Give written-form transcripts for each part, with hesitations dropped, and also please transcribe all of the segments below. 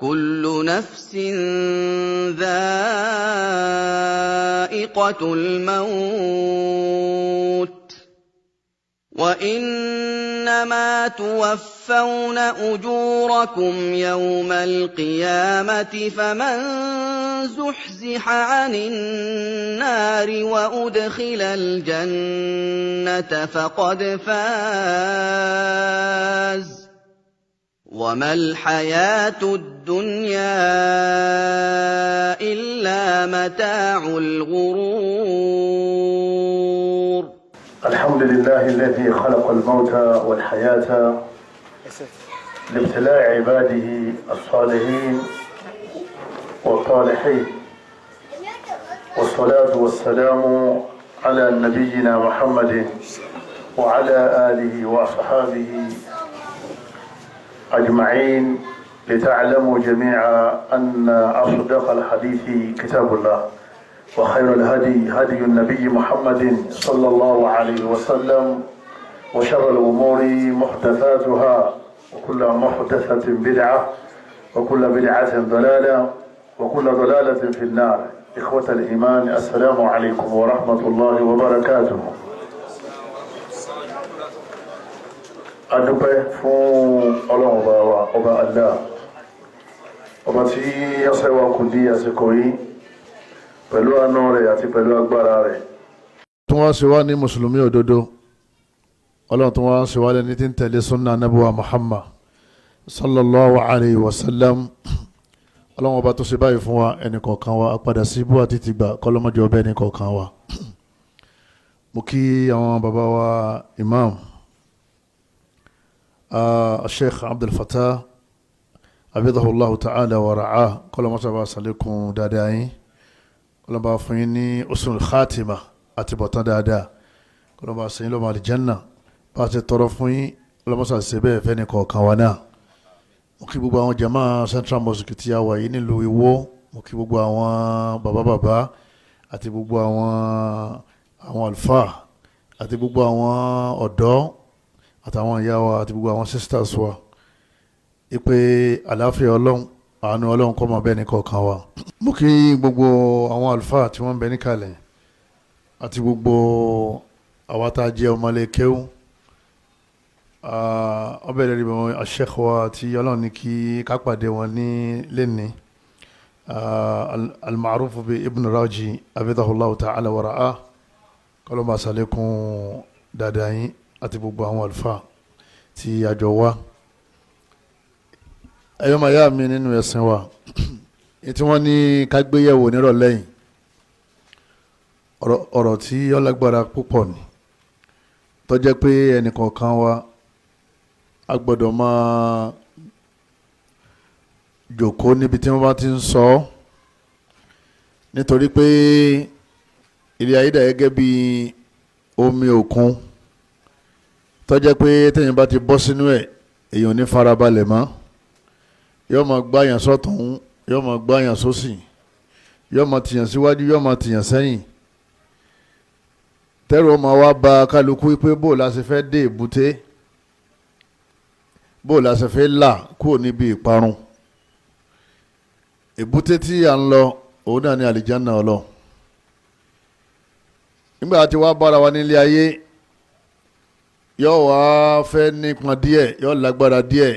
كل نفس ذائقة الموت وإنما توفون أجوركم يوم القيامة فمن زحزح عن النار وأدخل الجنة فقد فاز وما الحياة الدنيا إلا متاع الغرور. الحمد لله الذي خلق الموت والحياة لابتلاء عباده الصالحين والطالحين، والصلاة والسلام على نبينا محمد وعلى آله وأصحابه أجمعين، لتعلموا جميعا أن أصدق الحديث كتاب الله، وخير الهدي هدي النبي محمد صلى الله عليه وسلم، وشر الأمور محدثاتها، وكل محدثة بدعة، وكل بدعة ضلالة، وكل ضلالة في النار. إخوة الإيمان، السلام عليكم ورحمة الله وبركاته. adúpẹ́ fún Ọlọ́run ọba Allah, ọba tí ọsẹ wa kù di àsìkò yìí pẹ̀lú àánú rẹ̀ àti pẹ̀lú agbára rẹ̀. tí wọ́n ṣe wá ní mùsùlùmí òdodo, Ọlọ́run tí wọ́n ṣe wá lẹ́ni tí ń tẹ̀lé sunna nabuwa Muhammad sallallahu alayhi wa sallam. Ọlọ́run ọba tó ṣe báyìí fún wa, ẹnì kọ̀ọ̀kan wa apádà sí ibú àti tìgbà kọ́lọ́mọjọ ọbẹ̀ ẹnì kọ̀ọ̀kan wa. mo kí àwọn bàbá wa imam Sheikh Abdul Fattah abidahullahu ta'ala wa ra'ah, kọ́lọ́mọ sábà sàlékún dáadáa yín, kọ́lọ́mọ fún yín ní usul khatima àti bọ̀tán dáadáa, kọ́lọ́mọ sẹ́yìn lọ́mọ alìjánná bá ti tọrọ fún yín, kọ́lọ́mọ sàṣẹ bẹ́ẹ̀ fẹ́ ní kọ̀ọ̀kan wa náà. mo kí gbogbo àwọn jama Central Mosque tí a wà yìí nílùú Ìwó, mo kí gbogbo àwọn bàbá àti gbogbo àwọn àlùfáà àti gbogbo àwọn ọ̀dọ́ àtàwọn ìyá wa àti gbogbo àwọn sisters wa, ipe àlàáfíà Ọlọ́run, àánú Ọlọ́run kó máa bẹ ní kọ̀ọ̀kan wa. mo kí gbogbo àwọn àlùfáà tí wọ́n ń bẹ níkàlẹ̀ àti gbogbo àwa tá a jẹ́ ọmọlé kéwú, ọbẹ̀ lẹ́rìí bọ̀ Sheikh wa tí Ọlọ́run ní kí ká pàdé wọn ní lẹ́ni, al-ma'ruf bi Ibn Raji abidahullahu ta'ala wa ra'ah, kọ́lọ́ bá sàlékún dáadáa yín àti gbogbo àwọn àlùfáà tí a jọ wá. ẹ̀yọ́ máa yá mi nínú ẹ̀sìn wa, tí wọ́n ní ká gbéyẹ̀wò nírọ̀lẹ́ yìí, ọ̀rọ̀ tí ó lágbára púpọ̀ ni, tó jẹ́ pé ẹnìkọ̀ọ̀kan wa a gbọ́dọ̀ máa jókòó níbi tí wọ́n bá ti ń sọ ọ́, nítorí pé ilé ayé dà gẹ́gẹ́ bí omi òkun tó jẹ́ pé téèyàn bá ti bọ́ sínú ẹ̀, èèyàn ní farabalẹ̀ mọ́, yóò máa gbáyàn sọ́tún, yóò máa gbáyàn sósì, yóò máa tìyàn síwájú, yóò máa tìyàn sẹ́yìn. tẹ́rù ọmọ wa ba kálukú pé bó la ṣe fẹ́ dé èbúté, bó la ṣe fẹ́ là kúrò níbi ìparun. èbúté tí à ń lọ òun náà ní àlìjánnà Ọlọ́run. nígbà tí wàá bára wa nílé ayé, yóò wá fẹ́ nípọn díẹ̀, yóò lágbára díẹ̀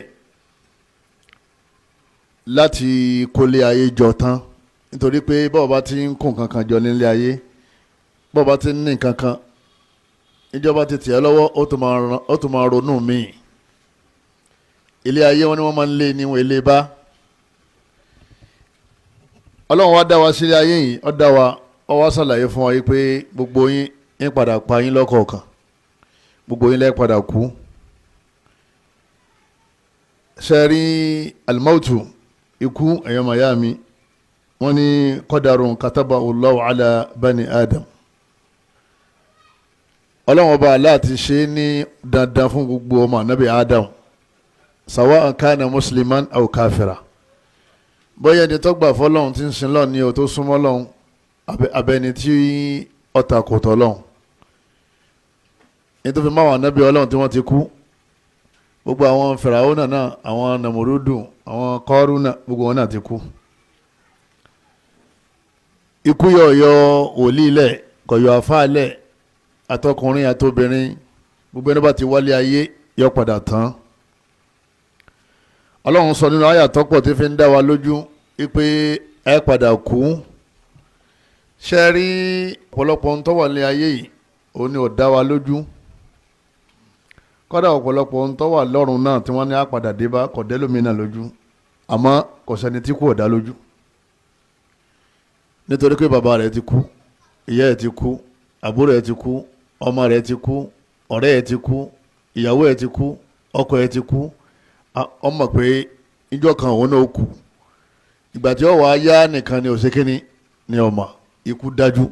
láti kólé ayé jọ tán, nítorí pé bọ́ọ̀ bá ti ń kó nǹkan kan jọ nílé ayé, bọ́ọ̀ bá ti ń ní nǹkan kan, ìjọba ti tì ẹ́ lọ́wọ́, ó tún máa ronú míì. ilé ayé wọn ni wọ́n máa ń lé ní wọn ilé bá. Ọlọ́run wá dá wa sílé ayé yìí, ó dá wa, ó wá ṣàlàyé fún wa yìí pé gbogbo yín ń padà pa yín lọ́kọ̀ọ̀kan, gbogbo yín lẹ́ padà kú. sẹ́rí alimautu, ikú, ẹ̀yọ́ mayami, wọ́n ní qadarun kataba Allahu ala bani Adam. Ọlọ́run ọba Allah ti ṣe ní dandan fún gbogbo ọmọ Ànábì Adam, sawa'an kana musliman aw kafira. bóyá ẹni tó gbà fọ́lọ́run tí ń sin lọ́run ni o tó súnmọ́ lọ́run, abẹni tí ọ̀tà kò tọ́ lọ́run. nítorí máwọn ànábì Ọlọ́run tí wọ́n ti kú, gbogbo àwọn fìràwọ́nà náà àwọn nàmúrúdù àwọn kọ́rúnà gbogbo wọn náà ti kú. ikú yọ̀ọ̀yọ̀ wòlíì lẹ̀ kọ̀yọ̀ àfáà lẹ̀ àtọkùnrin àtobìnrin gbogbo ẹni bá ti wálé ayé yọ padà tán. ọlọ́run sọ nínú àyà tọ́pọ̀ tí fi ń dá wa lójú wípé ẹ padà kú. ṣe rí ọ̀pọ̀lọpọ̀ ń tọ́wọ̀ ní ayé yìí òun ni ò dá wa lójú. kọ́dà ọ̀pọ̀lọpọ̀ ń tọ́wọ̀ lọ́run náà tí wọ́n ní àpàdà dé bá kọ̀dẹ́ lómìnà lójú àmọ́ kò sẹ́ni tí kò dá lójú. nítorí pé bàbá rẹ̀ ti kú, ìyá ẹ̀ ti kú, àbúrò ẹ̀ ti kú, ọmọ rẹ̀ ti kú, ọ̀rẹ́ ẹ̀ ti kú, ìyàwó ẹ̀ ti kú, ọkọ ẹ̀ ti kú. ọmọ pé ìjọ kan òun náà kú. ìgbà tí ó wà á yá nìkan ni òṣèkéni ni ọmọ ikú dájú.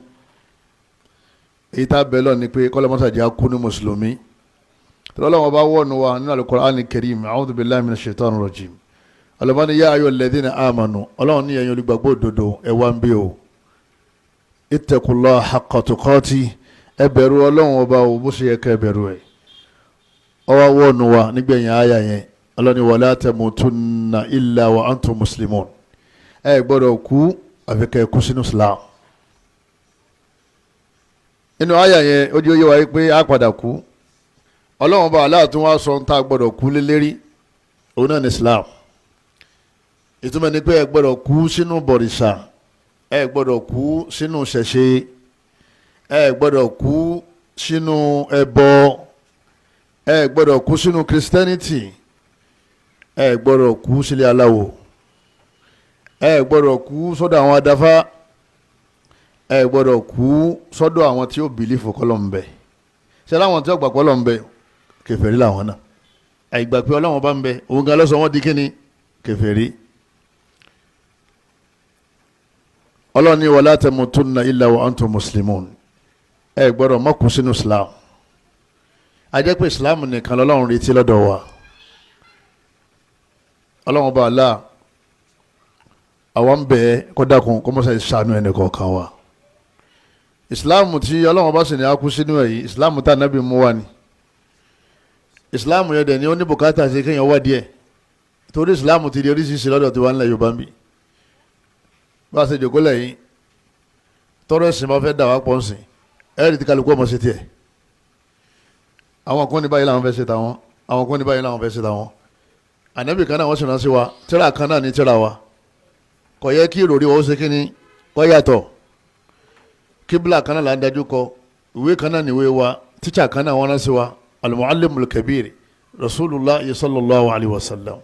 èyí tá a bẹ̀ lọ ni pé kọ́lọ́mọ́sàdì á kú ní mùsùlùmí. tọ́lọ́wọ́n bá wọ̀nù wa nínú al-Qur'an al-Karim a'udhu billahi minash shaitani rajim. ọlọ́mọdé yá ayọ̀ alladhina amanu ọlọ́run ní ẹ̀yin olùgbàgbọ́ òdodo ẹ̀ wá ń bí o. ittaqullaha haqqa tuqati ẹ bẹ̀rù ọlọ́run ọba o bó ṣe yẹ ká ẹ bẹ̀rù ẹ̀. ọwọ́ wọ̀nù wa nígbẹ̀yìn àyà yẹn ọlọ́ni wala tamutunna illa wa antum muslimun ẹ gbọ́dọ̀ kú àfi kẹ́ kú sínú Islam. inú àyà yẹn ó jẹ́ ó yé wa pé a padà kú ọlọ́run ọba Allah tún wá sọ ń ta gbọ́dọ̀ kú lélẹ́rí òun náà ní Islam. ìtumọ̀ ni pé ẹ gbọ́dọ̀ kú sínú bọ̀rìṣà ẹ gbọ́dọ̀ kú sínú ṣẹ̀ṣe ẹ gbọ́dọ̀ kú sínú ẹbọ ẹ gbọ́dọ̀ kú sínú Christianity ẹ gbọ́dọ̀ kú sílé aláwo ẹ gbọ́dọ̀ kú sọ́dọ̀ àwọn adáfá ẹ gbọ́dọ̀ kú sọ́dọ̀ àwọn tí ó bìlífù kọ́lọ́mbẹ ṣe láwọn tí ó gbà kọ́lọ́mbẹ kèfèrí làwọn náà àìgbà pé Ọlọ́run bá ń bẹ òun gan lọ́sọ̀ wọ́n di kíni kèfèrí. Ọlọ́run ní wala tamutunna illa wa antum muslimun ẹ gbọ́dọ̀ má kú sínú Islam. a jẹ́ pé Islam nìkan lọ́lọ́run retí lọ́dọ̀ wa. Ọlọ́run bá Allah àwọn ń bẹ kó dákun kó mọ́sá ìṣàánú ẹni kọ̀ọ̀kan wa. Islam tí Ọlọ́run bá sì ní akú sínú ẹ̀yí Islam tá nábì mú wa ni. Islam yẹn dẹ̀ ni ó ní bùkátà sí kéèyàn wá díẹ̀ torí Islam ti di oríṣiríṣi lọ́dọ̀ tí wọ́n ń lẹ̀ Yorùbá ń bì. bá a ṣe jòkó lẹ́yìn tọ́rọ ẹ̀sìn bá fẹ́ dà wá pọ̀ ńsìn ẹ̀rì tí kálukú ọmọ ṣe tiẹ̀. àwọn kan ní báyìí làwọn fẹ́ ṣe tàwọn àwọn kan ní báyìí làwọn fẹ́ ṣe tàwọn. Ànábì kan náà wọ́n sì ránṣẹ́ wa tírà kan náà ní tírà wa kò yẹ kí ìròrí wa ó ṣe kíni kó yàtọ̀ kíbla kan náà là ń dájú kọ ìwé kan náà níwé wa tíṣà kan náà wọ́n ránṣẹ́ wa al-muallimul kabir rasulullah sallallahu alayhi wa sallam.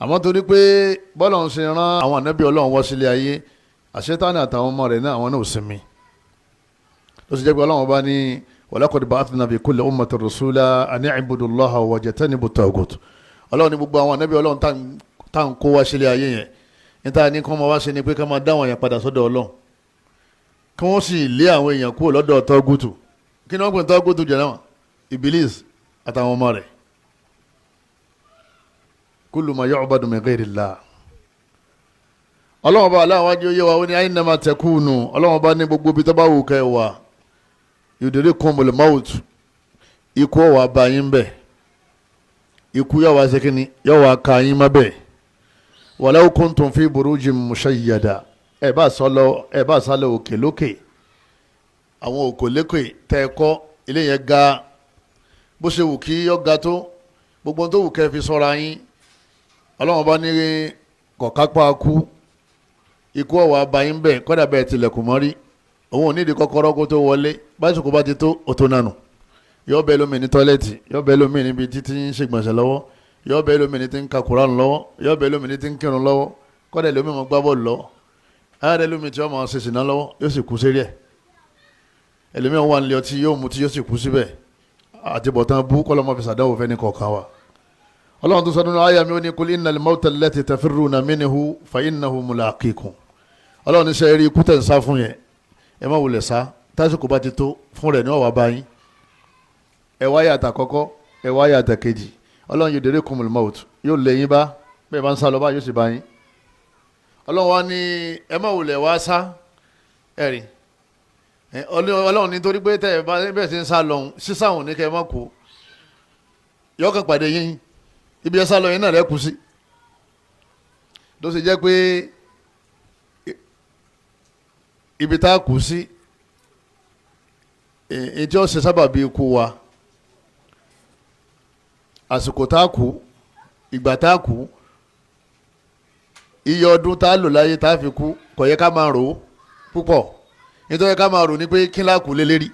àmọ́ torí pé bọ́lá ń ṣe rán àwọn ànábì Ọlọ́run wá sílé ayé àṣetánì àtàwọn ọmọ rẹ̀ náà àwọn náà ò sinmi ló sì jẹ́ pé Ọlọ́run bá ní walaqad ba'athna fi kulli ummatin rasula an i'budu Allaha wajtanibu at-taghut. Ọlọ́run ní gbogbo àwọn ànábì Ọlọ́run tá ń kó wá sílé ayé yẹn níta ní kí wọ́n máa wá ṣe ni pé ká máa dá àwọn èèyàn padà sọ́dọ̀ Ọlọ́run kí wọ́n sì lé àwọn èèyàn kúrò lọ́dọ̀ tọ́gùtù. kí ni wọ́n pè ní tọ́gùtù jẹ́ náà Iblis àtàwọn ọmọ rẹ̀. kullu ma yu'badu min ghayrillah. Ọlọ́run bá aláwájú yé wa ó ní aynama takunu Ọlọ́run bá ní gbogbo ibi tó bá wù kẹ́ wà yudrikumul maut ikú ọ̀wà bá yín bẹ̀ ikú yóò wá ṣe kíni yóò wá ka yín má bẹ̀ walau kuntum fi burujin mushayyada ẹ bá sálọ òkè lókè àwọn òkò lókè tẹ́ ẹ kọ́ ilé yẹn ga bó ṣe wù kí yọ ga tó gbogbo tó wù kẹ́ fi sọ́ra yín Ọlọ́run bá ní kọ̀kápá kú ikú ọ̀wà abayín bẹ́ẹ̀ kọ́dà bẹ́ẹ̀ tilẹ̀kùn mọ́rí òun ò ní ìdí kọ́kọ́rọ́ kó tó wọlé báyìí kò bá ti tó òtó nànú yọ bẹ́ẹ̀ lómi ní tọ́lẹ́tì yọ bẹ́ẹ̀ lómi níbi títí ń ṣègbọ̀nsẹ̀ lọ́wọ́ yọ bẹ́ẹ̀ lómi ní ti ń ka Kùránì lọ́wọ́ yọ bẹ́ẹ̀ lómi ní ti ń kírun lọ́wọ́ kọ́dà lómi mọ́ gbá bọ́ọ̀lù lọ́wọ́ ayáde lómi tí wọ́n máa ṣe sìnà lọ́wọ́ yóò sì kú sérí ẹ̀ ẹlòmíì wà nílé ọtí yóò mú tí yóò sì kú síbẹ̀ àti bọ̀tán bú kọ́lọ́mọ́ fi sàdáwò fẹ́ ní kọ̀ọ̀kan wa. Ọlọ́run tó sọ nínú àyà mi ó ní kul innal mawta allati tafirruna minhu fa innahu mulaqikum. Ọlọ́run ní sẹ́ rí ikú tẹ̀ ń sá fún yẹn ẹ má wulẹ̀ sá tásìkò bá ti tó fún rẹ̀ ní ọ̀wá báyìí ẹ wáyà àtàkọ́kọ́ ẹ wáyà àtàkejì Ọlọ́run yudrikumul maut yóò lé yín bá bẹ́ẹ̀ bá ń sá lọ bá yóò sì bá yín. Ọlọ́run wá ní ẹ má wulẹ̀ wá sá ẹ̀rì Ọlọ́run nítorí pé tẹ́ ẹ bá bẹ́ẹ̀ sì ń sá lọ́hùn sísáhùn ní kẹ́ ẹ má kú yọ kàn pàdé yín ibi ẹ̀sà lọ yín náà rẹ̀ kù sí tó sì jẹ́ pé ibi tá a kù sí ètí ọ̀sẹ̀ sábà bí ikú wa àsìkò tá a kù ìgbà tá a kù iye ọdún tá a lò láyé tá a fi kú kò yẹ ká máa rò ó púpọ̀ nítorí ká máa rò ní pé kí láàkú lélẹ́rìí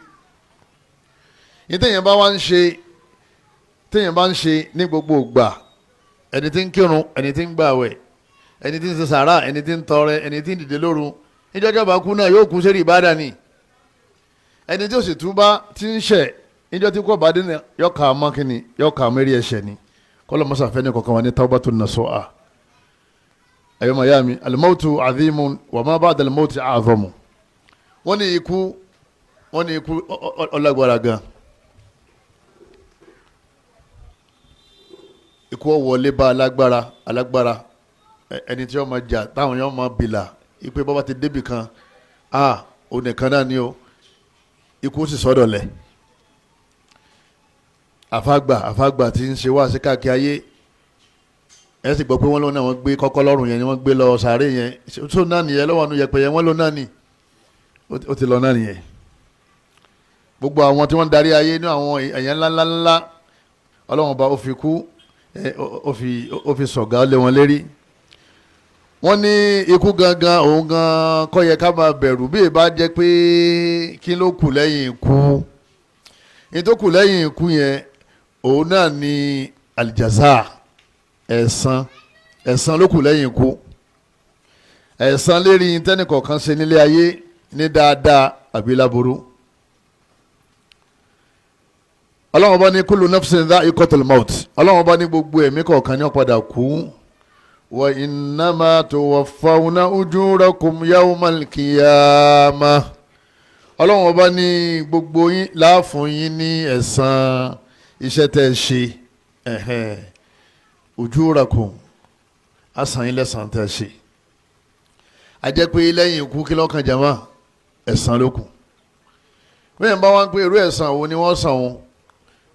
ní téèyàn bá ń ṣe ní gbogbo ìgbà ẹni tí ń kírun ẹni tí ń gbààwẹ̀ ẹni tí ń ṣe sàrà ẹni tí ń tọrẹ ẹni tí ń dìde lóru níjọ́jọ́ bá kú náà yóò kú sérí ìbádà ni ẹni tí ó sì túbá tí ń ṣẹ̀ níjọ́ tí kò bá dé yọkà mọ́kìnì yọkà mẹ́rí ẹ̀ṣẹ̀ ni kọ́lọ́ mọ́sàfẹ́ ní kọ̀ọ̀kan wa ní tawbatun nasuha ayọ́ mayami alimautu azimun wa ma ba'da alimauti a'zamu wọ́n ní ikú ọlágbára gan ikú wọlé bá alágbára ẹni tí wọ́n máa jà táwọn yóò máa bìlà ipe bọ́bá ti débì kan onìkan náà ni o ikú sì sọ́dọ̀ lẹ̀ àfàgbà tí ń ṣe wá sí káàkiri ayé ẹ sì gbọ́ pé wọ́n lóun náà wọ́n gbé kọ́kọ́ lọ́rùn yẹn ni wọ́n gbé lọ sàárè yẹn tó náà nìyẹn lọ́wọ́ àánú yẹpẹ̀ yẹn wọ́n lóun náà nì ó ti lọ náà nìyẹn gbogbo àwọn tí wọ́n darí ayé ní àwọn èèyàn ńláńláńlá ọlọ́run ọba ó fi kú ó fi sọ̀gá lé wọn lérí wọ́n ní ikú gangan òun gan kọ́ yẹ ká máa bẹ̀rù bí ìbá jẹ́ pé kí ló kù lẹ́yìn ikú ní tó kù lẹ́yìn ikú yẹn òun náà ní alìjàzá ẹ̀san ló kù lẹ́yìn ikú ẹ̀san lérí tẹ́nìkọ̀ọ̀kan ṣe nílé ayé ní dáadáa àbí láburú ọlọ́run bá ní kullu nafsin dha'iqatul maut ọlọ́run bá ní gbogbo ẹ̀mí kọ̀ọ̀kan ní ó padà kú wa innama tuwaffawna ujurakum yawmal qiyamah ọlọ́run bá ní gbogbo yín láàfún yín ní ẹ̀san iṣẹ́ tẹ́ ṣe ujurakum àsan yín lẹ́san tẹ́ ṣe a jẹ́ pé lẹ́yìn ikú kí lọ́kàn jama ẹ̀san ló kù bẹ́ẹ̀ bá wọn pé irú ẹ̀san wo ni wọ́n san wọn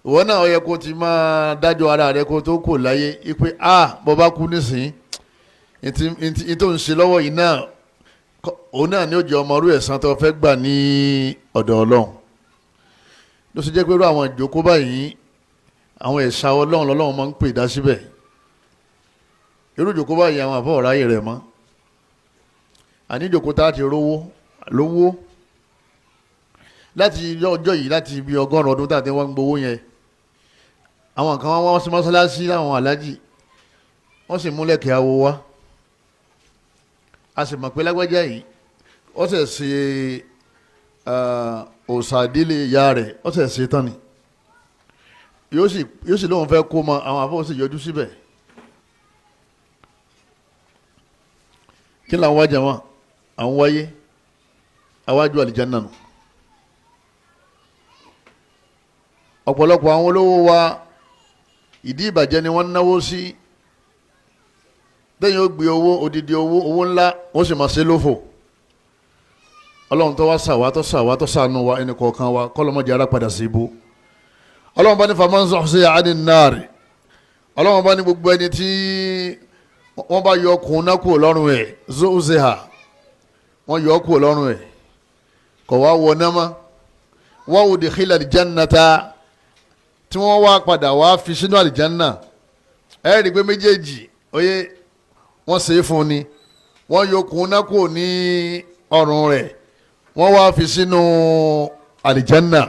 ìwọ náà ó yẹ kó ti máa dájọ́ ara rẹ kó tó kù láyé ipe bọ́ bá kú nísìnyí ní tó ń ṣe lọ́wọ́ yìí náà òun náà ni ó jẹ́ ọmọ irú ẹ̀san tó fẹ́ gbà ní ọ̀dọ̀ ọlọ́run ló ṣe jẹ́ pé irú àwọn ìjókòó báyìí àwọn ẹ̀ṣà ọlọ́run lọ́lọ́run máa ń pè dá síbẹ̀ irú ìjókòó báyìí àwọn àfọwọ́ ráyè rẹ̀ mọ́ àní ìjókòó tá a ti lówó láti ọjọ́ yìí láti ibi 100 ọdún tá a ti wọ́n ń gbowó yẹn àwọn kan wọ́n sí mọ́sálásí àwọn aláàjì wọ́n sì múlẹ̀kẹ́ awo wá a sì mọ̀ pé lágbájá yìí ó sì ṣe òsàdílé ìyá rẹ̀ ó sì ṣe tán ni yóò sì lóun fẹ́ kó mọ àwọn àfọwọ́ sì yọjú síbẹ̀ kí làwọn wájà wọn àwọn wáyé àwájú àlìjánnà nù ọ̀pọ̀lọpọ̀ àwọn olówó wa ìdí ìbàjẹ́ ni wọ́n náwó sí lẹ́yìn ó gbé odidi owó ńlá wọ́n sì máa ṣe lófò ọlọ́run tó wá tó sànú wa ẹnì kọ̀ọ̀kan wa kọ́lọ́mọdé ara padà sí ibú ọlọ́run bá ní faman zuhziha 'anil nar ọlọ́run bá ní gbogbo ẹni tí wọ́n bá yọ ọkùnrin náà kúrò lọ́rùn ẹ̀ zuhziha wọ́n yọ kúrò lọ́rùn ẹ̀ kọ̀ wá wọ náà mọ́ wa udkhila al-jannata tí wọ́n wá padà wá fi sínú àlìjánná ẹ rí i pé méjèèjì oyè wọ́n ṣe é fún ni wọ́n yọkùn náà kò ní ọrùn rẹ̀ wọ́n wá fi sínú àlìjánná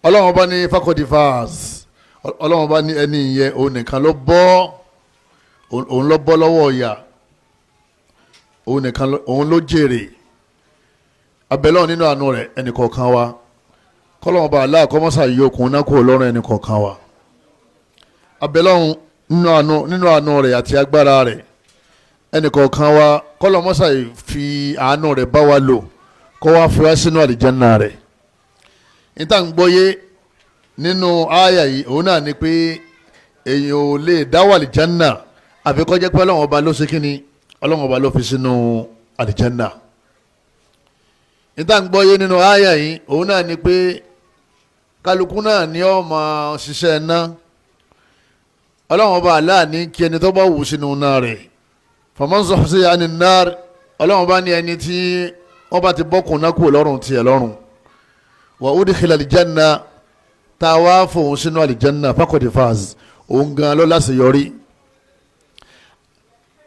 ọlọ́run bá ní fakodi fas ọlọ́run bá ní ẹni yẹn òun nìkan ló bọ́ òun ló bọ́ lọ́wọ́ ọ̀yà òun nìkan òun ló jèrè abẹ́lẹ́ nínú àánú rẹ̀ ẹnì kọ̀ọ̀kan wa kọ́lọ́mọba aláà kọ́mọ́sà yọkùn náà kúrò lọ́rùn ẹnì kọ̀ọ̀kan wa abẹ́lọ́hún nínú àánú rẹ̀ àti agbára rẹ̀ ẹnì kọ̀ọ̀kan wa kọ́lọ́mọ́sà fi àánú rẹ̀ bá wa lò kọ́ wá fi wá sínú àlìjánnà rẹ̀ níta ń gbọ́yé nínú àyà yìí òun náà ni pé èèyàn ò lè dáwọ́ àlìjánnà àfi kó jẹ́ pé Ọlọ́run ọba ló ṣe kíni Ọlọ́run ọba ló fi sínú àlìjánnà níta ń gbọ́yé nínú àyà yìí òun náà ni pé kálukú náà ni ó máa ṣiṣẹ́ náà ọlọ́run ọba Allah ní kí ẹni tó bá wù sínú náà rẹ̀ faman zuhziha anin nar ọlọ́run bá ní ẹni tí wọ́n bá ti bọ́kùn náà kúrò lọ́rùn tiẹ̀ lọ́rùn wa udkhila aljanna tá a wá fòun sínú aljanna faqad faz òun gan ló láṣeyọrí.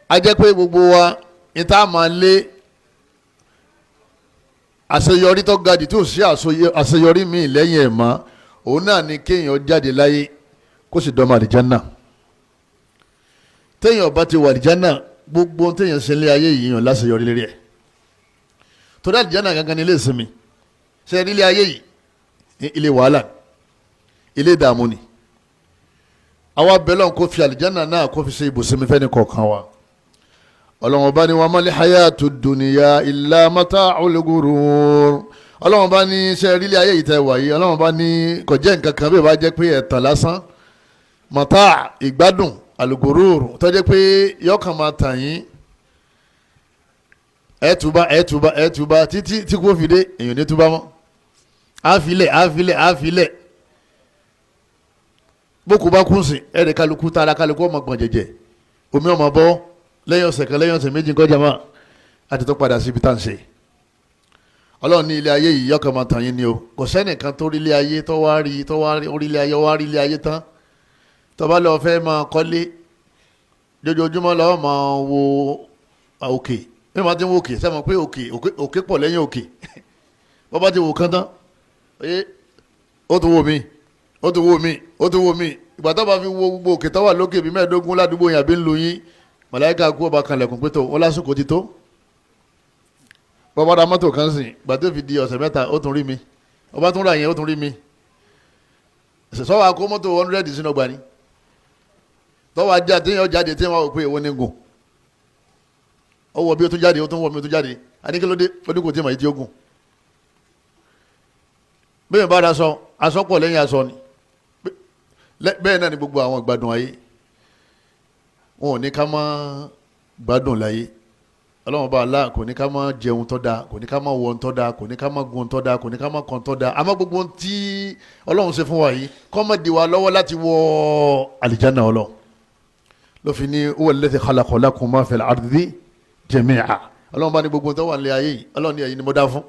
a jẹ́ pé gbogbo wa ìta máa lé àṣeyọrí tó ga jù tí ò sí àṣeyọrí míì lẹ́yìn ẹ̀ mọ́ òun náà ni kéèyàn jáde láyé kó sì dọ́mọ àlìjánà. téèyàn bá ti wà àlìjánà gbogbo téèyàn ṣe lé ayé yìí yàn láṣeyọrí lérí ẹ̀ torí àlìjánà gangan ní ilé ìsinmi ṣe ilé ayé yìí ilé wàhálà ilé ìdààmú ni àwa bẹ́lọ̀ kó fi àlìjánà náà kó fi ṣe ibùsinmi fẹ́ni kọ̀ọ̀kan wa ọlọ́wọ́n bá ní wa mal hayatu dunya illa mata'ul ghurur ọlọ́wọ́n bá ní ṣe ilé ayé yìí tẹ́ wà yìí ọlọ́wọ́n bá ní kò jẹ́ nǹkan kan bí ó bá jẹ́ pé ẹ̀tàn lásán mata' ìgbádùn al-ghurur tó jẹ́ pé yọkàn máa tàn yín ẹ̀tùbá títí tí kò fi dé èèyàn ní túbá mọ́ àfilẹ̀ bókù bá kún sí ẹ̀rẹ̀ kálukú tara kálukú ọmọ gbọ̀n jẹ̀jẹ̀ omi ọmọ bọ́ lẹ́yìn ọ̀sẹ̀ kan lẹ́yìn ọ̀sẹ̀ méjì kọjá mọ́ àti tó padà síbi tá à ń ṣe ọlọ́run ní ilé ayé yìí yọkàn máa tàn yín ni o kò sẹ́nìkan tó rí ilé ayé tó wá rí orílẹ̀ ayé wá rí ilé ayé tán tó bá lọ fẹ́ máa kọ́lé lójoojúmọ́ lọ́wọ́ máa wo òkè bí wọ́n ti ń wo òkè sẹ́wọ̀n pé òkè pọ̀ lẹ́yìn òkè wọ́n bá ti wò kán tán ó tún wò mí ìgbà tó bá fi wo gbogbo òkè tó wà lókè bí mẹ́ẹ̀ẹ́dógún ládùúgbò yàn bí ń lu yín màláíkà kú ọba kan lẹ̀kùn pé tó wọ́n lásìkò ti tó bọ́bá ra mọ́tò kan sìn ìgbà tó fi di ọ̀sẹ̀ mẹ́ta ó tún rí mi ọba tún ra yẹn ó tún rí mi sọ́wọ́ akó mọ́tò 100 sínú ọgbà ni tọ́wọ́ ajá téèyàn jáde téèyàn wá wò pé èwo ni gùn ó wọ bí ó tún jáde ó tún wọ bí ó tún jáde aníkélódé oníkò tí mà yìí tí ó gùn bẹ́ẹ̀ bá aṣọ pọ̀ lẹ́yìn aṣọ ni bẹ́ẹ̀ náà ni gbogbo àwọn ìgbádùn ayé wọn ò ní ká má gbádùn láyé ọlọ́run bá Allah kò ní ká má jẹun tó dáa kò ní ká má wọ tó dáa kò ní ká má gun tó dáa kò ní ká má kan tó dáa àmọ́ gbogbo tí ọlọ́run ṣe fún wa yìí kó má di wa lọ́wọ́ láti wọ àlìjáná ọlọ́run ló fi ní huwa alladhi khalaqa lakum ma fil ardi jami'a ọlọ́run bá ní gbogbo tó wà nílé ayé yìí ọlọ́run ní ẹ̀yin ni mo dá fún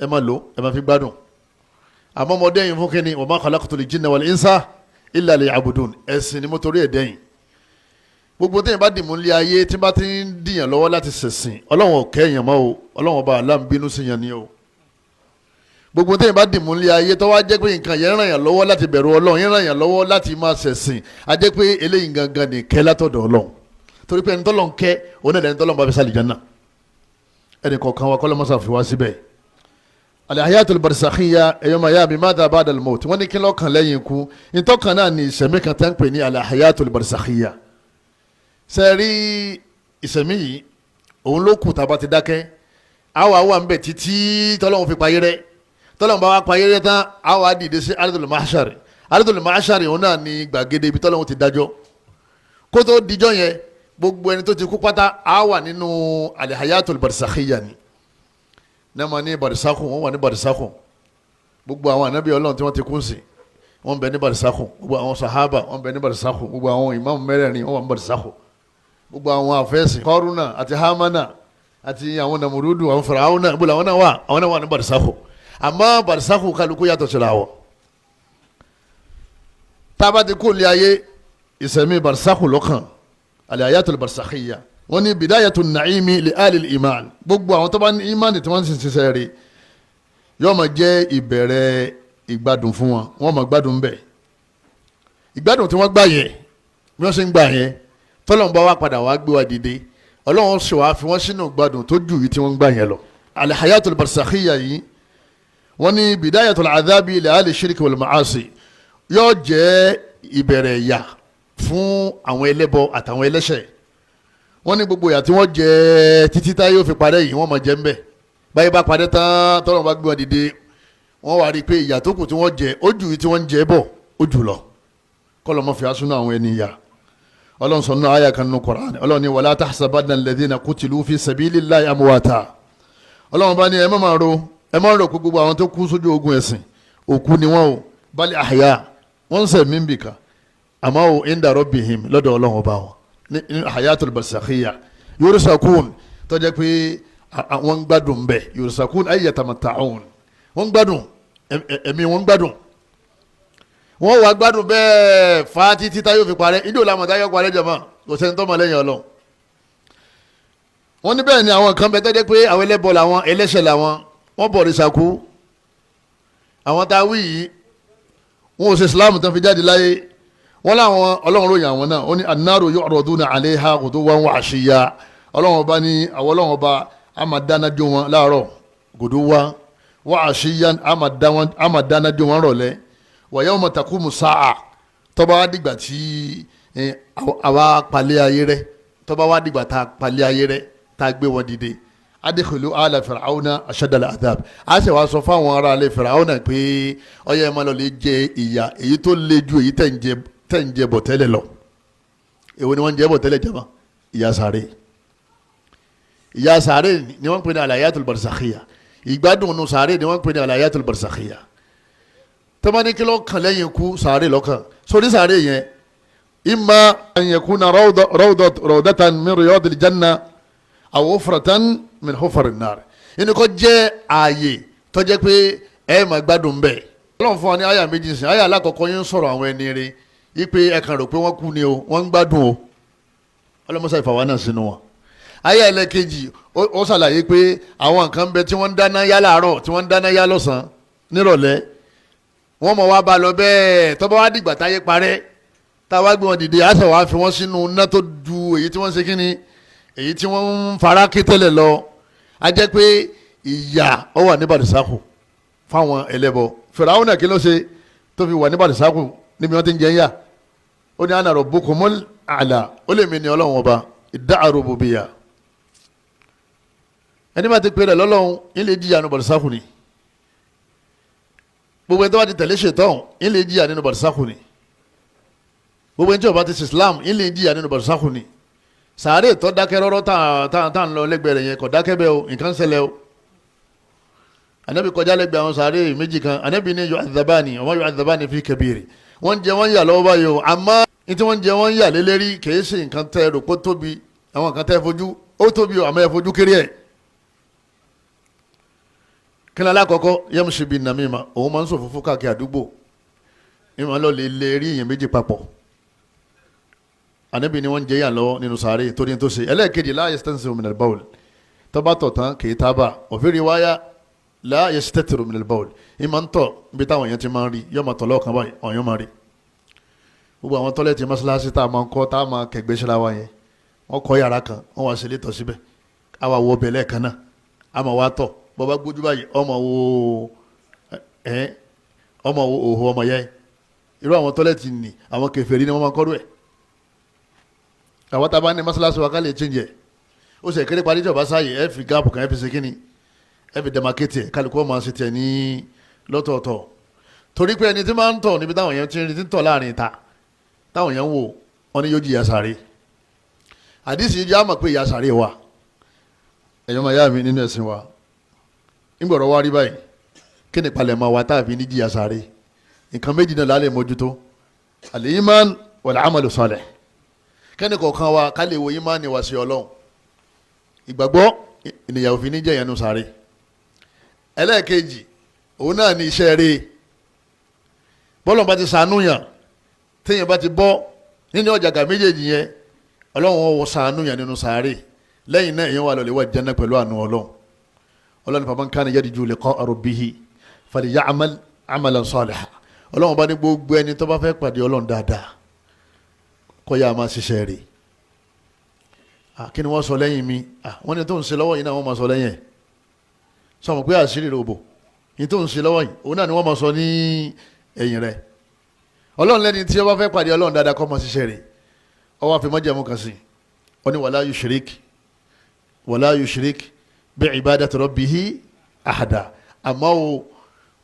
ẹ má lò ẹ má fi gbádùn àmọ́ mo dẹ́yìn fún kínní wa ma khalaqtul jinna wal insa illa liya'budun ẹ̀sìn ni mo torí ẹ̀ dẹ́yìn gbogbo téèyàn bá dìmú nílé ayé tí bá ti ń dìyàn lọ́wọ́ láti ṣẹ̀sìn ọlọ́run ò kẹ́yìn mọ́ o ọlọ́run bá Allah ń bínú sí yàn ni o gbogbo téèyàn bá dìmú nílé ayé tó wá jẹ́ pé nǹkan yẹn ràn yàn lọ́wọ́ láti bẹ̀rù ọlọ́run yẹn ràn yàn lọ́wọ́ láti máa ṣẹ̀sìn a jẹ́ pé eléyìí gangan ní kẹ́ látọ̀dọ̀ ọlọ́run torí pé ẹni tọ́lọ́ ń kẹ́ òun náà ẹni tọ́lọ́ ń bá fi sálì jẹ́nà ẹnì kọ̀ọ̀kan wa kọ́lọ́ mọ́sá fi wá síbẹ̀ al-hayatul barzakhiyya ẹ̀yọ́mọ̀ ya mi madha ba'da al-maut wọ́n ní kí lọ́kàn lẹ́yìn ikú ìtọ́kàn náà ní ìṣẹ̀mí kan tẹ́ ń pè ní al-hayatul barzakhiyya sẹ́ẹ̀rí ìṣẹ̀mí yìí òun ló kù tá a bá ti dákẹ́ àwa wà ń bẹ̀ títí tọ́lọ́hún fi payé rẹ́ tọ́lọ́hún bá wá payé rẹ́ tán àwa dìde sí ardul mahshar òun náà ní gbàgede ibi tọ́lọ́hún ti dájọ́ kó tó dijọ́ yẹn gbogbo ẹni tó ti kú pátá àwa nínú al-hayatul barzakhiyya ni náà ní barisakun wọ́n wà ní barisakun gbogbo àwọn ànábì ọlọ́run tí wọ́n ti kú sí wọ́n bẹ ní barisakun gbogbo àwọn sahaba wọ́n bẹ ní barisakun gbogbo àwọn imam mẹ́rẹ̀ẹ̀rin wọ́n wà ní barisakun gbogbo àwọn àfẹ́sì kọ́rùnà àti hamana àti àwọn namurudu àwọn faraona gbogbo àwọn náà wà ní barisakun àmọ́ barisakun kálukú yàtọ̀ síra wọ̀ tába ti kú ní ayé ìsẹ̀mí barisakun lọ́kàn al-hayatul barzakhiyya wọ́n ní bidayatu na'imi li alil iman gbogbo àwọn tó bá ní imani tí wọ́n sì ṣiṣẹ́ rí yóò máa jẹ́ ìbẹ̀rẹ̀ ìgbádùn fún wọn wọ́n máa gbádùn bẹ́ẹ̀ ìgbádùn tí wọ́n gbà yẹn bí wọ́n ṣe ń gbà yẹn tọ́lọ́run bá wá padà wá gbé wa dìde ọlọ́run ṣe wá fi wọ́n sínú ìgbádùn tó jù yìí tí wọ́n gbà yẹn lọ. al-hayatul barzakhiyya yìí wọ́n ní bidayatul adhabi li ali shirki wal ma'asi yóò jẹ́ ìbẹ̀rẹ̀ ìyà fún àwọn ẹlẹ́bọ àtàwọn ẹlẹ́ṣẹ̀ wọ́n ní gbogbo ìyà tí wọ́n jẹ títí táyé ó fi parẹ́ yìí wọ́n máa jẹ ń bẹ̀ báyìí bá parẹ́ tán tọ́lọ́run bá gbé wọn dìde wọ́n wá rí i pé ìyà tó kù tí wọ́n jẹ ó jù tí wọ́n ń jẹ bọ̀ ó jù lọ kọ́lọ́ mọ́ fi asúnú àwọn ẹni ìyà ọlọ́run sọ nínú àyà kan nínú Qur'an ọlọ́run ní wala tahsabanna alladhina qutilu fi sabilillahi amwata ọlọ́run bá ní ẹ má rò pé gbogbo àwọn tó kú sójú ogun ẹ̀sìn òkú ni wọ́n o bal ahya wọ́n ń sẹ̀mí bìkan àmọ́ o inda rabbihim lọ́dọ̀ ọlọ́run ọba wọn ní hayatul barzakhiyya yursakun tó jẹ́ pé wọ́n gbádùn bẹ́ẹ̀ yursakun ay yatamatta'un wọ́n gbádùn ẹ̀mí wọ́n gbádùn wọ́n wá gbádùn bẹ́ẹ̀ fa títí táyọ̀ fi parẹ́ ìdí òlàmọ̀ táyọ̀ parẹ́ jọ̀mọ́ kò sẹ́ni tó mọ̀ lẹ́yìn ọlọ́run wọ́n ní bẹ́ẹ̀ ni àwọn kan bẹ tó jẹ́ pé àwọn ẹlẹ́bọ làwọn ẹlẹ́ṣẹ̀ làwọn wọ́n bọ̀ ní sàkú àwọn tá a wí yìí wọn ò ṣe Islam tán fi jáde láyé wọ́n láwọn ọlọ́run ròyìn àwọn náà ó ní annaru yu'raduna 'alayha ghuduwwan wa 'ashiyya ọlọ́run ọba ní àwọn ọlọ́run ọba a máa dáná jó wọn láàárọ̀ ghuduwwan wa 'ashiyyan a máa dáná jó wọn rọ̀lẹ́ wa yawma taqumu sa'a tó bá wá dìgbà tí àwa palẹ̀ ayé rẹ̀ tó bá wá dìgbà tá a palẹ̀ ayé rẹ̀ tá a gbé wọn dìde adkhulu ala fir'auna ashadda al-'adhab a ṣe wá sọ fáwọn ará ilé fir'auna pé ọyẹ ẹ̀ máa lọ lè jẹ ìyà èyí tó le ju èyí tẹ̀ ń jẹ bọ̀ tẹ́lẹ̀ lọ èwo ni wọ́n ń jẹ bọ̀ tẹ́lẹ̀ jama ìyà sàré ni wọ́n ń pè ní al-hayatul barzakhiyya ìgbádùn nù sàré ni wọ́n ń pè ní al-hayatul barzakhiyya tọ́mọ́ni kí ló kàn lẹ́yìn ikú sàré lọ́kàn sórí sàré yẹn imma an yakuna rawdatan min riyadil janna aw hufratan min hufarin nar inú kọ́ jẹ́ ààyè tó jẹ́ pé ẹ máa gbádùn bẹ́ẹ̀ ọlọ́run fún wa ní àyà méjì sìn àyà alákọ̀ọ́kọ́ yín sọ̀rọ̀ àwọn ẹni rẹ̀ ipe ẹ̀kan rò pé wọ́n kú ni o wọ́n ń gbádùn o ọlọ́mọṣà ìfàwọn náà sínú wọn àyà ẹlẹ́kejì ó ṣàlàyé pé àwọn nǹkan bẹ tí wọ́n ń dáná yá láàárọ̀ tí wọ́n ń dáná yá lọ́sàn-án nírọ̀lẹ́ wọ́n mọ̀ wá ba lọ bẹ́ẹ̀ tó bá wá dìgbà táyé parẹ́ táwa gbé wọn dìde àṣà wàá fi wọ́n sínú iná tó ju èyí tí wọ́n ṣe kíni èyí tí wọ́n ń fara ké tẹ́lẹ̀ lọ a jẹ́ pé ìyà ó wà ní bàdìsákù fáwọn ẹlẹ́bọ Fáráò náà kí ló ṣe tó fi wà ní bàdìsákù níbi wọ́n ti ń jẹ yà ó ní ana rabbukumul a'la ó lè mi ní ọlọ́run ọba idda'a rububiyya ẹni bá ti pè rẹ̀ lọ́lọ́run ilé jíjà ní bàdìsákù ni gbogbo ẹni tó bá ti tẹ̀lé ṣètọ́n ilé jíjà nínú bàdìsákù ni gbogbo ẹni tí ó bá ti ṣe Islam ilé jíjà nínú bàdìsákù ni sàárè tó dákẹ́ rọ́rọ́ tá ń lọ lẹ́gbẹ̀ẹ́ rẹ̀ yẹn kò dákẹ́ bẹ́ẹ̀ o nǹkan ṣẹlẹ̀ o anabi kọjá lẹ́gbẹ̀ẹ́ àwọn sàárè méjì kan anabi ní yu'adhabani wa ma yu'adhabani fi kabiri wọ́n jẹ wọ́n yà lọ́wọ́ báyìí o àmọ́ ní tí wọ́n jẹ wọ́n yà lélẹ́rí kìí ṣe nǹkan tẹ́ rò pé tóbi àwọn nǹkan tẹ́ fojú ó tóbi o àmọ́ ẹ fojú kéré ẹ̀ kí ni alákọ̀ọ́kọ́ yamshi bin namima òun máa ń sọ fúnfún káàkiri àdúgbò ìmọ̀ lọ lè rí èèyàn méjì papọ̀ anabi ni wọ́n jẹ́ yà lọ́wọ́ nínú sàárè torí tó ṣe ẹlẹ́ẹ̀kejì la yastanzihu min al-bawl tọ́ba tọ̀ tán kì í tábà òfin riwaya la yastatiru min al-bawl ìmọ̀ ń tọ̀ níbi táwọn èèyàn ti máa ń rí yóò máa tọ̀ lọ́ọ̀kan báyìí ọ̀yàn máa rí gbogbo àwọn tọ́lẹ̀tì mọ́ṣáláṣí tá a máa ń kọ́ tá a máa kẹgbẹ́ ṣẹlá wa yẹn wọ́n kọ́ yàrá kan wọ́n wá sílé tọ̀ síbẹ̀ a wà wọ bẹ̀lẹ̀ kan náà a máa wá tọ̀ bọ́ba gbójú báyìí ọmọ wo òhò ọmọ yẹn irú àwọn tọ́lẹ̀tì ni àwọn kèfèrí ni wọ́n máa kọ́rú ẹ̀ àwọn tá a bá ní mọ́ṣáláṣí wa ká lè change ó sì kéré parí ìjọba sáàyè ẹ fi gáàpù kan ẹ fi ṣe kíni ẹ fi dẹmarkétì ẹ kálukú ọmọ ṣe tiẹ̀ ní lọ́tọ̀ọ̀tọ̀ torí pé ẹni tí máa ń tọ̀ níbi táwọn èèyàn ti ń rí ti ń tọ̀ láàrin ìta táwọn èèyàn ń wò wọn ni yóò jí ìyà sàré àdìsí yìí jẹ́ àmọ̀ pé ìyà sàré wà ẹ̀yọ́ máa yá mi nínú ẹ̀sìn wa ńgbọ̀rọ̀ wá rí báyìí kí ni palẹ̀mọ́ wa táàbí ní jíyà sàré nǹkan méjì náà lálẹ́ mójútó al-iman wal-amalu salih kẹ́ni kọ̀ọ̀kan wa ká lè wo ìmánì wa sí ọlọ́run ìgbàgbọ́ ènìyàn òfin ní jẹ́ ìyanu sáré ẹlẹ́ẹ̀kejì òun náà ní iṣẹ́ rẹ̀ bọ́lọ̀ bá ti sànú yàn téèyàn bá ti bọ́ nínú ọ̀jàgà méjèèjì yẹn ọlọ́run wọ sànú yàn nínú sáré lẹ́yìn náà èèyàn wà lọ́lẹ̀ wà jẹ́nà pẹ̀lú àánú ọlọ́run faman kana yarju liqa'a rabbihi falya'mal 'amalan salihan ọlọ́run bá ní gbogbo ẹni tó bá fẹ́ pàdé ọlọ́run dáadáa kọ́ ya máa ṣiṣẹ́ rẹ̀ kí ni wọ́n sọ lẹ́yìn mi wọ́n ní tó ń ṣe lọ́wọ́ yìí náà wọ́n máa sọ lẹ́yìn ẹ̀ sọmọ pé àṣírí rẹ̀ òbò yìí tó ń ṣe lọ́wọ́ yìí òun náà ni wọ́n máa sọ ní ẹ̀yìn rẹ̀ ọlọ́run lẹ́ni tí ó bá fẹ́ pàdé ọlọ́run dáadáa kọ́ máa ṣiṣẹ́ rẹ̀ ọwọ́ àfi mọ́jẹ̀mú kan sí ọ ní wala yushrik bi ibadati rabbihi ahada àmọ́ o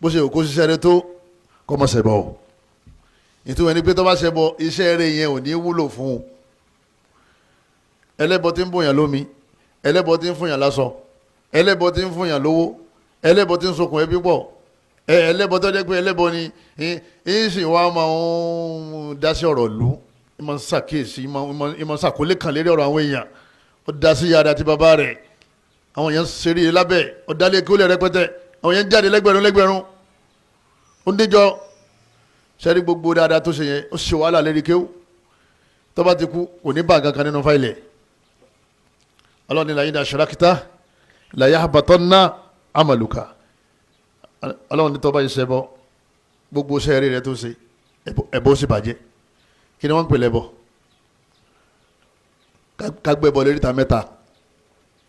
bó ṣe òkú ṣiṣẹ́ rẹ̀ tó kọ́ máa ṣẹbọ o ìtumọ̀ ní pé tó bá ṣẹbọ iṣẹ́ rẹ̀ yẹn ò ní wúlò fún un ẹlẹ́bọ tí ń bòyàn lómi ẹlẹ́bọ tí ń fúnyàn lásọ ẹlẹ́bọ tí ń fúnyàn lówó ẹlẹ́bọ tí ń sokùn ẹbí pọ̀ ẹlẹ́bọ tó jẹ́ pé ẹlẹ́bọ ni ń sì wá máa ń dá sí ọ̀rọ̀ ìlú ìmọ̀ ń ṣàkíyèsí ìmọ̀ ń ṣàkólé kan lérí ọ̀rọ̀ àwọn èèyàn ó dá sí yàrá àti bàbá rẹ̀ àwọn èèyàn ń ṣeré lábẹ́ ó dálé kí ó lè rẹpẹtẹ àwọn èèyàn ń jáde lẹ́gbẹ̀rún ó ń díjọ sẹ́rí gbogbo dáadáa tó ṣe yẹn ó ṣe wàhálà lérí kéwù tó bá ti kú kò ní bá nǹkan kan nínú fáìlì ọlọ́ni la in ashrakta la yahbatanna amaluka ọlọ́run ní tó bá ṣe bọ́ gbogbo sẹ́ẹ̀rí rẹ tó ṣe ẹbọ sì bàjẹ́ kí ni wọ́n ń pè lẹ́bọ kágbẹ́bọ lérí ta mẹ́ta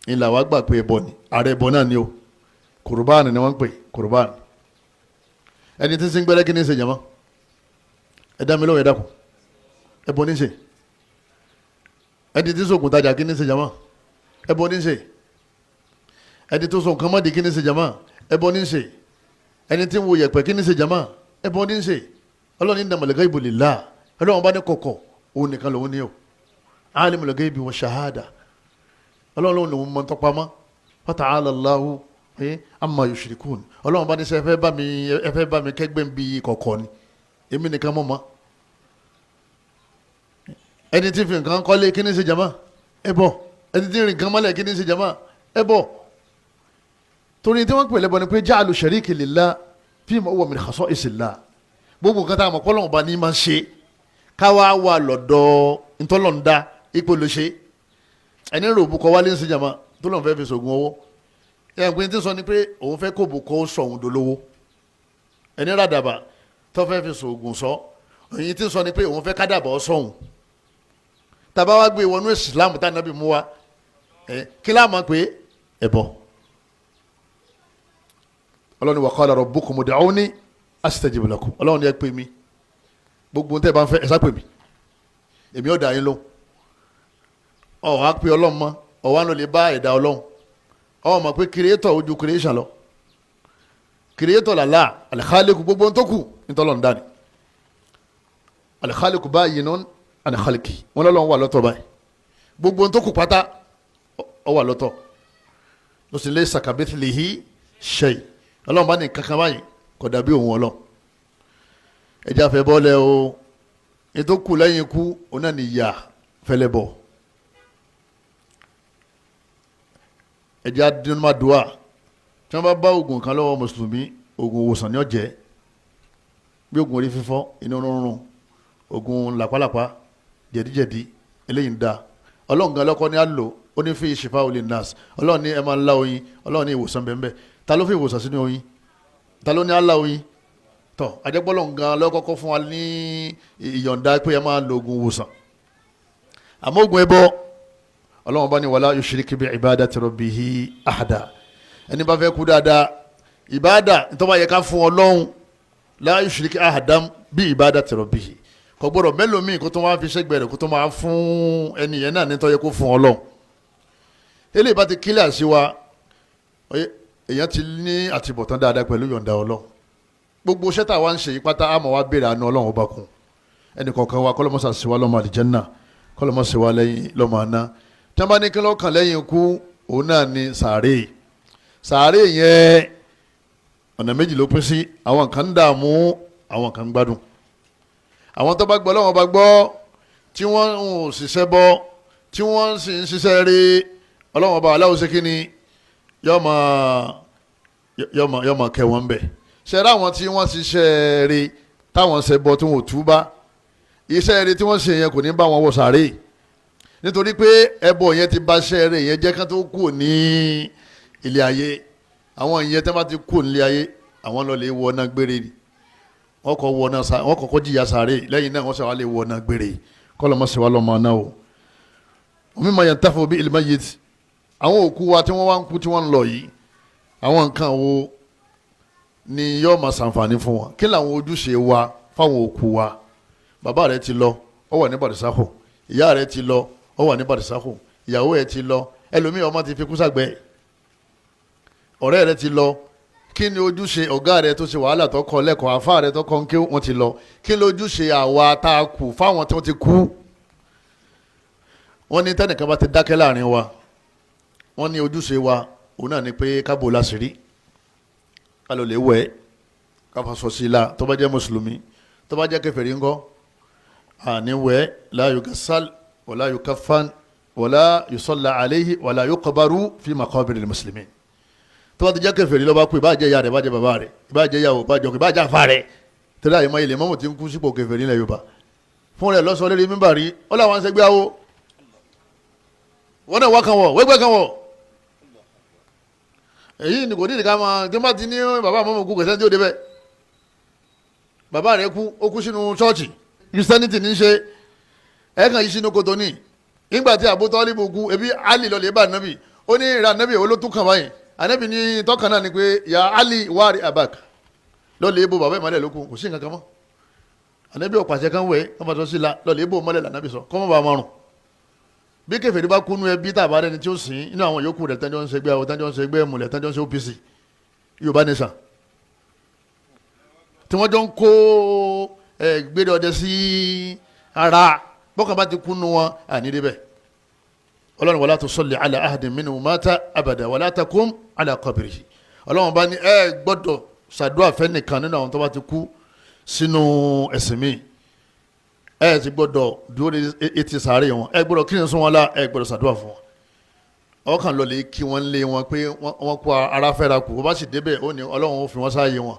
ìlà wàá gbà pé ẹbọ ni ààrẹ ẹbọ náà ni o kùrùbáàni ni wọ́n ń pè kùrùbáàni ẹni tí ń sin gbẹ́rẹ́ kí ni ń ṣe jàmọ́ ẹ̀dá mi lọ́wọ́ ẹ̀dá kù ẹbọ ní ṣe ẹni tí sògùn tajà kí ní ṣe jama ẹbọ ní ṣe ẹni tó sọ nǹkan mọ́dì kí ní ṣe jama ẹbọ ní ṣe ẹni tí ń wo yẹ̀pẹ̀ kí ní ṣe jama ẹbọ ní ṣe ọlọ́run innamal ghaibu lillah ọlọ́run bá ní kọ̀kọ̀ òun nìkan lòun ní o alimul ghaibi wa shahada ọlọ́run lòun mọ̀ tọpamọ́ fata'ala Allahu amma yushrikun ọlọ́run bá ní sẹ́ ẹ fẹ́ bá mi kẹ́gbẹ́ bí kọ̀kọ̀ ni èmi nìkan mọ̀ mọ́ ẹni tí fi nǹkan kọ́lé kí ní ṣe jama ẹbọ ẹni tí rìn nǹkan mọ́lẹ̀ kí ní ṣe jama ẹbọ torí tí wọ́n pè lẹ́bọ ni pé ja'alu shariki lillah fima huwa min khasa'isillah gbogbo nǹkan tá a mọ̀ kọ́ lọ́wọ́ bá ní máa ń ṣe káwá wà lọ́dọ̀ ntọ́lọ́ndá ipò ló ṣe ẹni rò bukọ wálé ń ṣe jama tó lọ́n fẹ́ fi sògùn owó ẹ̀ pé tí sọ ni pé òun fẹ́ kó bukọ sọ̀hún dolówó ẹni ràdàbà tó fẹ́ fi sògùn sọ èyí tí sọ ni pé òun fẹ́ kádàbọ̀ sọ̀hún tàbá wá gbé wọnú ìsìlámù tá nàbí mú wa kí láà máa pé ẹbọ ọlọ́ni wa qala rabbukum ud'uni astajib lakum ọlọ́ni ẹ pè mí gbogbo ń tẹ́ bá ń fẹ́ ẹ sá pè mí èmi ò dá yín lóhùn ọ̀ wá pé ọlọ́run mọ́ ọ̀ wá lọ lè bá ẹ̀dá ọlọ́run ọ̀ mọ̀ pé kìrìẹ́tọ̀ ojú kìrìẹ́sàn lọ kìrìẹ́tọ̀ làlá al-khaliqu gbogbo ń tó kù nítọ́lọ́ ń dání al-khaliqu bayyinun an khalqi wọn lọ́lọ́run wà lọ́tọ̀ báyìí gbogbo ohun tó kù pátá ọ wà lọ́tọ̀ ló sì lè sàkàbẹ́tìlìhí shay ọlọ́run bá ní kankan báyìí kò dàbí òun ọlọ́run ẹja fẹ́ bọ́lẹ̀ o ní tó kù lẹ́yìn ikú òun náà ní ìyà fẹ́lẹ́ bọ̀ ẹja dínúmàdùá tí wọ́n bá bá oògùn kan lọ́wọ́ mùsùlùmí oògùn òwòsàn ní ọ̀jẹ́ bí oògùn orí fífọ́ inú rúnrún oògùn làpálàpá jẹ̀díjẹ̀dí eléyìí ń da ọlọ́run gan lọ́kọ́ ní á lò ó ní fi ìṣèfà olè nas ọlọ́run ní ẹ máa ń lá oyin ọlọ́run ní ìwòsàn bẹ́ẹ̀ ta ló fi ìwòsàn sínú oyin ta ló ní á lá oyin tọ́ ajẹ́pọ́lọ́run gan lọ́kọ́kọ́ fún wa ní ìyọ̀ǹda pé ẹ máa lo oògùn ìwòsàn àmọ́ oògùn ẹbọ ọlọ́run bá ní wala yushrik bi ibadati rabbihi ahada ẹni bá fẹ́ kú dáadáa ìbáàdà tó bá yẹ ká fún ọlọ́run la yushrik ahadan bi ibadati rabbihi kò gbọ́dọ̀ mẹ́lòmíì kó tó máa fi ṣẹ́gbẹ̀rẹ̀ kó tó máa fún ẹni yẹn náà nítorí kó fún ọlọ́run eléyìí bá ti kílẹ̀ àṣìwá èèyàn ti ní àtibọ̀tán dáadáa pẹ̀lú yọ̀ǹda ọlọ́run gbogbo ṣẹ́tà wa ń ṣe yí pátá àmọ́ wa béèrè àánú ọlọ́run ọba kun ẹnì kọ̀ọ̀kan wa kọ́lọ́mọ́sà sí wa lọ́mọ àlìjẹ́nnà kọ́lọ́mọ́sà sí wa lẹ́yìn lọ́mọ àná tí wọ́n bá ní kí lọ́kàn lẹ́yìn ikú òun náà ni sàárè sàárè yẹn ọ̀nà méjì ló pín sí àwọn kan ń dààmú àwọn kan ń gbádùn àwọn tó bá gbọ́ lọ́wọ́ bá gbọ́ tí wọ́n ń ṣiṣẹ́ bọ́ tí wọ́n sì ń ṣiṣẹ́ rí ọlọ́wọ́n bá aláwọ̀ ṣe kí ni yọ́ máa kẹ́ wọn bẹ̀ ṣẹ́ra àwọn tí wọ́n ṣiṣẹ́ rí táwọn ṣe bọ́ tí wọ́n ò túbá iṣẹ́ rí tí wọ́n ṣe yẹn kò ní bá wọn wọ sàárè nítorí pé ẹbọ yẹn ti bá ṣẹ́ rí yẹn jẹ́ kán tó kù ní ilé ayé àwọn ìyẹn tẹ́ bá ti kù nílé ayé àwọn lọ lè wọ náà gbére ni wọ́n kọ́kọ́ jìyà sáré lẹ́yìn náà wọ́n sọ wá lè wọ náà gbére kọ́lọ́ mọ́ sí wa lọ́mọ náà o omi ma yẹn tafo bí ilé mayit àwọn òkú wa tí wọ́n wá ń kú tí wọ́n ń lọ yìí àwọn nǹkan wo ni yóò máa ṣàǹfààní fún wọn kí làwọn ojúṣe wa fáwọn òkú wa bàbá rẹ ti lọ ó wà ní bàdìsákò ìyá rẹ ti lọ ó wà ní bàdìsákò ìyàwó ẹ ti lọ ẹlòmíì ọmọ ti fi kú sàgbẹ́ ọ̀rẹ́ rẹ ti lọ kí ni ojúṣe ọ̀gá rẹ tó ṣe wàhálà tó kọ lẹ́kọ̀ọ́ àfáà rẹ tó kọ́ ń ké wọ́n ti lọ kí ni ojúṣe àwa tá a kù fáwọn tí wọ́n ti kú wọ́n ní tẹ́nìkan bá ti dákẹ́ láàrin wa wọ́n ní ojúṣe wa òun náà ni pé kábò láṣìírí ká ló lè wẹ̀ káfa sọ sí la tó bá jẹ́ mùsùlùmí tó bá jẹ́ kèfèrí ńkọ́ àníwẹ̀ la yugassal wala yukaffan wala yusalla alayhi wala yuqbaru fi maqabiril muslimin tó bá ti jẹ́ kèfèrí ló bá kú ìbá jẹ́ ìyá rẹ̀ ìbá jẹ́ bàbá rẹ̀ ìbá jẹ́ ìyàwó ìbá jẹ́ ọkọ ìbá jẹ́ àfà rẹ̀ torí àyè máa ilé mọ́mù tí ń kú sípò kèfèrí ilẹ̀ Yorùbá fún rẹ̀ lọ́sọ̀ lérí mímbàrí ó làwọn ń ṣẹgbẹ́ àwọ wọn náà wá kan wọ̀ wẹ́gbẹ́ kan wọ̀ èyí ni kò ní ìdíkà máa tí wọ́n bá ti ní bàbá mọ́mù kú kẹsẹ́ tí ó débẹ̀ bàbá rẹ̀ kú ó kú sínú ṣọ́ọ̀ṣì Christianity ní í ṣe ẹ̀ẹ̀kan yìí sínú kòtò ní nígbà tí Abu Talib kú ebi Ali lọ lè bá ànábì ó ní ìrà ànábì olótú kan báyìí ànábì ní tọ́kàn náà ni pé ya Ali wari abak lọ́ọ̀lẹ́ ibo bàbá ìmọ̀lẹ́ lókun kò sí nǹkan kan mọ́ ànábì ọ̀pàṣẹ kan wẹ̀ ọmọ tó sí la lọ́ọ̀lẹ́ ibo mọ́lẹ̀ lànàbì sọ kọ́mọ́ bá márùn bí kèfèrí bá kúnú ẹbí tàbá rẹni tí ó sìn inú àwọn yòókù rẹ̀ tẹ́jọ́ ń ṣẹgbẹ́ àwọn tẹ́jọ́ ń ṣẹgbẹ́ múlẹ̀ tẹ́jọ́ ń ṣe OPC Yorùbá nation tí wọ́n jọ ń kó gbére ọdẹ sí ara bọ́kàn bá ti kúnú wọn ànídébẹ̀ ọlọ́run wala tusalli ala ahadin minhum mata abada wala taqum ala qabrihi ọlọ́run bá ní gbọ́dọ̀ ṣàdúrà fẹ́ nìkan nínú àwọn tó bá ti kú sínú ẹ̀sìn mi ti gbọ́dọ̀ dúró etí sàárè wọn gbọ́dọ̀ kí ni sún wọn lá gbọ́dọ̀ ṣàdúrà fún wọn ọkàn lọ lè kí wọ́n lé wọn pé wọ́n kó ara fẹ́ra kù wọ́n bá sì débẹ̀ ó ní ọlọ́run ó fi wọ́n sáàyè wọn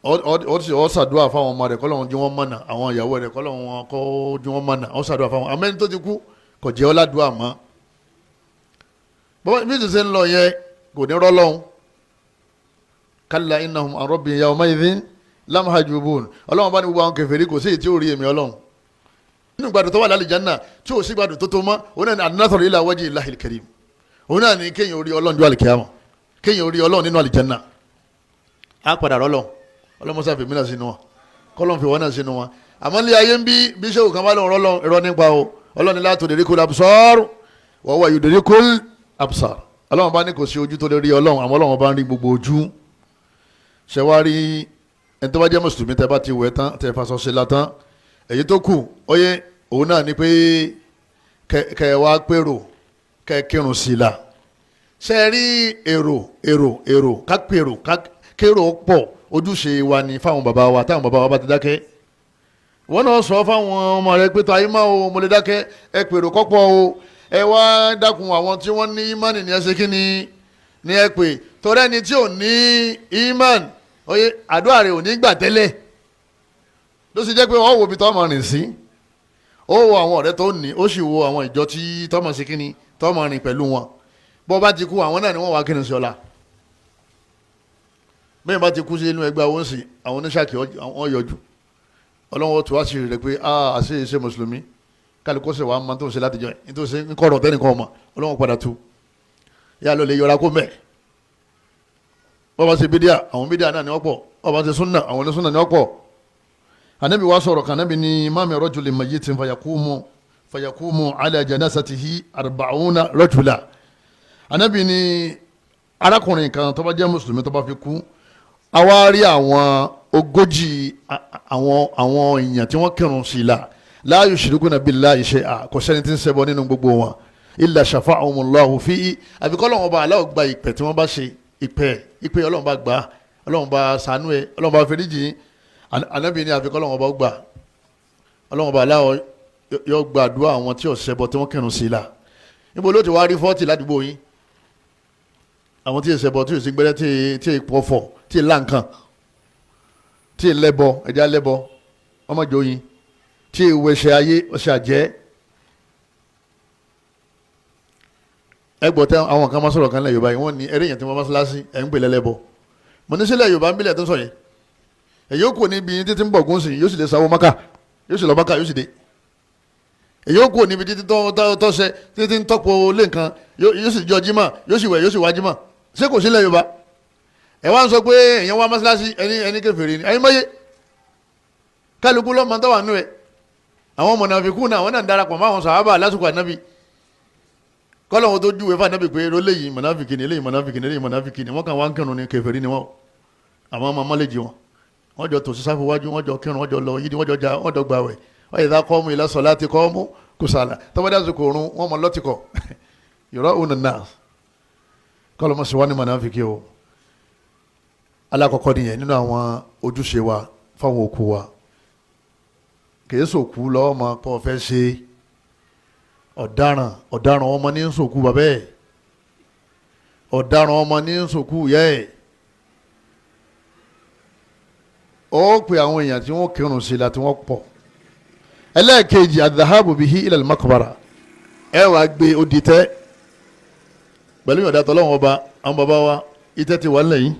ó ṣàdúrà fáwọn ọmọ rẹ̀ kọ́lọ́run jí wọ́n mọ̀nà àwọn ìyàwó rẹ̀ kọ́lọ́run kó jí wọ́n mọ̀nà ó ṣàdúrà fáwọn amẹ́ni tó ti kú kò jẹ́ ọ́ ládùúgbò àmọ́ bọ́bá bí ṣe ń lọ yẹ kò ní rọ́lọ́hún kalla innahum an rabbihim yawma idhin lamahjubun ọlọ́run bá ní gbogbo àwọn kèfèrí kò sí èyí tí ó rí èmi ọlọ́run nínú gbàdùn tó wà lálẹ́ janna tí ò sí gbàdùn tó tó mọ́ òun náà ní an-nazaru ila wajhi Allahil karim òun náà ní kéèyàn orí ọlọ́run ju al-qiyamah kéèyàn orí ọlọ́run nínú àlìjánná á padà rọ́lọ́run ọlọ́mọsá fi mílíọ̀nù sínú wọn kọ́lọ́n fi wọ́n náà sínú wọn àmọ́ ní ayé ń bí bíṣẹ́wò kan bá lọ́run rọ́lọ́run ẹ̀rọ nípa o ọlọ́run la tudrikul absar wa huwa yudrikul absar ọlọ́run bá ní kò sí ojú tó lè rí ọlọ́run àmọ́ ọlọ́run bá ń rí gbogbo ojú ṣẹwárí ẹni tó bá jẹ́ mùsùlùmí tẹ́ bá ti wẹ̀ tán tẹ́ fasọ ṣe la tán èyí tó kù óyé òun náà ni pé kẹ wá pèrò kẹ kírun sí la ṣe rí èrò ká pèrò kérò pọ̀ ojúṣe wa ni fáwọn bàbá wa táwọn bàbá wa bá ti dákẹ́ wọ́n náà sọ fáwọn ọmọ rẹ pé tó ayé máa o mo lè dákẹ́ ẹ pèrò kọ́pọ̀ o ẹ wá dákun àwọn tí wọ́n ní ìmánì ní ẹ ṣe kí ni ní ẹ pè torí ẹni tí ò ní ìmánì oye àdúrà rẹ ò ní gbà tẹ́lẹ̀ ló sì jẹ́ pé wọ́n wo ibi tọ́mọ rìn sí ó wo àwọn ọ̀rẹ́ tó ní ó sì wo àwọn ìjọ tí tọ́mọ ṣe kí ni tọ́mọ rìn pẹ̀lú wọn bọ́ bá ti kú àwọn náà ni wọ́n wá kí ni sí ọ̀la bẹ́ẹ̀ bá ti kú sí inú ẹgbẹ́ àwọn sì àwọn oníṣàkì wọ́n yọjú ọlọ́wọ́ tó wá sí rẹ̀ pé àṣẹ ìṣe mùsùlùmí kálukú sì wà á máa tó ń ṣe láti jọ ẹ̀ nítorí ṣe ń kọ̀rọ̀ tẹ́nìkan ọmọ ọlọ́wọ́ padà tú yá ló lè yọra kó mẹ́ wọ́n bá ṣe bídíà àwọn bídíà náà ni wọ́n pọ̀ wọ́n bá ṣe súnà àwọn onísúnà ni wọ́n pọ̀ ànábì wá sọ̀rọ̀ kan ànábì ní mami rajulin mayyitin fayakumu ala janazatihi arba'una rajula ànábì ní arákùnrin kan tó bá jẹ́ mùsùlùmí tó bá fi kú àwa rí àwọn ogójì àwọn èèyàn tí wọ́n kírun sí la la yushrikuna billahi shay'a kò sẹ́ni tí ń ṣẹbọ nínú gbogbo wọn illa shafa'ahumullahu fi àfikọ́ ọlọ́run ọba aláwọ̀ gba ìpè tí wọ́n bá ṣe ìpè ọlọ́run bá gbà ọlọ́run bá ṣàánú ẹ ọlọ́run bá fẹ́ríjì ànábì ní àfikọ́ ọlọ́run ọba gbà ọlọ́run ọba aláwọ̀ yóò gba àdúrà àwọn tí ò ṣẹbọ tí wọ́n kírun sí la níbo ló ti wá rí 40 ládùúgbò yín àwọn tí ì ṣẹbọ tí ì sí gbẹ́rẹ́ tí ì pọ̀fọ̀ tí ì láǹkan tí ì lẹ́bọ ẹ̀já lẹ́bọ ọmọjọ́yin tí ì wẹ̀ṣẹ̀ ayé ọ̀ṣẹ̀ àjẹ́ ẹgbọ́ tẹ àwọn kan máa sọ̀rọ̀ kan lẹ̀ Yorùbá yìí wọ́n ní ẹ̀rí yẹn tí wọ́n mọ́sálásí ẹ̀ ń pè lẹ́lẹ́bọ mo ní sílẹ̀ Yorùbá ń bílẹ̀ tó sọ yẹn èyí ó kò níbi títí ń bọ̀ gún sí yóò sì lè sáwọ́ Mákà yóò sì lọ Mákà yóò sì dé èyí ó kò níbi títí tọ́ṣẹ títí ń tọ́pọ̀ lé nǹkan yóò sì jọ jímọ̀ yóò sì wẹ̀ yóò sì wá jímọ̀ ṣé kò sílẹ̀ Yorùbá ẹ wá ń sọ pé èèyàn wá mọ́sálásí ẹni kèfèrí ni ẹni mọ́yé kálukú lọ́mọ tó wà nú ẹ̀ àwọn mọ̀nàfíkù náà wọ́n náà darapọ̀ mọ́ àwọn sàhábà lásìkò ànábì kọ́lọ́wọ́n tó júwe fún ànábì pé eléyìí mọ̀nàfíkì ni eléyìí mọ̀nàfíkì ni eléyìí mọ̀nàfíkì ni wọ́n kàn wá ń kírun ní kèfèrí ni wọ́n àwọn ọmọ mọ́lẹ́jì wọ́n jọ tòṣì sáfù wájú wọ́n jọ kírun wọ́n jọ lọ yídí wọ́n jọ ja wọ́n jọ gbàwẹ̀ wọ́n yẹ kọ́ mu ila salati kọ́ mu kùsàlà tọ́wọ́dá sọ̀kò òrun wọ́n mọ lọ́tìkọ̀ yọ̀rọ̀ òun nà kọ́lọ́mọ sì wá ní mọ̀nàfíkì o alákọ̀ọ́kọ́ nìyẹn nínú àwọn ojúṣe wa fáwọn òkú wa kìí sòkú lọ́wọ́ máa pọ̀ fẹ́ ṣe ọ̀daràn ọmọ ní sòkú bàbá ẹ̀ ọ̀daràn ọmọ ní sòkú ìyá ẹ̀ ó pe àwọn èèyàn tí wọ́n kírun sí láti wọ́n pọ̀ ẹlẹ́ẹ̀kejì adhahabu bihi ila al-maqbara ẹ wàá gbé odi tẹ́ pẹ̀lú ìyọ̀dá tọ́lọ́wọ́n ọba àwọn bàbá wa ìtẹ́ ti wà lẹ́yìn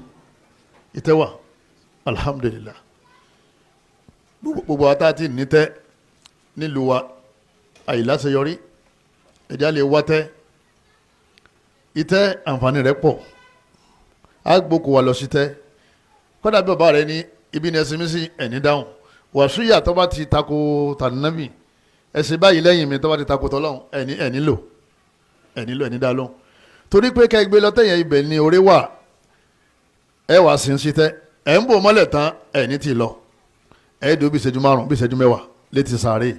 ìtẹ́ wà alhamdulillah gbogbo ata ti nítẹ́ nílùú wa àìláṣeyọrí ẹ̀dá lè wá tẹ́ ìtẹ́ àǹfààní rẹ̀ pọ̀ á gbókò wa lọ sí tẹ́ kọ́dà bí bàbá rẹ̀ ní ibi ní ẹsìn mi sí ẹni dáhùn wàásùyà tó bá ti tako tànàbì ẹsìn báyìí lẹ́yìn mi tó bá ti tako tọ́lọ́hún ẹni lò ẹni dá lóhùn torí pé kẹgbẹ́ lọ́tẹ̀yìn ibẹ̀ ni orí wà ẹ wàá sin sí tẹ́ ẹ̀ ń bò mọ́lẹ̀ tán ẹni tí lọ ẹ̀ dùn bí ìṣẹ́jú 5 bí ìṣẹ́jú 10 létí sàárè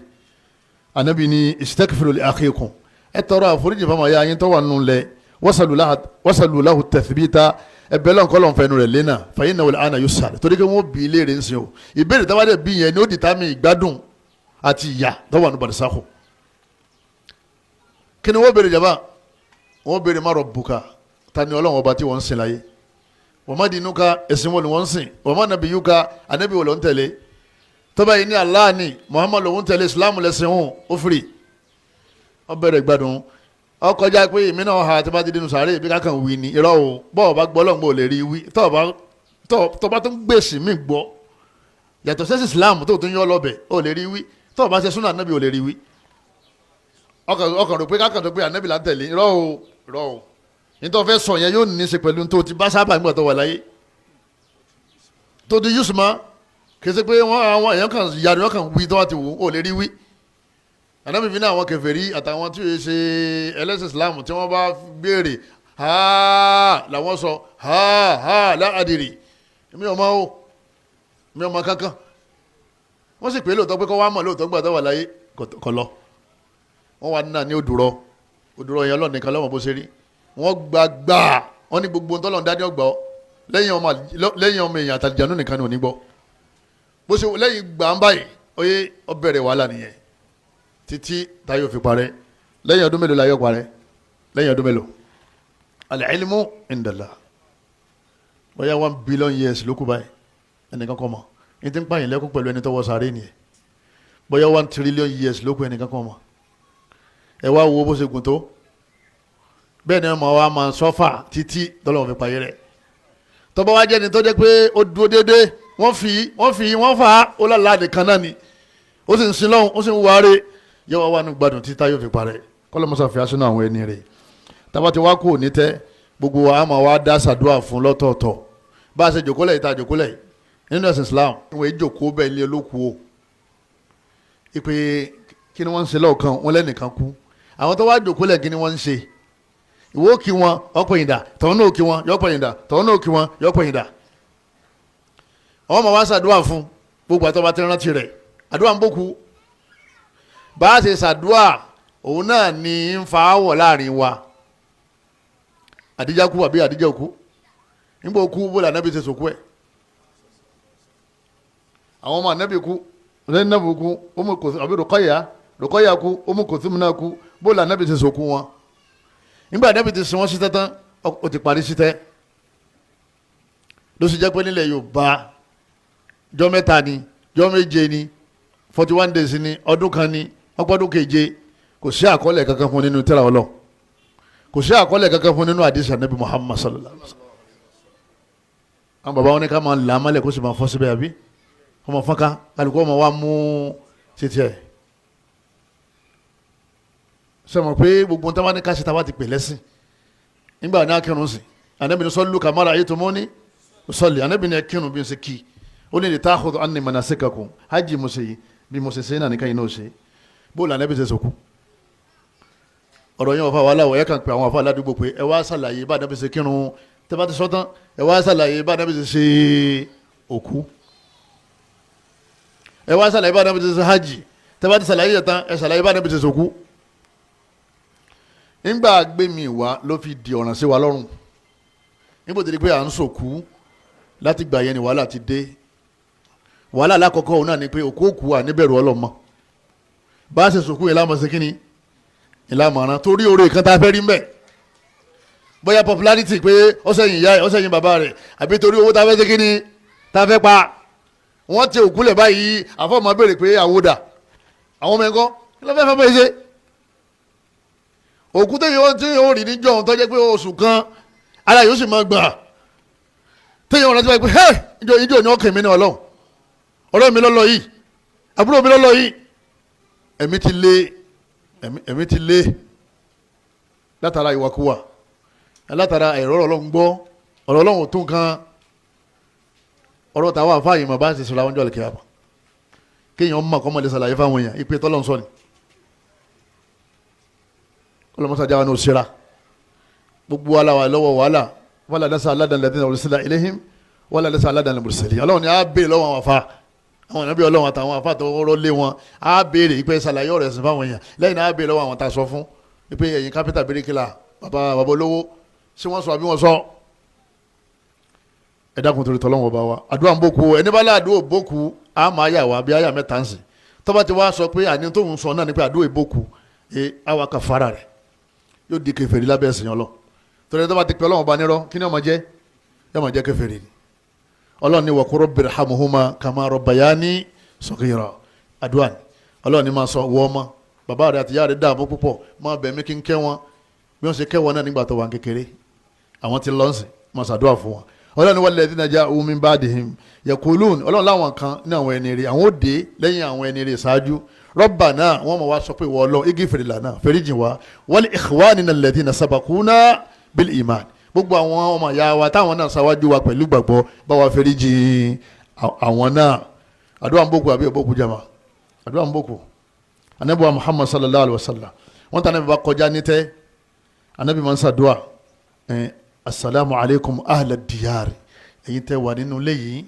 anabi ni istaghfiru li akhikum ẹ tọrọ àforíjì fáwọn ayé ayé tó wà nù lẹ wasalu lahu tathbita ẹbẹ lọ́nkọ́lọ́n fẹnu rẹ̀ lẹ́nà fàyín náà wọlé àná yóò sàlẹ̀ torí pé wọ́n bí ilé rẹ̀ ń sìn o ìbéèrè táwọn dẹ̀ bí yẹn ni ó di tàmí ìgbádùn àti ìyà tọ́wọ́ ní barisakho kí ni wọ́n béèrè jaba wọ́n béèrè má rabbuka ta ni ọlọ́run ọba tí wọ́n ń sìn láyé wa ma dinuka ẹ̀sìn wọn ni wọ́n ń sìn wa ma nabiyuka anabi wọ́n ló ń tẹ̀lé tọ́ba yìí ní Allah ni Muhammad lòun tẹ̀lé Islam lẹ́sìn wọn ó firi wọ́n bẹ̀rẹ̀ gbádùn ọkọjá pé èmi náà ha tí bá ti dínú sàárè bí kákan wí ni irọ́ o bọ́ọ̀ bá gbọ́ lọ́ngbọ́n ò lè rí wí tọ́ba tó ń gbèsè mí gbọ́ yàtọ̀ sẹ́sì Islam tó tún yọ lọ́bẹ̀ ò lè rí wí tọ́ọ̀ bá ṣe súnà ànábì ò lè rí wí ọkàn rò pé kákan tó pé ànábì là ń tẹ̀lé irọ́ o nítorí fẹ́ sọ yẹn yóò ní í ṣe pẹ̀lú tó ti bá sábà nígbà tó wà láyé tó di yusuma kì í ṣe pé àwọn èèyàn kan yàrá wọn kan wí tó wà ti wù ò lè rí wí ànábì fi ní àwọn kèfèrí àtàwọn tí yóò ṣe ẹlẹ́sìn Islam tí wọ́n bá béèrè ha làwọn sọ ha láàdìrì mi ò mọ kankan wọ́n sì pé lóòótọ́ pé kọ́ wá mọ̀ lóòótọ́ gbà tó wà láyé kọ́ lọ wọ́n wà nínà ní òdùrọ̀ yẹn lọ́nìkan lọ́wọ́ bó ṣe rí wọ́n gbàgbà wọ́n ní gbogbo ntọ́lọ̀ ń dání ọgbà ọ́ lẹ́yìn ọmọ èèyàn àtàlìjànú nìkan ní onígbọ́ bó ṣe lẹ́yìn gbà ń báyìí oyè ó bẹ̀rẹ̀ wàhálà nìyẹn títí táyọ̀ fi parẹ́ lẹ́yìn ọdún mélòó láyọ̀ parẹ́ lẹ́yìn ọdún mélòó al-ilmu indallah bóyá 1 billion years ló kú báyìí ẹnìkan kọ́ mọ̀ ní ti ń pààyàn lẹ́kún pẹ̀lú ẹni tọ́wọ́ sáré nìyẹn bóyá 1 trillion years ló kú ẹnìkan kọ́ mọ̀ ẹ wá wo bó ṣe gùn tó bẹ́ẹ̀ ni ọmọ wa máa sọ́fà títí tọ́lọ́wọ́n fi payẹ́ rẹ̀ tọ́ba wa jẹ́ ni tó jẹ́ pé ó dúró déédéé wọ́n fà á ó lálàá nìkan náà ni ó sì ń sin lọ́hùn ó sì ń wáre yẹ wá wà ní gbádùn títà yóò fi parẹ́ kọ́lọ́mọ́sá fi aṣọ náà àwọn ẹni rẹ̀ tábà tí wá kú òní tẹ́ gbogbo wa àmọ́ wa dá sàdúrà fún lọ́tọ̀ọ̀tọ̀ bá a ṣe jòkólẹ̀ ìta jòkólẹ̀ nínú ẹ̀sìn Islam ìwé ìjòkó bẹ́ẹ̀ ilé olóku o ìpè kí ni wọ́n ń ṣe lọ́ọ̀kan wọn lẹ́nìkan kú àwọn tó wá jòkólẹ̀ kí ni wọ́n ń ṣe ìwọ kí wọn ọ̀pọ̀ ìdá tọ̀hún náà kí wọn yọ̀pọ̀ ìdá tọ̀hún náà kí wọn yọ̀pọ̀ ìdá àwọn ọmọ wa ṣàdúrà fún gbogbo àtọ́ bá ti rántí rẹ̀ àdúrà ń bókú bá a ṣe ṣàdúrà òun náà ní ń fa áwọ̀ láàrin wa àdíjà kú àbí àdíjà òkú nígbà òkú bóla ànábì ṣe sòkú ẹ̀ àwọn ọmọ ànábì kú Zainabu kú àbí Rùkọ́yà kú Ummu Kulthum náà kú bóla ànábì ṣe sòkú wọn nígbà ànábì ti sin wọn sí tẹ́tán ó ti parí sí tẹ́ ló sì jẹ́ pé nílẹ̀ Yorùbá jọ́ mẹ́ta ni jọ́ méje ni 41 days ni ọdún kan ni ọgbọ́dún keje kò sí àkọọ́lẹ̀ kankan fún nínú tírà Ọlọ́run kò sí àkọọ́lẹ̀ kankan fún nínú àdìsí ànábì Muhammad sallallahu alaihi wasallam àwọn bàbá wọn ní ká máa là á mọ́lẹ̀ kó sì máa fọ́ síbẹ̀ àbí ọmọ fọ́nká kálukú ọmọ wa mú títí ẹ̀ sọmọ pé gbogbo nǹkan wá ní káṣí táwa ti pè lẹ́sìn nígbà náà kírun sí ànábì ní sallu kama ra'aytumuni usalli ànábì ní kírun bí n ṣe kí ó ní ta'khudhu anni manasikakum hajj mo ṣe yìí bí mo ṣe ṣe náà nìkan yìí náà ṣe bóòlù ànábì ṣe sọkú ọ̀rọ̀ yẹn wọ́n fa wàhálà wọ̀ ẹ̀ kàn pé àwọn afọ aládùúgbò pé ẹ wá ṣàlàyé bá ànábì ṣe kírun tẹ́ bá ti sọ tán ẹ wá ṣàlàyé bá ànábì ṣe ṣe òkú ẹ wá ṣàlàyé bá ànábì ṣe ṣe hajj tẹ́ bá ti ṣàlàyé yẹn tán ẹ ṣàlàyé bá ànábì ṣe sọkú nígbà gbẹ̀mí wa ló fi di ọ̀ràn sí wa lọ́rùn níbo tẹ̀lé pé à ń sòkú láti gbà yẹn ni wàhálà ti dé. Wàhálà alákọ̀ọ́kọ́ òun náà ni pé òkú wà níbẹ̀rù ọlọ́mọ bá a ṣe sòkú yẹn lámọ̀ sí kínní ìlàmọ̀ràn torí oore kan tá a fẹ́ rí mbẹ́ bóyá popularity pé ó sẹ́yìn ìyá ẹ̀ ó sẹ́yìn bàbá rẹ̀ àbí torí owó tá a fẹ́ sí kínní tá a fẹ́ pa wọ́n ti òkú lẹ̀ báyìí àfọ̀mọ́ béèrè pé àwòdà àwọn ọmọ ẹ̀kọ́ kí ló fẹ́ fẹ́ bẹ́ẹ̀ ṣe òkú téèyàn ó rí níjọ́ òun tó jẹ́ pé oṣù kan ara yóò sì máa gbà téèyàn ọ̀rọ̀ ti báyìí pé ìjọ ni ọkàn mi ní ọlọ́run ọ̀rẹ́ mi lọ́lọ́ yìí àbúrò mi lọ́lọ́ yìí ẹ̀mí ti lé látara ìwàkuwà látara ẹ̀rọ ọlọ́run gbọ́ ọ̀rọ̀ ọlọ́run tún kan ọ̀rọ̀ tàwa àfáàyè mà bá ti sọ̀rọ̀ àwọn ọjọ́ àlùkìyà bọ̀ kéèyàn mọ̀ kọ́mọ lè ṣàlàyé fáwọn èèyàn ìpè tọ́lọ́run sọ ni ọlọ́mọṣájà wa ní òṣèrà gbogbo aláwa lọ́wọ́ wàhálà wàhálà dasa aládàá lẹ́dínà òrìṣìlá iléhìm wàhálà dasa aládàá lẹ́mùrìṣìlì ọlọ́run ni á bèè lọ́wọ́ àwọn afá àwọn ìnáwó ọlọ́run àtàwọn afá tó rọ́ lé wọn á béèrè ìpè ṣàlàyé ọ̀rọ̀ ẹ̀sìn fáwọn èèyàn lẹ́yìn náà á béèrè lọ́wọ́ àwọn tá a sọ fún ìpè ẹ̀yìn kápẹ́tà bíríkìlà bàbá olówó ṣé wọ́n sọ àbí wọ́n sọ ẹ dákun torí tọ́lọ́wọ́n bá wa àdúrà ń bókú ẹni bá láàdúrà bókú á máa yà wá bí àyà mẹ́ta ń sìn tọ́ba ti wá sọ pé àní tóun sọ náà ni pé àdúrà ìbókú àwa kà fara rẹ̀ yóò di kèfèrí lábẹ́ ẹ̀sìn ọlọ́ torí tọ́ba ti pẹ́ ọlọ́wọ́n bá nírọ́ kí ni ọmọ jẹ́ yọmọ jẹ́ kèfèrí ni ọlọ́run ní wa qur rabbi irhamhuma kama rabbayani saghira àdúrà ni ọlọ́run ní máa sọ wọ́ ọmọ bàbá rẹ̀ àti ìyá rẹ̀ dààmú púpọ̀ máa bẹ̀ mí kí n kẹ́ wọn bí wọ́n ṣe kẹ́ wọn náà nígbà tó wà kékeré àwọn ti lọ́nsìn máa ṣàdúrà fún wọn ọlọ́run walladhina ja'u min ba'dihim yaqulun ọlọ́run láwọn kan ní àwọn ẹni rẹ̀ àwọn òde lẹ́yìn àwọn ẹni rẹ̀ ṣáájú Rabbana wọ́n mọ̀ wá sọ pé wọ́ọ́ lọ ighfir lana fẹ́ríjìn wa wa li ikhwanina alladhina sabaquna bil iman gbogbo àwọn ọmọ ìyá wa táwọn náà ṣáwájú wa pẹ̀lú gbàgbọ́ bá wa fẹ́ríjìn àwọn náà àdúrà ń bókù àbí òbókù jama àdúrà ń bókù anabi wa Muhammad sallallahu alaihi wa sallam wọ́n tàn anabi bá kọjá ní tẹ́ anabi máa ń ṣàdúrà asalaamu alaykum ahla diyar ẹ̀yin tẹ́ wà nínú ilé yìí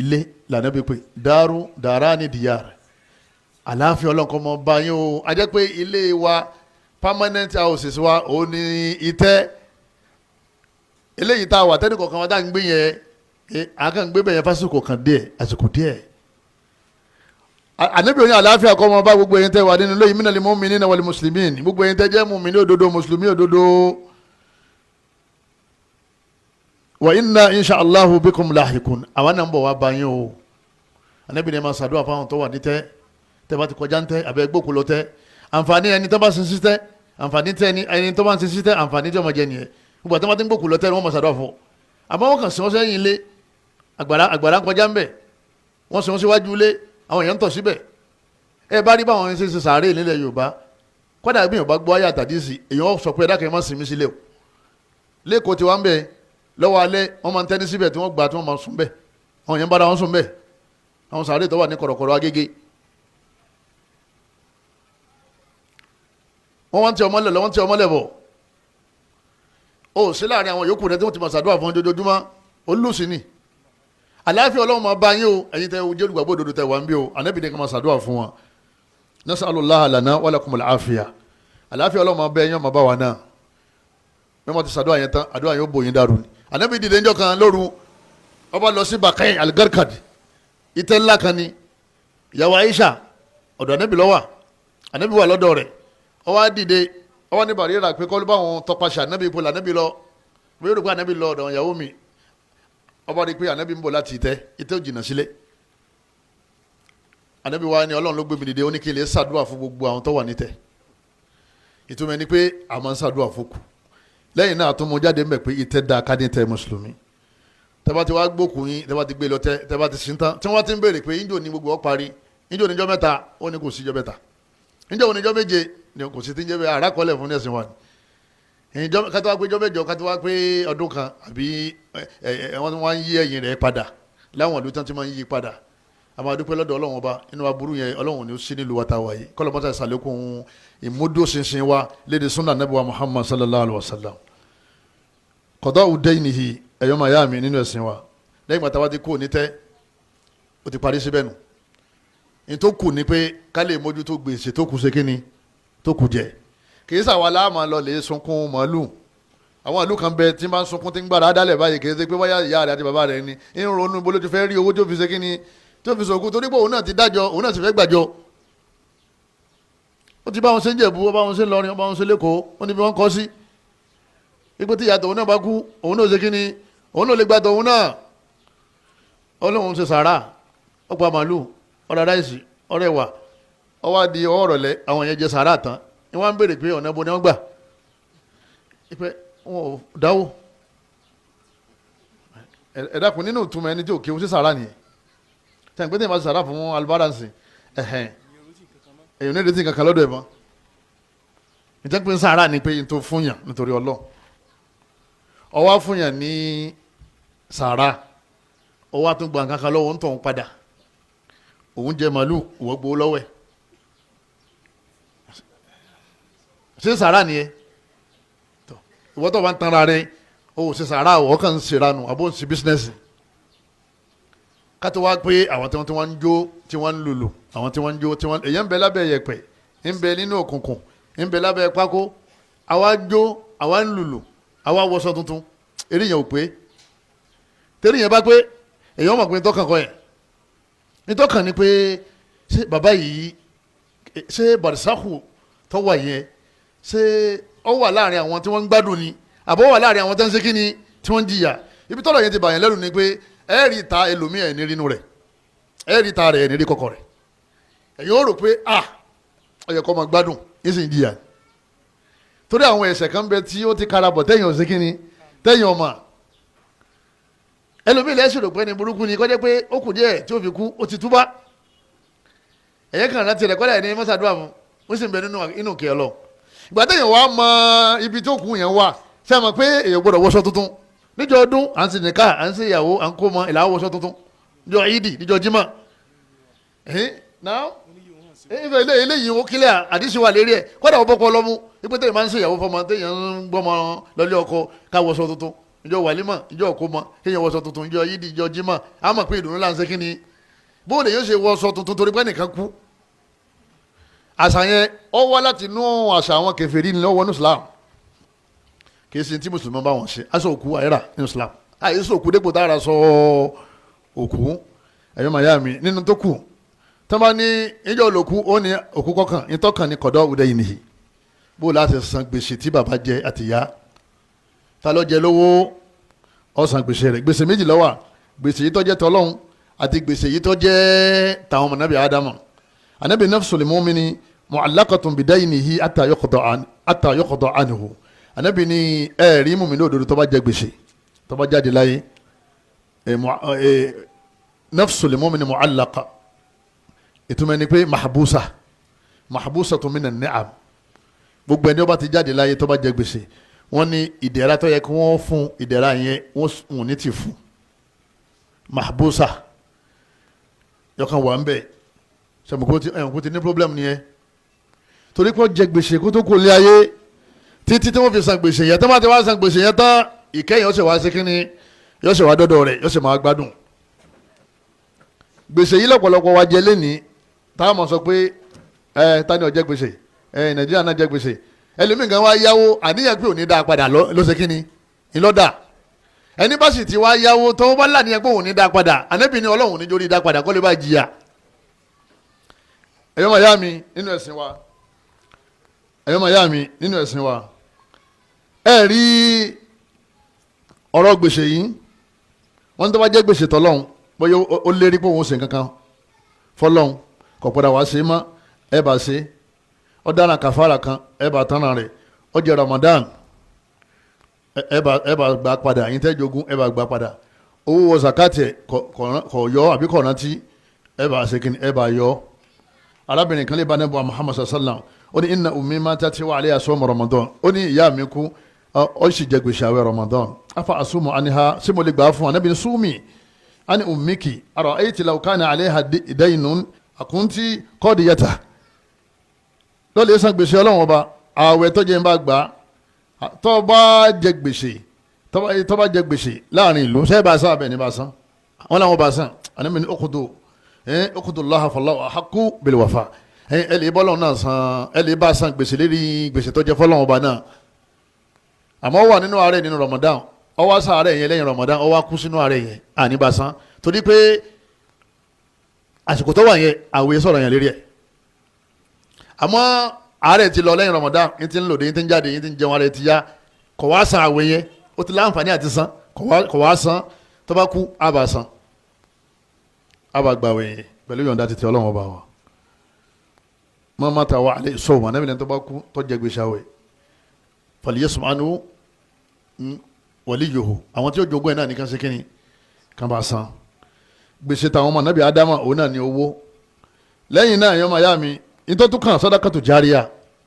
ilé lànà bí pé dàrá ní diyar àláfíà ọlọ́nkọ́ mọ́ bá yín o a jẹ́ pé ilé wa permanent houses wa ò ní ìtẹ́ eléyìí tá a wà tẹ́nì kọ̀ọ̀kan wa tá à ń gbé yẹn àkàn gbé bẹ̀yẹn fásitì kan díẹ̀ àsìkò díẹ̀ ànábì oní àláfíà kọ́ mọ́ bá gbogbo ẹ̀yin tẹ́ wà nínú ilé yìí minal mu'minina wal muslimin gbogbo ẹ̀yin tẹ́ jẹ́ mùmínì òdodo mùsùlùmí òdodo wa inna insha allahu bikum lahikun àwọn náà ń bọ̀ wá bá yín o ànábì ní ma ṣàdúrà fáwọn tó wà ní tẹ́ bá ti kọjá ń tẹ́ àbẹ́ gbókù lọ tẹ́ àǹfààní ẹni tó bá sin sí tẹ́ àǹfààní tẹ́ ẹni tó bá sin sí tẹ́ àǹfààní tí ọmọ jẹ nìyẹn gbogbo àti wọn ti ń gbókù lọ tẹ́ ni wọ́n ma ṣàdúrà fún àmọ́ wọn kàn sí wọn sẹ́yìn ilé àgbàrá kọjá ń bẹ̀ wọ́n sì wọ́n síwájú ilé àwọn èèyàn ń tọ̀ síbẹ̀ ẹ bá rí báwọn ṣe ṣe sàárè nílẹ̀ Yorùbá kọ́dà bí Yorùbá gbọ́ ayé àtàdísì èèyàn sọ pé ẹ̀dákẹ́ má sinmi sílẹ̀ o lẹ́kọ̀ọ́ ti wá ń bẹ̀ lọ́wọ́ alẹ́ wọ́n máa ń tẹ́ni síbẹ̀ tí wọ́n gbà tí wọ́n máa sùn bẹ̀ àwọn èèyàn bára wọn sùn bẹ̀ àwọn sàárè tó wà ní kọ̀rọ̀kọ̀rọ̀ Agége wọ́n wá ń tẹ ọmọlẹ̀ lọ́wọ́ ń tẹ ọmọlẹ̀ bọ̀ ó sí láàrin àwọn yòókù rẹ̀ tí wọ́n ti máa ṣàdúrà fún ojoojúmọ́ olùsí ni àláfíà Ọlọ́run máa bá yín o ẹ̀yin tẹ́ ojú olùgbàgbọ́ òdodo tẹ́ wà ń bí o ànábì ní ká máa ṣàdúrà fún wọn nasalullaha lana wa lakumul afiya àláfíà Ọlọ́run máa bẹ yín máa bá wa náà bí wọ́n ti ṣàdúrà yẹn tán àdúrà yóò bò yín dàrú ni ànábì dìde ńjọ́ kan lóru ọba lọ sí Baqi al-Gharqad ìtẹ́ ńlá kan ni ìyàwó Aisha ọ̀dọ̀ ànábì ló wà ànábì wà lọ́dọ̀ rẹ̀ ó wá dìde ó wá ní Bàrírà pé kọ́ ló bá wọn tọpasẹ̀ ànábì ipò lànábì lọ bí yóò rí pé ànábì lọ ọ̀dọ̀ ìyàwó mi ọba rí pé ànábì ń bọ̀ láti ìtẹ́ ò jìnnà sílé ànábì wa ni Ọlọ́run ló gbé mi dìde ó ní kí n lè ṣàdúrà fún gbogbo àwọn tó wà nítẹ̀ ìtumọ̀ ni pé a máa ń ṣàdúrà fún kù lẹ́yìn náà tó mú jáde mbẹ̀ pé ìtẹ́ da ká ní tẹ́ mùsùlùmí tẹ́bá ti wá gbókùn yín tẹ́bá ti gbé lọ tẹ́bá ti sin tán tí wọ́n ti ń béèrè pé ìjọ ni gbogbo ọ parí ìjọ níjọ́ mẹ́ta ó ní kò sí ìjọ mẹ́ta ìjọ oníjọ́ méje ni kò sí ti ń jẹ́ bẹ́ẹ̀ àràkọọ́lẹ̀ fún ẹ̀sìn wa ni kátó wá pé ìjọ mẹ́jọ kátó wá pé ọdún kan àbí wọ́n wá ń yí ẹ̀yìn rẹ̀ padà láwọn ìlú tán ti máa ń yí padà àmọ́ adúpẹ́ lọ́dọ̀ Ọlọ́run ọba inú aburú yẹn Ọlọ́run ni ó sí nílùú wata wáyé kọ́lọ́ mọ́tà ìsàlẹ̀kùn ìmúdóṣinṣin wa léde sunna nabi wa Muhammad sallallahu alaihi wa sallam kọ́dọ̀ udaynihi ẹ̀yọ́ máa yá mi nínú ẹ̀sìn wa lẹ́yìn pàtàkì wá ti kú òní tẹ́ ó ti parí síbẹ̀ nù ní tó kù ní pé ká lè mójútó gbèsè tó kù ṣe kíni tó kù jẹ kìí sàwọn aláàmà lọ lè sunkún màálù àwọn ìlú kan bẹ tí n bá ń sunkún tí ń gbára dálẹ̀ báyìí kì í ṣe pé wáyà ìyá rẹ̀ àti bàbá rẹ̀ ni ń ronú bó ló ti fẹ́ rí owó tó fi ṣe kí ni tó fi sòkú torí pé òun náà ti dájọ́ òun náà sì fẹ́ gbàjọ́ ó ti bá wọn ṣe ń Jẹ̀bú ó bá wọn ṣe ń Lọrin ó bá wọn ṣe lẹ́kọ̀ọ́ ó ní bí wọ́n kọ́ sí ipò tí ìyàtọ̀ òun náà bá kú òun náà ṣe kí ni òun náà lè gbàtọ̀ òun náà ọlọ́run ṣe sàárà ọ̀pọ̀ màálù ọ̀rọ̀ ráìsì ọ̀rọ̀ ẹ̀wà ọwọ́ di ọwọ́ rọ̀lẹ́ àwọn yẹn jẹ sàárà tán ni wọ́n á ń béèrè pé ọ̀nà ibo ni wọ́n gbà pé wọn ò dáwó ẹ̀dàkùn nínú ìtumọ̀ ẹni tí ò kéwù sí sàárà nìyẹn tẹ̀ ń pé tí ìmọ̀ sàárà fún albaransi èyàn ní ìrètí kankan lọ́dọ̀ ẹ̀ mọ́ ìjẹ́ pé sàárà ni pé n tó fúnyàn nítorí ọlọ́ ọwọ́ fúnyàn ní sàárà ọwọ́ àtúngbà kankan lọ́wọ́ ń tọ̀ ń padà òun jẹ màálù ìwọ gbowó lọ́wọ́ ẹ̀ ṣé sàárà nìyẹn ìwọ tó bá ń tanra rẹ o ṣe sàárà ọ̀ kàn ń ṣèrànù àbó ń ṣe bísínẹ́sì kátó wá pé àwọn tí wọ́n ń jó tí wọ́n ń lùlù àwọn tí wọ́n ń jó tí wọ́n èyàn ń bẹ lábẹ́ yẹ̀pẹ̀ ń bẹ nínú òkùnkùn ń bẹ lábẹ́ pákó àwa jó àwa ń lùlù àwa wọṣọ tuntun eré yẹn ò pé tẹ́lẹ̀ yẹn bá pé èyàn mọ̀ pé tọ́kàn kọ́ yẹn nítọ́kàn ni pé ṣé bàbá yìí ṣé barisaku tó wà yẹn ṣé ó wà láàrin àwọn tí wọ́n ń gbádùn ni àbọ̀ wà láàrin àwọn tó ń ṣe kí ni tí wọ́n ń jìyà ibi tọ́lọ̀ yẹn ti bàyàn lẹ́rù ni pé ẹ̀ẹ́rì ta ẹlòmíì ẹ̀ ní rínú rẹ̀ ẹ̀ẹ́rì ta rẹ̀ ẹ̀ ní rí kọ̀kọ̀ rẹ̀ ẹ̀yin ó rò pé ó yẹ kó máa gbádùn yín sì ń jìyà torí àwọn ẹ̀ṣẹ̀ kan bẹ tí ó ti karabọ̀ tẹ́yìn ò ṣe kí ni tẹ́yìn ọmọ ẹlòmíì lẹ́sìn rò pé ní burúkú ni kọ́jẹ́ pé ó kù díẹ̀ tí ó fi kú ó ti túbá ẹ̀yẹ́ kan láti rẹ̀ kọ́lá ẹ̀ ní mọ́sàdúrà mu ó sì ń bẹ nínú kẹ́ lọ ìgbà téèyàn wá mọ ibi tó kù yẹn wà ṣé ẹ mọ̀ pé èèyàn gbọ́dọ̀ wọṣọ tuntun níjọ́ ọdún à ń ṣe nìka à ń ṣe ìyàwó à ń kó mọ ìlà wọṣọ tuntun níjọ́ ìdì níjọ́ jímọ̀ náà eléyìí ó kílẹ̀ àdísì wà lérí ẹ̀ kọ́dà ó bọ́kọ lọ́mú ipé téèyàn máa ń ṣe ìyàwó fọmọ téèyàn ń gbọ́mọ lọ́lé ọkọ ká wọṣọ tuntun níjọ́ wàlímọ̀ níjọ́ òkómọ téèyàn wọṣọ tuntun níjọ́ ìdì níjọ́ jímọ̀ á mọ̀ pé ìdùnnú là ń ṣe kí ni bóun lè yóò ṣe wọṣọ tuntun torí pé nìkan kú àṣà yẹn ó wá láti inú àṣà àwọn kèfèrí ní lọ́wọ́ ní Islam kìí ṣe tí mùsùlùmí bá wọn ṣe aṣọ òkú àyíra ní Islam àyíṣọ òkú dépò tára sọ òkú ẹ̀yọ́ màyá mi nínú tó kù tó bá ní ìjọ olókù ó ní òkú kọkàn ìtọ́kàn ní kọ̀dọ̀ òde yìí nìyí bó láti san gbèsè tí bàbá jẹ àtìyá ta ló jẹ lówó ó san gbèsè rẹ̀ gbèsè méjì ló wà gbèsè yìí tó jẹ́ tọlọ́hun àti gbèsè yìí tó jẹ́ tàwọn ọmọ nàbì Ádámù anabi nafsul mu'mini mu'allaqatun bidaynihi hatta yuqda anhu anabi ni ẹ̀rí mùmínì òdodo tó bá jẹ gbèsè tó bá jáde láyé nafsul mu'mini mu'allaqa ìtumọ̀ ni pé mahbusatun minan ni'am gbogbo ẹni ó bá ti jáde láyé tó bá jẹ gbèsè wọ́n ní ìdẹ̀ra tó yẹ kí wọ́n fún ìdẹ̀ra yẹn wọ́n ní ti fún mahbusa yọkan wà ń bẹ̀ sẹ́mùkú ti ní problem nìyẹn torí pé ó jẹ gbèsè kó tó kó lé ayé títí tí wọ́n fi san gbèsè yẹn tó bá ti wá san gbèsè yẹn tán ìkẹyìn ó sì wá sí kínní yóò sì wá dọ́dọ̀ rẹ̀ yóò sì máa gbádùn gbèsè yìí lọ́pọ̀lọpọ̀ wa jẹ lẹ́ni táwọn mọ̀ sọ pé tani ó jẹ gbèsè Nàìjíríà náà jẹ gbèsè ẹlòmíì kan wá yáwó àníyàn pé ò ní dá padà ló ṣe kínní ìlọ́dà ẹni bá sì ti wá yáwó tó bá láníyàn pé ò ní dá padà ànábì ní Ọlọ́run ní jórí dá padà kó lè bá jìyà ẹ̀yọ́ màyá mi nínú ẹ̀sìn wa ẹ rí ọ̀rọ̀ gbèsè yìí wọ́n tó bá jẹ́ gbèsè tọ́lọ́hún bóyá ó lérí pé òun ṣe kankan fọlọ́hún kò padà wá ṣe mọ́ ẹ bá ṣe ó dára kàfàrà kan ẹ bá tán rẹ̀ ó jẹ́ Ramadan ẹ bá gbà padà yín tẹ́ jogún ẹ bá gbà padà owó wọ zakati kò yọ àbí kò rántí ẹ bá ṣe kíni ẹ bá yọ arábìnrin kan lè bá nẹ́bọ̀ Muhammad sallam ó ní inna ummi matat wa alayha sawm Ramadan ó ní ìyá mi kú ó sì jẹ gbèsè àwẹ̀ Ramadan afa asumu anha sí mo lè gbà fún Ànábì ní sumi ani ummiki ara'ayti law kana alayha daynun akunti qadiyata lọ́lẹ̀ san gbèsè ọlọ́run ọba àwẹ̀ tó jẹ́ ń bá gbà tó bá jẹ gbèsè láàrin ìlú ṣe bá san abẹ ní bá san wọn làwọn bá san Ànábì ní okudu Allaha fallahu ahaqqu bil wafa ẹ lè bọ́lọ̀ náà san ẹ lè bá san gbèsè lérí gbèsè tó jẹ́ fọ́lọ́run ọba náà àmọ́ wà nínú àárẹ̀ nínú Ramadan ó wá ṣàárẹ̀ yẹn lẹ́yìn Ramadan ó wá kú sínú àárẹ̀ yẹn àníbàsán torí pé àsìkò tó wà yẹn àwòye sọ̀rọ̀ yẹn lérí ẹ̀ àmọ́ àárẹ̀ ti lọ lẹ́yìn Ramadan yín ti ń lòdì yín ti ń jáde yín ti ń jẹun àárẹ̀ ti yá kò wá san àwẹ̀ yẹn ó ti láǹfààní àti san kò wá san tó bá kú àbá san àbá gbàwẹ̀ yẹn pẹ̀lú yọ̀ǹda títí Ọlọ́run ọba wa mọ́mọ́ ta wà alẹ́ sọ̀rọ̀ mọ́ anábìlẹ̀ tó bá kú tó jẹ gbèsè àwẹ̀ fàlìyẹ́sùn àánú wàlíyòhò àwọn tí ó jogún ẹ̀ náà nìkan ṣe kínní kan bá san gbèsè táwọn ọmọ nábì ádámà òun náà ní owó lẹ́yìn náà yọmọ ayá mi nítorí kan sàdákàtù járíà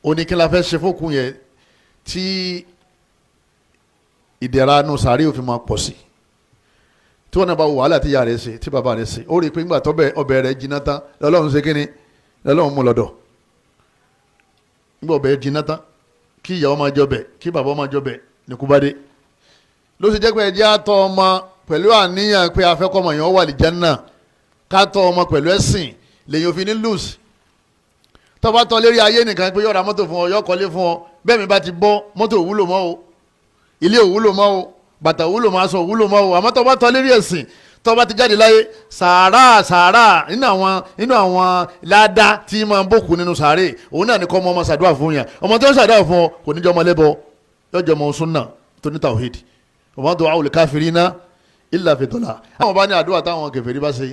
oníkínlá fẹ́ ṣe fókun yẹn tí ìdẹ̀ra nù sàárè òfin máa pọ̀ sí tí wọ́n náà bá wò wàhálà tí ìyá rẹ̀ ṣe tí bàbá rẹ̀ ṣe ó rí i pé ńgbà ọbẹ̀ rẹ̀ jiná tán lọ́lọ́run ṣe kínní lọ́lọ́run mú lọ́dọ̀ ńgbà ọbẹ̀ jiná tán kí ìyàwó máa jọbẹ̀ kí bàbá máa jọbẹ̀ ní kúbádé ló ṣe jẹ́ pé ẹjẹ́ àtọ́ ọmọ pẹ̀lú àníyàn pé afẹ́kọ́mọ yẹn wà lí Jánnà ká tọ́ ọmọ pẹ̀lú ẹ̀sìn lèyìn òfin ní lùs tó bá tọ́ lérí ayé nìkan pé yọ̀ọ̀ra mọ́tò fún ọ yọ̀ kọ́lé fún ọ bẹ́ẹ̀ mi bá ti bọ́ mọ́tò òwúlò mọ́ o ilé òwúlò mọ́ o bàtà òwúlò mọ́ aṣọ òwúlò mọ́ o àmọ́ tó bá tọ́ lérí ẹ̀sìn tó bá ti jáde láyé sàárà nínú àwọn ládá tí máa ń bòkù nínú sàárè òun náà ní kọ́ ọmọ ṣàdúrà fún yàn ọmọ tó ń ṣàdúrà fún ọ kò ní jọ ọmọ lẹ́bọ yọjọ ọmọ sunna tó ní tawhid ọmọ tó àwọn olùkáfirina illa fi dhalal àwọn bá ní àdúrà táwọn kèfèrí bá ṣe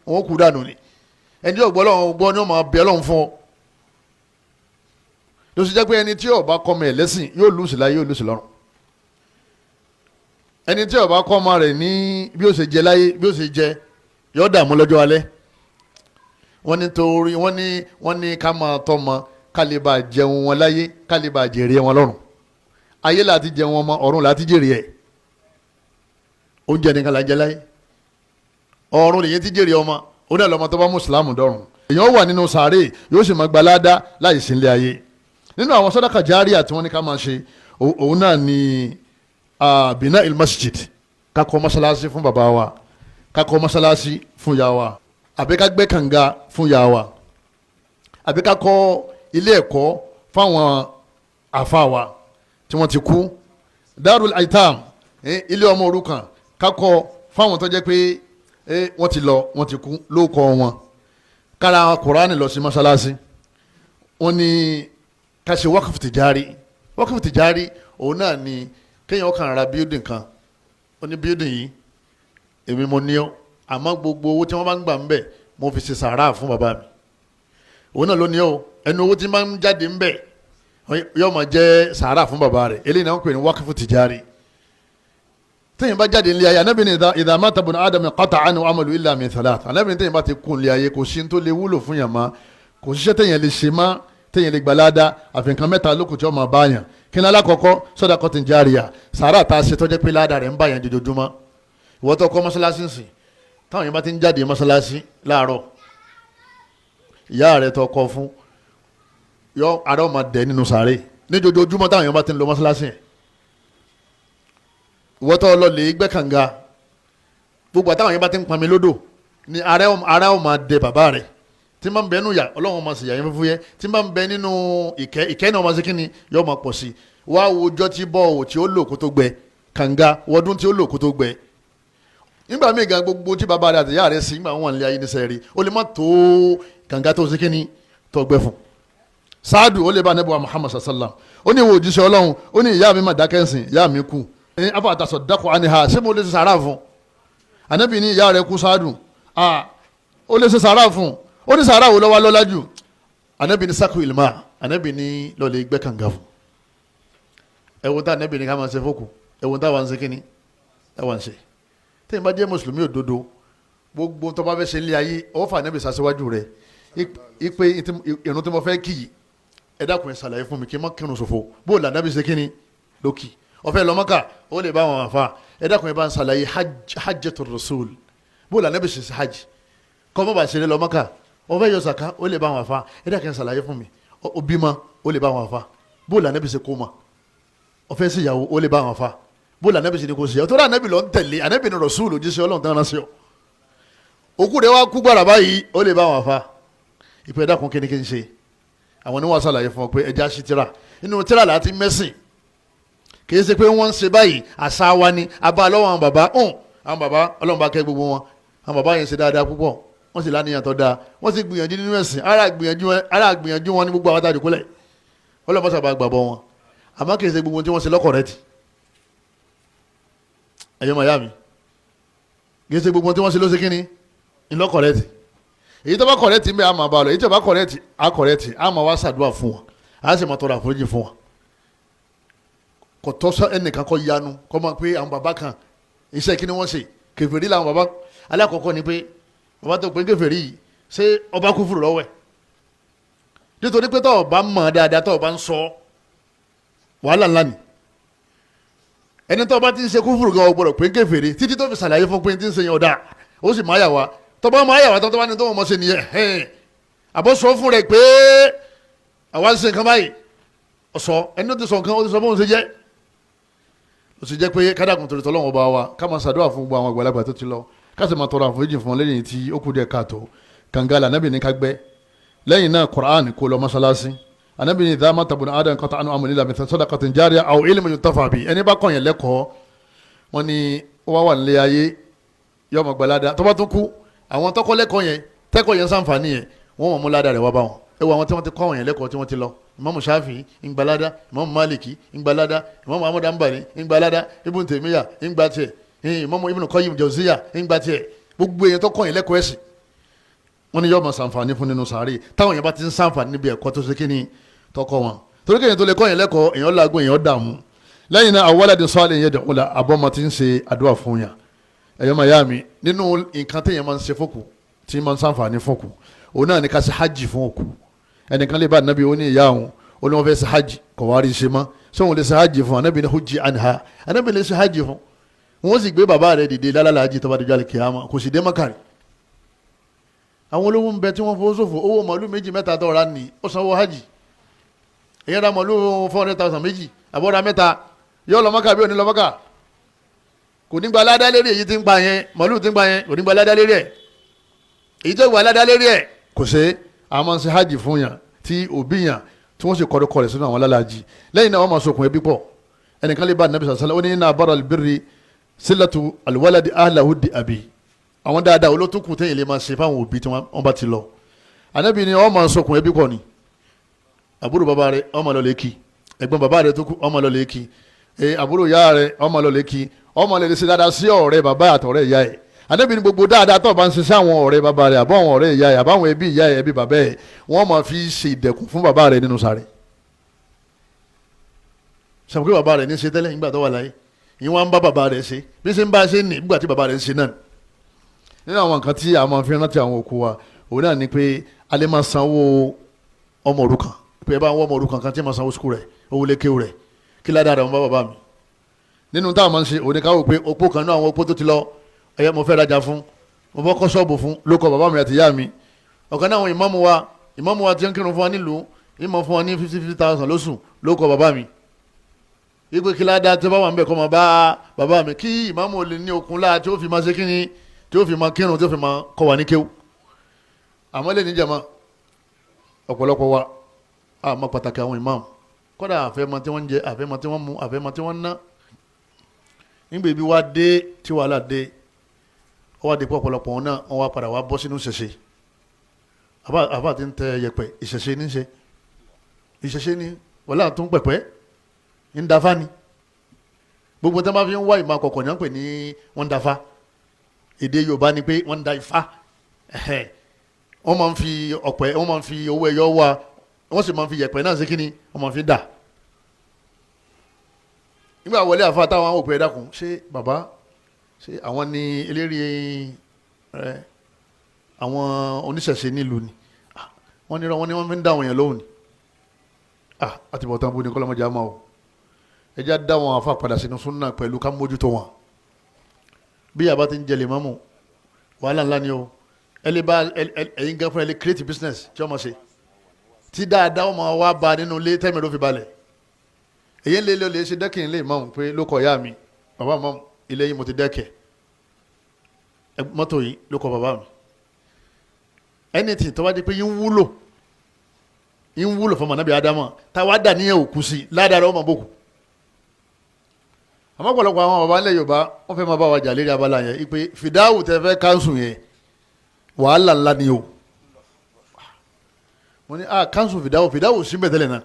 wọn kú dànù ni ẹni tí ọgbọ́ lọ́wọ́ gbọ́ ni wọ́n máa bẹ Ọlọ́run fún ọ ló sì jẹ́ pé ẹni tí ó bá kọ́ ọmọ ẹ̀ lẹ́sìn yóò lùsì láyé yóò lùsì lọ́run ẹni tí ó bá kọ́ ọmọ rẹ̀ ní bí ó ṣe jẹ láyé bí ó ṣe jẹ yóò dààmú lọ́jọ́ alẹ́ wọ́n ní ká máa tọ́ ọmọ ká lè bá jẹun wọn láyé ká lè bá jèrè wọn lọ́run ayé láti jẹun ọmọ ọ̀run láti jèrè ẹ̀ oúnjẹ nìkan la jẹ láyé ọ̀run lèyìn ti jèrè ọmọ ó dẹ̀ lọ́mọ tó bá mùsùlùmù dọ̀run èèyàn wà nínú sàárè yóò sì máa gba ládá láì sí ilé ayé nínú àwọn sàdákà járíà tí wọ́n ní ká máa ṣe òun náà ni bina il masjid ká kọ́ mọ́sálásí fún bàbá wa ká kọ́ mọ́sálásí fún ìyá wa àbí ká gbẹ́ kànga fún ìyá wa àbí ká kọ́ ilé ẹ̀kọ́ fáwọn àfa wa tí wọ́n ti kú darul aitam ilé ọmọ òrukàn ká kọ́ fáwọn tó jẹ́ pé wọ́n ti lọ wọ́n ti kú ló kọ́ wọn kára kùránì lọ sí mọ́sálásí wọ́n ní ká ṣe wákàfù tìjárí òun náà ni kéèyàn kàn ra bíódìn kan ó ní bíódìn yìí èmi mo ní ọ àmọ́ gbogbo owó tí wọ́n bá ń gbà ń bẹ̀ mo fi ṣe sàárà fún bàbá mi òun náà ló ní ọ ẹnu owó tí máa ń jáde ń bẹ̀ yóò máa jẹ́ sàárà fún bàbá rẹ̀ eléyìí náà ń pè ní wákàfù tìjárí tẹ́yìn bá jáde nílé ayé anábì ní idha mata ibnu ádámù qata'a anhu amalu illa min thalath anábì ní tẹ́yìn bá ti kún nílé ayé kò sí tó lè wúlò fún yàn má kò síṣẹ́ tẹ́yìn lè ṣe má tẹ́yìn lè gbalada àfihàn mẹ́ta lókùn tí wọ́n máa bá yàn kí ní alákọ̀ọ́kọ́ sadaqatin jariyah sàárà tá a ṣe tọ́jẹ́ pé ládàá rẹ̀ ń bá yàn jojoojúmọ́ ìwọ́n tó kọ́ mọ́sálásí sìn táwọn yẹn bá ti ń jáde mọ́sálásí láàárọ̀ ìyá rẹ̀ tó kọ́ fún yọ ara ọmọ dẹ̀ nínú sàárè ní jojoojúmọ́ táwọn yẹn bá ti ń lọ mọ́sálásí yẹn ìwọ́n tó lọ lè gbẹ́ kànga gbogbo àtàwọn yẹn bá ti ń pami lódò ni ara ọmọ dẹ̀ bàbá rẹ̀ tí máa ń bẹ nínú yà ọlọ́run máa sì yà yẹn fúnfún yẹn tí máa ń bẹ nínú ìkẹ́ náà máa ṣe kí ni yóò máa pọ̀ sí i wá wo ọjọ́ tí bọ́ọ̀ tí ó lò kó tó gbẹ kànga wọdún tí ó lò kó tó gbẹ nígbà míì gan gbogbo tí bàbá rẹ àti ìyá rẹ sí nígbà wọn lé ayé níṣẹ́ rí ó lè má tó kànga tó ṣe kí ni tó gbẹ fún Sáàdù ó lè bá nẹ́bùwà Muhammad sallam ó ní ìwò òjíṣẹ́ ọlọ́run ó ní ìyá mi má dákẹ́ sìn ìyá mi kú ní afáàtàsọ̀ dákọ̀ àníhà ṣé mo lè ṣe sàrà fún ànábì ní ìyá rẹ kú Sáàdù ó lè ṣe sàrà fún ó ní sàárà wo lọ́wọ́ lọ́lá jù anabi ní sákò ìlmà anabi ní lọ́lẹ̀ gbẹ́ kànga fún ẹ̀wọ̀n tá anabi ní ká máa ṣe fókù ẹ̀wọ̀n tá wà ń ṣe kíní ẹ̀wọ̀n ṣe tẹ́yìn bá jẹ́ mùsùlùmí òdodo gbogbo tó bá fẹ́ ṣe ilé ayé ọwọ́ fà anabi sàṣíwájú rẹ̀ ipe ìrun tí mo fẹ́ kì í ẹ dákun ẹ ṣàlàyé fún mi kí n má kírun ṣòfò bó la anabi ṣe kíní lókì ọ̀fẹ́ lọ Mákà ó lè bá wọn àfa ẹ dákun ẹ bá ń ṣàlàyé hajjatul rasul bó la anabi ṣe hajj kọ́ mọ́ bá ṣe lọ Mákà ó fẹ́ yọ sàká ó lè bá wọn fa ẹ dẹ́kẹ́ ṣàlàyé fún mi ó bímọ ó lè bá wọn fa bóòlù ànábì ṣe kó ma ó fẹ́ síyàwó ó lè bá wọn fa bóòlù ànábì ṣe ni kò síyàwó tó rà ànábì lọ ń tẹ̀lé ànábì ní rọ̀ṣúlù jíṣẹ́ ọlọ́run tán ránṣẹ́ ọ òkú rẹ̀ wá kú gbàrà báyìí ó lè bá wọn fa ìpè dákun kí ni kí n ṣe àwọn ni wọ́n ṣàlàyé fún ọ pé ẹja ṣí tíra inú tíra láti mẹ́sìn kì í ṣe pé wọ́n ń ṣe báyìí àṣà wa ni abá lọ́wọ́ àwọn bàbá àwọn bàbá Ọlọ́run bá kẹ́ gbogbo wọn àwọn bàbá yẹn ṣe dáadáa púpọ̀ wọ́n sì láníyàn tó dáa wọ́n sì gbìyànjú nínú ẹ̀sìn ara gbìyànjú wọn ní gbogbo àwọn àtàjù kúlẹ̀ Ọlọ́run bá sábà gbàgbọ́ wọn àmọ́ kì í ṣe gbogbo tí wọ́n ṣe lọ́kọ̀ rẹ̀ tì ẹ̀yọ́ màyá mi kì í ṣe gbogbo tí wọ́n ṣe ló ṣe kíni ńlọ́kọ̀ rẹ̀ tì èyí tó bá kọ̀ rẹ̀ tì ń bẹ àmà bá lọ èyí tó bá kọ̀ rẹ̀ tì á kọ̀ rẹ̀ tì àmà wá ṣàdúrà fún wọn á sì máa tọrọ àforíjì fún wọn kò tọ́ sọ ẹnìkan kọ́ yanu kọ́ máa pé àwọn bàbá kan iṣẹ́ kí ni wọ́n ṣe kèfèrí làwọn bàbá alákọ̀ọ́kọ́ ni pé bàbá tó pé kèfèrí yìí ṣé ọba kúfùrù lọ́wọ́ ẹ̀ nítorí pé tọ́ ọba mọ̀ dáadáa tọ́ ọba ń sọ wàhálà ńlá ni ẹni tọ́ ọba ti ń ṣe kúfùrù gan ọgbọ́dọ̀ pé kèfèrí títí tó fi ṣàlàyé fún pé ti ń ṣe yẹn ọ̀dà ó sì máa yà wá tọ́ba máa yà wá tọ́ bá ní tó wọ́n mọ̀ ṣe nìyẹn àbọ̀ sọ fún rẹ̀ pé àwa ń ṣe nǹkan báyìí ọ̀sọ́ ẹni tó ti sọ nǹkan ó ti sọ bóun ṣe jẹ́ ó sì jẹ́ pé kádàkùn torí tọ́lọ́wọ́n bá wa ká máa ṣàdúrà fún gbogbo àwọn àgbàlagbà tó ti lọ ká sì máa tọrọ àforíjì fún wọn lẹ́yìn tí ó kù díẹ̀ káàtó kàngálà anábì ní ká gbẹ́ lẹ́yìn náà Qur'an kó lọ mọ́ṣáláṣí anábì ní ìdáàmà tàbùnà adam kọ́tà àánú àmọ́ nílà mẹ́ta sadaqatin jariya aw ilmin yuntafa bi ẹni bá kọ̀yìn lẹ́kọ̀ọ́ wọn ni ó wá wà nílé ayé yóò máa gbalada tó bá tún kú àwọn tọ́kọ́ lẹ́kọ̀ọ́ yẹn tẹ́kọ̀ọ́ yẹn ṣàǹfààní yẹn wọ́n mọ̀ mú ládàá rẹ̀ wá bá wọn ẹ wo àwọn tí wọ́n ti kọ́ àwọn yẹn lẹ́kọ̀ọ́ tí wọ́n ti lọ Imam Shafi ingbalada Imam Maliki ingbalada Imam Ahmad Hanbali ingbalada Ibn Taymiyyah ingbatẹ Imam Ibn Qayyim Jawziyya ingbatẹ gbogbo èyàn tó kọ́ yẹn lẹ́kọ̀ọ́ ẹ̀sìn wọ́n ní yóò máa ṣàǹfààní fún nínú sàárè táwọn yẹn bá ti ń ṣàǹfààní níbi ẹ̀kọ́ tó ṣe kí ni tọkọ wọn torí kéèyàn tó lè kọ́ yẹn lẹ́kọ̀ọ́ èyàn làágùn èyàn dààmú lẹ́yìn náà waladin salih yad'u lahu àbọ̀mọ̀ ti ń ṣe àdúrà fún yàn ẹ̀yọ́ mayami nínú nǹkan téèyàn máa ń ṣe fókù tí máa ń ṣàǹfààní fókù òun náà ní ká ṣe hajj fún òkú ẹnìkan lè bá anabi ó ní ìyá òun ó ní wọ́n fẹ́ ṣe hajj kò wá rí ṣe mọ́ sóhun lè ṣe hajj fún anabi ní hujji anha anabi lè ṣe hajj fún wọ́n sì gbé bàbá rẹ̀ dìde lálàlá hajj tó bá dé jálè kìámà kò sì dé mọ́kàrí àwọn olówó ń bẹ tí wọ́n fowó ṣòfò owó màálù 2-3 tó ra ní ó sanwó hajj èyí ra màálù 400,000 méjì àbọ̀ra mẹ́ta yóò lọ mọ́kà bí ò ní lọ mọ́kà kò ní gba aládá lérí èyí tí ń pa yẹn màálù tí ń pa yẹn kò ní gba aládá lérí ẹ̀ èyí tó gba aládá lérí ẹ̀ kò ṣe àmọ́ ṣe hajj fún yàn tí òbí yàn tí wọ́n sì kọ́dọ̀kọ́ rẹ̀ sínú àwọn alálàájì lẹ́yìn náà wọ́n máa sokùn ẹbí pọ̀ ẹnìkan lè bá nàbì sàlẹ̀ ó ní iná abọ́rọ̀ albirri sílẹ̀tù alwaladi ahlahu di abi àwọn dáadáa olótùkù téèyàn lè máa ṣe fáwọn òbí tí wọ́n bá ti lọ ànábì ni wọ́n máa sokùn ẹbí pọ̀ ni àbúrò bàbá rẹ̀ ó máa lọ lè kí ẹ̀gbọ́n bàbá rẹ̀ tó kú ó máa lọ lè kí àbúrò ìyá rẹ̀ ó máa lọ lè kí ó máa lè ṣe dáadáa sí ọ̀rẹ́ bàbá àtọ̀rẹ́ ìyá ẹ̀ ànábì ní gbogbo dáadáa tó bá ń ṣe sí àwọn ọ̀rẹ́ bàbá rẹ̀ àbọ̀ àwọn ọ̀rẹ́ ìyá ẹ̀ àbáwọn ẹbí ìyá ẹ̀ ẹbí bàbá ẹ̀ wọ́n máa fi ṣe ìdẹ̀kùn fún bàbá rẹ̀ nínú sáré sọ pé bàbá rẹ̀ ní ṣe tẹ́lẹ̀ nígbà tó wà láyé ìyẹn wọ́n ń bá bàbá rẹ̀ ṣe bí ṣe ń bá ṣe ní nígbà tí bàbá rẹ̀ ń ṣe náà nínú àwọn nǹkan tí a máa fi rántí àwọn òkú wa òun náà ni pé a lè máa sanwó ọmọ òrukàn pé ẹ bá ń wọ́ ọmọ òrukàn kan tí máa sanwó sukù rẹ̀ owó lékeu rẹ̀ kí ládàá rẹ̀ wọ́n bá bàbá mi nínú táwọn máa ń ṣe òun ni káwọ́ pé opó kan náà àwọn opó tó ti lọ ẹ̀yẹ mo fẹ́ rajà fún mo bọ́ kọ́ ṣọ́ọ̀bù fún ló kọ bàbá mi àti ìyá mi ọ̀kan náà àwọn ìmáàmù wa ti ń kírun fún wa nílùú ìmọ̀ fún wa ní 50,000 lóṣù ló kọ bàbá mi wípé kí ládàá tó bá wà ń bẹ̀ kọ́ máa bá bàbá mi kí ìmáàmù ò lè ní okun láà tí ó fi máa ṣe kíni tí ó fi máa kírun tí ó fi máa kọ́ wa ní kéwù àmọ́ lè ní jàmá ọ̀pọ̀lọpọ̀ wa àmọ́ pàtàkì àwọn ìmáàmù kọ́dà àfẹ́mọ́ tí wọ́n ń jẹ àfẹ́mọ́ tí wọ́n mú àfẹ́mọ́ tí wọ́n ń ná nígbà ibi wá dé tí wàhálà dé ó wá di pé ọ̀pọ̀lọpọ̀ wọn náà wọ́n wá padà wá bọ́ sínú ìṣẹ̀ṣe àbá ti ń tẹ yẹpẹ̀ ìṣẹ̀ṣe ní ṣe ìṣẹ̀ṣe ní wàhálà tó ń pẹ̀pẹ́ ń dafa ni gbogbo tí wọ́n bá fi ń wá ìmọ̀ àkọ́kọ́ ní wọ́n pè ní wọ́n dafa èdè Yorùbá ni pé wọ́n da ifá wọ́n máa ń fi ọ̀pẹ wọ́n máa ń fi owó ẹyọ wá wọ́n sì máa ń fi yẹ̀pẹ̀ náà sí kíni wọ́n máa ń fi dà nígbà wọlé àfa táwọn àwọn òpè dákun ṣé bàbá ṣé àwọn ní eléré àwọn oníṣẹ̀ṣe nílùú ni wọ́n ní wọ́n fi ń dá àwọn èèyàn lóhùn ni àti bọ̀tán bó ni kọ́lọ́mọdé á máa o ẹjá dá wọn àfa padà sínú súnà pẹ̀lú ká mójútó wọn bí yàrá ti ń jẹ lè mọ́mù wàhálà ńlá ni o ẹ̀yin gan fún ẹ lè create business tí wọ́n máa ṣe tí dáadáa wọ́n máa wá ba nínú ilé tẹ́mi ló fi balẹ̀ èyí ń lé lé ṣe dẹ́kìn ilé ìmọ̀mù pé ló kọ̀ ya mi bàbá mọ́mù ilé yìí mo ti dẹ́kẹ̀ mọ́tò yìí ló kọ̀ bàbá mi anything tó wá di pé yín wúlò fún ọmọ nábì ádámọ̀ táwa dà níyẹn òkú sí ládàá ọmọ bòkù àmọ́ ọ̀pọ̀lọpọ̀ àwọn bàbá ilẹ̀ Yorùbá wọ́n fẹ́ máa bá wa jà lérí abala yẹn ipe fìdáwù tẹ fẹ́ káńsù yẹn wàhálà ńlá ni o mo ní káńsù fìdáwù sí mẹ́tẹ́lẹ̀ náà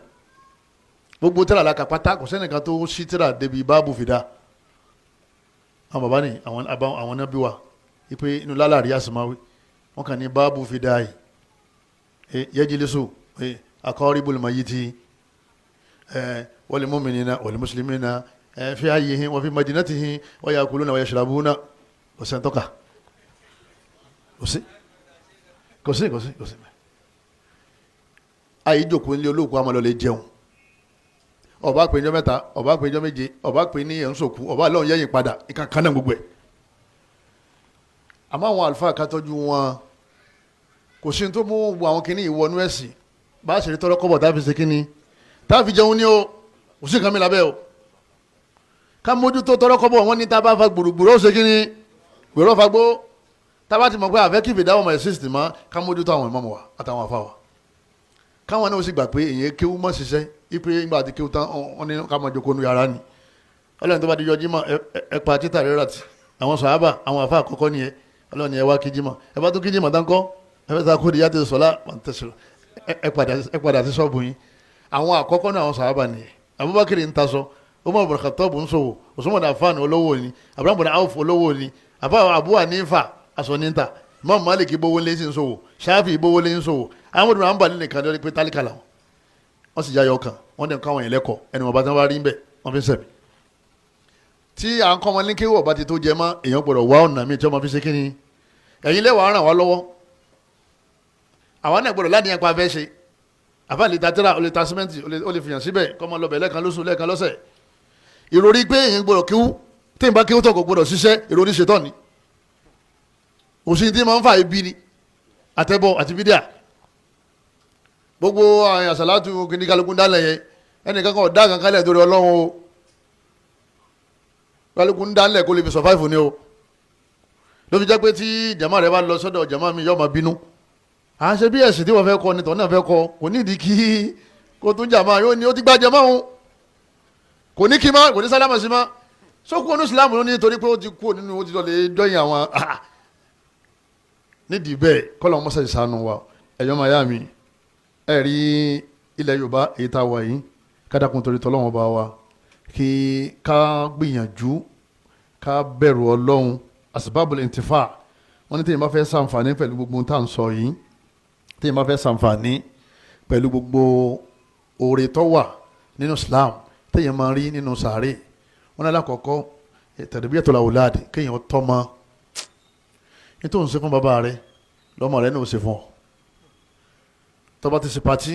gbogbo tẹ́lá la kàpátá kò sẹ́nìkan tó sí tẹ́lá débi báàbù fìdá àwọn bàbá ni àwọn náà bí wa ipe inú lálàrí àsìmáwí wọ́n kàn ní báàbù fìdá yìí yẹ́jìlísù aqaribul mayyiti wal mu'minina wal muslimina fi hayyihim wa fi madinatihim wa yakuluna wa yashrabuna kò sí ẹ̀ntọ́ka kò sí ayé ìjòkó nílé olóòkú àmàlọ́lẹ̀ jẹun ọba péjọ mẹ́ta ọba péjọ méje ọba pé ní ẹ̀ńsòkú ọba lọ́hùn yẹ́yìn padà ìkan kan náà gbogbo ẹ̀ àmọ́ àwọn àlùfáà ká tọ́jú wọn kò sí tó mú àwọn kìíní ìwọnú ẹ̀sìn bá a ṣe rí tọrọ kọ́bọ̀ tá a fi ṣe kíní tá a fi jẹun ní o kò sí nǹkan mi lábẹ́ o ká mójútó tọrọ kọ́bọ̀ wọn ní tá a bá fa gbùrùgbùrù ó ṣe kíní gbèrò fagbó tá a bá ti mọ̀ pé àfẹ́ kí ìfìdáwọ̀ mọ̀ ẹ̀sìn sì mọ́ ká mójútó àwọn ìmáàmù wa àtàwọn àfáà wa káwọn náà ó sì gbà pé èyàn kéwú mọ́ ṣiṣẹ́ ipe ìgbà àti kéwú tán wọn ní ká máa jókòó nu yàrá ni ọlọ́run tó bá di yọ jímọ̀ ẹ pa títà rẹ̀ ràtì àwọn sàhábà àwọn àfáà àkọ́kọ́ nìyẹn ọlọ́run ni ẹ wá kí jímọ̀ ẹ bá tún kí jímọ̀ tán kọ́ ẹ fẹ́ ta kó di yàtọ̀ sọ́lá ẹ padà sí ṣọ́ọ̀bù yín àwọn àkọ́kọ́ náà àwọn sàhábà nìyẹn Abubakar ń taṣọ Umar ibn Khattab ń ṣòwò Usman Affan olówó ni Abraham ibn Auf olówó ni Abu Hanifa aṣọ níta Imam Malik ibówó lé sí ń ṣòwò Shafi ibówó lé ń ṣòwò Ahmadu Hanbali nìkan lórí pé tálíkà làwọn wọ́n sì yáyọ kan wọ́n dẹ̀ ń káwọn yẹn lẹ́kọ̀ọ́ ẹni wọ́n bá tán wá rí ń bẹ̀ wọ́n fi ń sẹ̀mí tí à ń kọ́ wọn ní kí wọ́n bá ti tó jẹ mọ́ èèyàn gbọ́dọ̀ wá ọ̀nà míì tí wọ́n máa fi ṣe kí ni ẹ̀yin lẹ́wàá ràn wá lọ́wọ́ àwọn náà gbọ́dọ̀ láti yẹn pa fẹ́ ṣe àbá lè ta tẹ́lá o lè ta símẹ́ǹtì o lè fìyàn síbẹ̀ kọ́ máa lọ bẹ̀ lẹ́ẹ̀kan lóṣù lẹ́ẹ̀kan lọ́sẹ̀ ìròrí pé èèyàn gbọ́dọ̀ kíwú tí n bá kíwú tó kò gbọ́dọ̀ ṣiṣẹ́ ìròrí ṣetán ni òsì tí máa ń fa ibi ni àtẹ́bọ̀ àti fídíà gbogbo àṣàlátù kìnnìkàlùkù dálẹ̀ yẹn ẹnìkan kan ọ̀dá kankan lẹ̀ torí ọlọ́run o kálukú ń dálẹ̀ kó lè fi survive ni o ló fi jẹ́ pé tí jama rẹ bá lọ sọ́dọ̀ jama mi yóò máa bínú à ń ṣe bí ẹ̀sìn tí wọ́n fẹ́ kọ́ ni tọ́ náà fẹ́ kọ́ kò ní ìdí kí kó tún jama yóò ní ó ti gbá jama òun kò ní kí má kò ní sálámà sí má sókú onú Islam ló ní torí pé ó ti kú nínú ó ti lọ lè dọ́yìn àwọn nídìí bẹ́ẹ̀ kọ́lọ́ mọ́sá ìsánú wa ẹ̀yọ́ máa yá mi ẹ̀rí ilẹ̀ Yorùbá èyí tá a wà yìí kádàkùn torí tọ́lọ́wọ́n bá wa kí ká gbìyànjú ká bẹ̀rù Ọlọ́run asbabul intifa wọ́n ní tí èyí bá fẹ́ ṣàǹfààní pẹ̀lú gbogbo tá à ń sọ yìí tí èyí bá fẹ́ ṣàǹfààní pẹ̀lú gbogbo oore tó wà nínú Islam tí èyí máa rí nínú sàárè wọ́n ní alákọ̀ọ́kọ́ tarbiyatul awlad kéèyàn tọ́mọ ní tó ń ṣe fún bàbá rẹ lọ́mọ rẹ ní ó ṣe fún ọ tó bá ti ṣe patí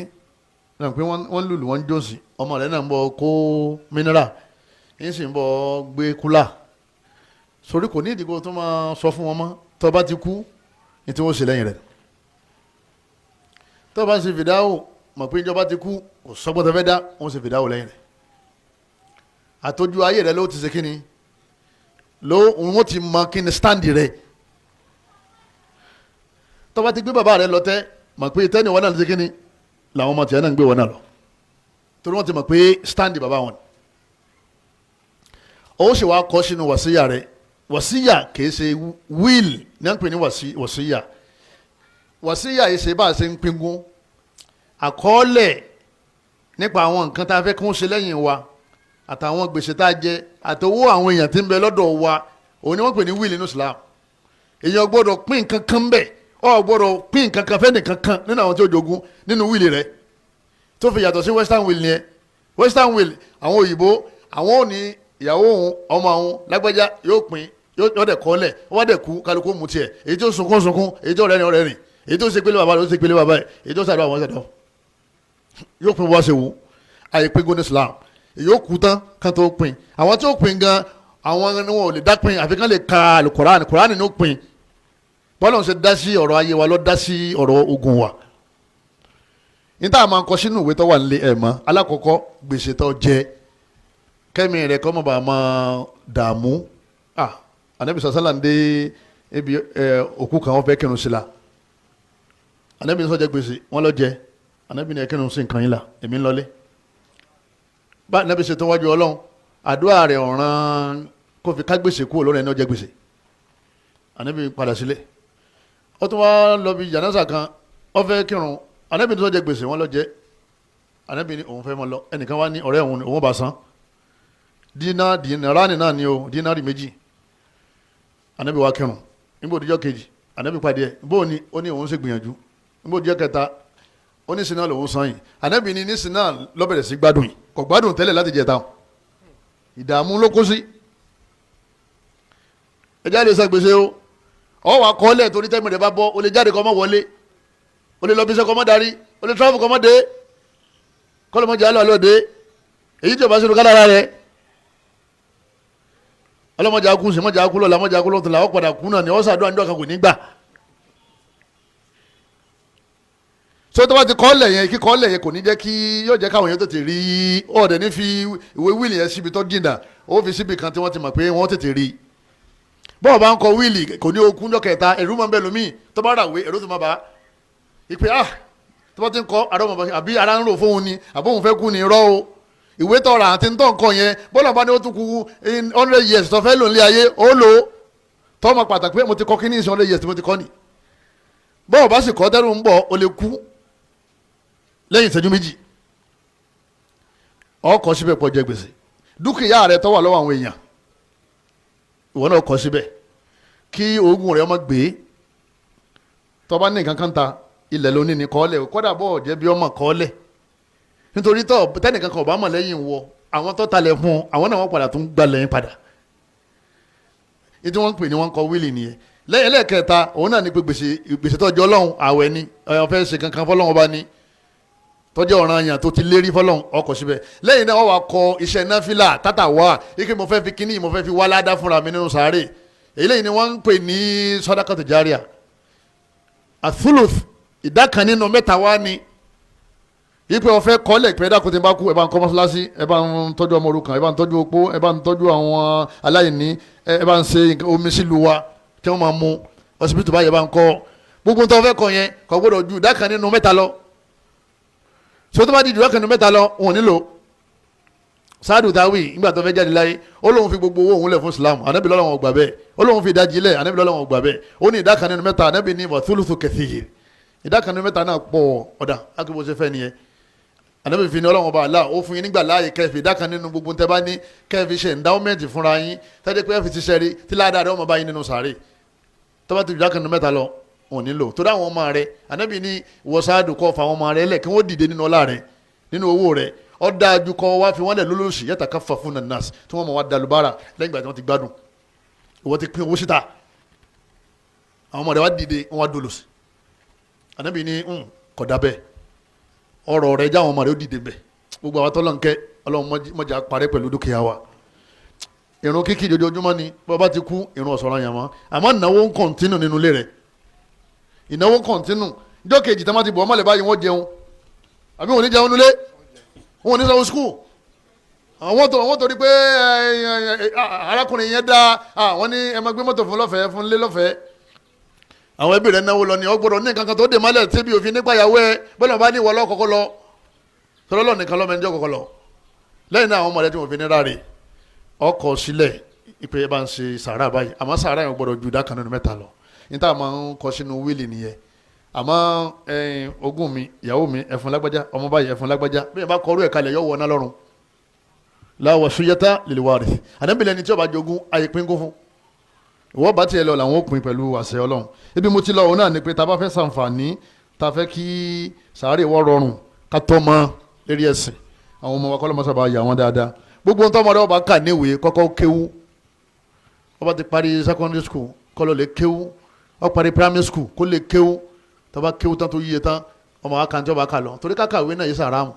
náà pé wọ́n lùlù wọ́n jọ́sìn ọmọ rẹ náà ń bọ̀ kó mineral yín sì ń bọ̀ gbé kúlà sórí kò ní ìdìbò tó máa sọ fún wọn mọ́ tó bá ti kú ní tí wọ́n ṣe lẹ́yìn rẹ̀ tó bá ṣe fìdáwò mọ̀ pé ìjọba ti kú kò sọ́gbọ́n tó fẹ́ dá wọ́n ṣe fìdáwò lẹ́yìn rẹ̀ àtọ́jú ayé rẹ̀ ló ti ṣe kíni wọ́n ti mọ kíni stand rẹ̀ tó bá ti gbé bàbá rẹ̀ lọ tẹ́ mọ̀ pé tẹ́ni wọn náà ṣe kíni làwọn ọmọ tiẹ̀ náà ń gbé wọn náà lọ torí wọ́n ti mọ̀ pé stand bàbá wọn ó sì wá kọ́ sínú wàsíyà rẹ̀ wàsíyà kìí ṣe will ní à ń pè ní wàsíyà wàsíyà yìí ṣe bá a ṣe ń pingun àkọọ́lẹ̀ nípa àwọn nǹkan tá a fẹ́ kí wọ́n ṣe lẹ́yìn wa àtàwọn gbèsè tá a jẹ àtowó àwọn èèyàn tí ń bẹ lọ́dọ̀ wa òun ni wọ́n pè ní will nínú Islam èèyàn gbọ́dọ̀ pín nǹkan kan bẹ́ẹ̀ ọ gbọ́dọ̀ pín nǹkan kan fẹ́ẹ́ nìkan kan nínú àwọn tí ó jogún nínú will rẹ̀ tó fi yàtọ̀ sí western will yẹn western will àwọn òyìnbó àwọn ò ní ìyàwó òun ọmọ àwọn lágbájá yóò pín yóò dẹ̀ kọ́lẹ̀ wọ́n dẹ̀ kú kálukú mu tiẹ̀ èyí tó sunkún èyí tó rẹ́rìn rẹ́rìn èyí tó ṣe pélé bàbá rẹ̀ ó ṣe pélé bàbá rẹ̀ èyí tó ṣàdọ̀ àwọn ṣàdọ̀ yóò pín wá ṣe wù àyè pín gún ní Islam èyí ó kú tán kán tó pín àwọn tí ó pín gan àwọn ni wọn ò lè dá pín àfi kán lè ka Al-Qur'an Qur'an ni ó pín bọ́lá ń ṣe dá sí ọ̀rọ̀ ayé wa lọ dá sí ọ̀rọ̀ ogun wa níta máa ń kọ sínú ìwé tó wà nílé ẹ̀ mọ́ alákọ̀ọ́kọ́ gbèsè tó jẹ kẹ́mi rẹ̀ kọ́ mọ̀ bá máa dààmú anabi sàlám dé ebi òkú kan wọ́n fẹ́ kírun sí la anabi sọ jẹ gbèsè wọ́n lọ jẹ anabi ní ẹ kírun sí nǹkan yín la èmi ń lọlé bá anabi ṣe tó wájú Ọlọ́run àdúrà rẹ̀ ọ̀ràn kó fi ká gbèsè kúrò lórí ẹni ó jẹ gbèsè. Ànábì padà sílé ó tún wá lọ bí jànáza kan ó fẹ́ kírun Ànábì tó jẹ gbèsè wọn lọ jẹ Ànábì ní òun fẹ́ mọ lọ ẹnìkan wá ní ọ̀rẹ́ òun ni òun bá san dínárì náà ni o dínárì méjì. Ànábì wá kírun nígbà òdìjọ́ kejì Ànábì pàdé ẹ̀ bóun ni ó ní òun ṣe gbìyànjú nígbà òdìjọ́ kẹta ó ní sinna lòun san yìí Ànábì ní sinna lọ́bẹ̀rẹ̀ sí gbádùn yìí kò gbádùn tẹ́lẹ̀ láti jẹ táwọn ìdààmú ló kó sí. ẹ jáde san gbèsè o ọ wà kọ́lẹ̀ torí tẹ́mi rẹ̀ bá bọ́ o lè jáde kọ́ mọ́ wọlé o lè lọ bí iṣẹ́ kọ́ mọ́ darí o lè travel kọ́ mọ́ dé kọ́lọ́ mọ́ jẹ́ àlọ́ àlọ́ dé èyí tí o bá ṣe lùkọ́ lára rẹ̀ ọlọ́mọdé akú sí mọ́jà akú lọ́la mọ́jà akú lọ́tọ̀ làwọn padà kú náà ni wọ́n ṣàdúrà ní ọ̀kan kò ní gbà. so tó bá ti kọ́lẹ̀ yẹn kí kọ́lẹ̀ yẹn kò ní jẹ́ kí yóò jẹ́ káwọn yẹn tètè rí ọ̀dẹ̀ ní fi ìwé wíìlì yẹn síbi tó jìnnà ó fi síbi kan tí wọ́n ti mọ̀ pé wọ́n tètè rí bọ́ọ̀ bá ń kọ wíìlì kò ní okun jọ kẹta ẹ̀rú máa ń bẹ lómi tó bá rà wé ẹ̀rú tó máa bá ìpè tó bá ti ń kọ́ àbí ara ń rò fóun ni àbóhun fẹ́ kú ni rọ́ o ìwé tọrọ àti ń tọ́ nǹkan yẹn bọ́lá bá ní ó tún kú 100 years tó fẹ́ lò ní ayé ó lò ó tọ́mọ pàtàkì pé mo ti kọ́ kí ní ìsìn 100 years tí mo ti kọ́ ni bọ́ọ̀ bá sì kọ́ tẹ́rù ń bọ̀ ó lè kú lẹ́yìn ìṣẹ́jú méjì ọkọ̀ síbẹ̀ pọ̀ jẹ gbèsè dúkìá rẹ̀ tó wà lọ́wọ́ àwọn èèyàn ìwọ náà kọ́ síbẹ̀ kí oògùn rẹ̀ ọmọ gbé tó bá ní nǹkan kan ta ilẹ̀ lónìí ní kọ́ọ́lẹ̀ kọ́dà bọ́ọ̀ jẹ́ bí ọmọ kọ́ọ́lẹ̀ nítorí tẹ́nìkan kan ọba mọ̀ lẹ́yìn wọ àwọn tó talẹ̀ fún àwọn náà wọ́n padà tún gbà lẹ́yìn padà ètò wọn pè ní wọn kọ wíìlì nìyẹn lẹ́yìn ẹlẹ́ẹ̀kẹta òun náà ní pé gbèsè tọ́jú ọlọ́run àwẹ̀ ni ọ̀yàn fẹ́ ṣe kankan fọlọ́run ọba ní tọ́jú ọ̀ràn àyàn tó ti lérí fọlọ́run ọkọ̀ síbẹ̀ lẹ́yìn náà wọ́n wá kọ iṣẹ́ náfìlà tátà wá ike mo fẹ́ fi kíní mo fẹ́ fi wá ládá fúnra mi nínú sàárè eléyìí ni wọ́n ń pè ní sàdákàtù járíà àthuluth ìdá kan nínú mẹ́ta wá ní ipe ọ̀fẹ́ kọ́lẹ̀ pé dákun tí n bá kú ẹ bá ń kọ́ mọ́ṣáláṣí ẹ bá ń tọ́jú ọmọ òrukàn ẹ bá ń tọ́jú opó ẹ bá ń tọ́jú àwọn aláìní ẹ bá ń ṣe omi sílùú wa tí wọ́n máa mu ọsibítù báyìí ẹ bá ń kọ́ gbogbo tó fẹ́ kọ́ yẹn kò gbọ́dọ̀ ju ìdá kan nínú mẹ́ta lọ so tó bá di ìdá kan nínú mẹ́ta lọ wọn ò nílò sáàdù táwì nígbà tó fẹ́ jáde láyé ó lóun fi gbogbo owó òun lẹ̀ fún Islam Ànábì lọ́lọ́wọ́n gbà bẹ́ẹ̀ ó lóun fi ìdajì lẹ̀ Ànábì lọ́lọ́wọ́n gbà bẹ́ẹ̀ ó ní ìdá kan nínú mẹ́ta Ànábì ní wàthuluthu kathir ìdá kan nínú mẹ́ta náà pọ̀ ọ̀dà akébó ṣe fẹ́ nìyẹn Ànábì fi ní Ọlọ́run ọba Allah ó fún yín nígbà láàyè kẹfì ìdá kan nínú gbogbo tẹ́ bá ní kẹfì ṣe endowment fúnra yín tẹ́lẹ̀ pé ẹ fi ti ṣẹ́rí tí ládàá rẹ̀ ọmọ bá yín nínú sàárè tó bá ti ìdá kan nínú mẹ́ta lọ òun nílò tó dáwọn ọmọ rẹ̀ Ànábì ní wọ́sáàdù kọ́ fa àwọn ọmọ rẹ̀ lẹ̀ kí wọ́n dìde nínú ọlá rẹ̀ nínú owó rẹ̀ ó dájú kọ́ wá fi wọ́n lẹ̀ lólóṣì yatakaffafuna an-nas tí wọ́n mọ̀ wá dalubára lẹ́yìn ìgbà tí wọ́n ti gbádùn ìwọ́n ti pín owó síta àwọn ọmọ rẹ̀ wá dìde wọ́n wá dolòsì Ànábì ní kódà bẹ́ẹ̀ ọ̀rọ̀ rẹ̀ jáwọn ọmọ rẹ̀ ó dìde bẹ́ẹ̀ gbogbo àwọn tọ́lọ̀ ń kẹ́ Ọlọ́run mọ́jà parẹ́ pẹ̀lú dúkìá wa ìrun kíkì jojoojúmọ́ ni bàbá ti kú ìrun ọ̀sọ̀rọ̀ yàn mọ́ àmọ́ ìnáwó ń kọ̀ntínù nínú ilé rẹ̀ ìnáwó ń kọ̀ntínù ìjọ́ kejì tá má ti bọ̀ ọmọlẹ̀ báyìí wọ́n jẹun àbí wọn ò ní jẹun nulẹ̀ wọn ò ní sanwó skul àwọn torí pé arákùnrin yẹn dá àwọn ní ẹ máa gbé mọ́tò fún lọ́fẹ̀ẹ́ fún lé lọ́fẹ̀ẹ́ àwọn ẹbí rẹ̀ náwó lọ ní ọgbọ́dọ̀ ní nǹkan kan tó dé mọ́lẹ̀ tí bí òfin nípa ìyàwó ẹ bọ́lá bá ní ìwọ lọ́kọ̀ọ́kọ́ lọ tọ́lọ́ nìkan lọ́mọ ẹni jẹ́ kọ́kọ́ lọ lẹ́yìn náà àwọn ọmọ rẹ̀ tí wọ́n fi ní ráre ọkọ̀ sílẹ̀ ìpè ẹ bá ń ṣe sàárà báyìí àmọ́ sàárà yẹn gbọ́dọ̀ ju ìdá kan nínú mẹ́ta lọ níta máa ń kọ sínú wíìlì nìyẹn àmọ́ ogún mi ìyàwó mi ẹ̀fún lágbájá ọmọ báyìí ẹ̀fún lágbájá bí ẹ bá kọrú ẹ̀ kalẹ̀ yọ̀ wọ̀ ná lọ́rùn la wasiyata lil warith àdébìlẹ̀ ni tí ó bá jogún ayé pín kún fún ìwọ́ bá tiẹ̀ lọ làwọn ó pin pẹ̀lú àṣẹ Ọlọ́run ibi mo ti lọ òun náà ni pé ta bá fẹ́ sàǹfààní ta fẹ́ kí sàárè wọ́ rọrùn ká tọ́ mọ́ lérí ẹ̀sìn àwọn ọmọ wa kọ́ lọ́mọ sábà yà wọ́n dáadáa gbogbo ohun tó ọmọdé ọba kà níwèé kọ́kọ́ kéwú ọba ti parí secondary school kọ́ lọ lè kéwú ó parí primary school kó lè kéwú tó bá kéwú tán tó yíye tán ọmọ wa kàn tí ọba kà lọ torí kákàwé náà yìí sàrámù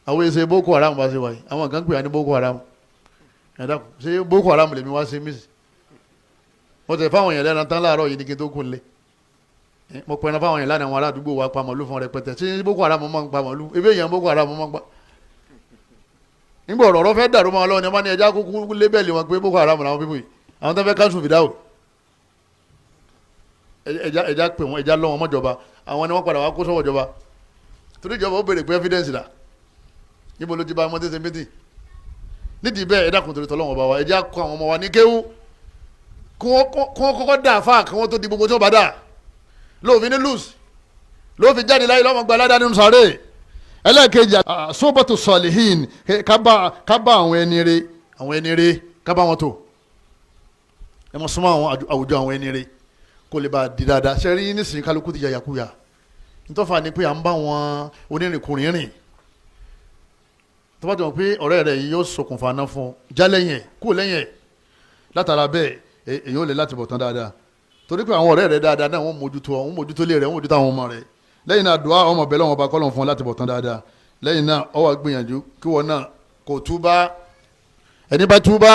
àwọn èsè Boko Haram bá ṣe wáyé àwọn kan pè á ní Boko Haram ẹ̀dá ṣe Boko Haram lèmi wá sí mísì mo tẹ̀ fáwọn èèyàn lẹ́nu tán láàárọ̀ yìí ní kí n tó kún lé mo pẹ̀lú fáwọn èèyàn lánàá àwọn aládùúgbò wa pa màlúù fún rẹpẹtẹ ṣé Boko Haram máa ń pa màlúù ebe èèyàn Boko Haram máa ń pa nígbà ọ̀rọ̀ fẹ́ dàrú mọ́ ọlọ́run ní ọmọ ní ẹja kúkú lébẹ̀lì wọn pé Boko Haram làwọn pípò yìí àwọn tó fẹ́ káńsù fìdáwò ẹja pè wọn ẹja lọ wọn mọ́jọba àwọn ni wọ́n padà wá kó sọ́wọ́ ìjọba torí ìjọba ó béèrè pé evidence là níbo ló ti bá ọmọdé ṣe méjì nídìí bẹ́ẹ̀ ẹ̀dá kùn torí tọ́lọ́wọ́n bá wa ẹ̀já kọ́ àwọn ọmọ wa ní kéwú kí wọ́n kọ́kọ́ dà fáà kí wọ́n tó di gbogbo tí wọ́n bá dà lóòfin ní lùs lóòfin jáde láyé lọ́mọ gba aládàá nínú sàárè. ẹlẹ́ẹ̀kejì sóbàtò sọ̀lìhìn kábà àwọn ẹni rere kábà wọn tó ẹ mọ̀ súnmọ́ àwọn àwùjọ àwọn ẹni rere kó lè bá di dáadáa ṣe rí nísìnyí kálukú ti yàyàkúyà nítọ́fà ni pé à ń bá wọn onírìnkùnrin rìn tó bá jọ pé ọ̀rẹ́ rẹ̀ yìí yóò ṣokùnfà náà fún já lẹ́yìn ẹ̀ kú lẹ́yìn ẹ̀ látara bẹ́ẹ̀ èyí ò lè láti bọ̀ tán dáadáa torí pé àwọn ọ̀rẹ́ rẹ̀ dáadáa náà wọ́n mójútó lé rẹ̀ wọ́n mójútó àwọn ọmọ rẹ̀ lẹ́yìn náà dùá ọmọ bẹ̀rẹ̀ wọn bá kọ́ lọ́n fún láti bọ̀ tán dáadáa lẹ́yìn náà ó wá gbìyànjú kí wọn náà kò túbá ẹni bá túbá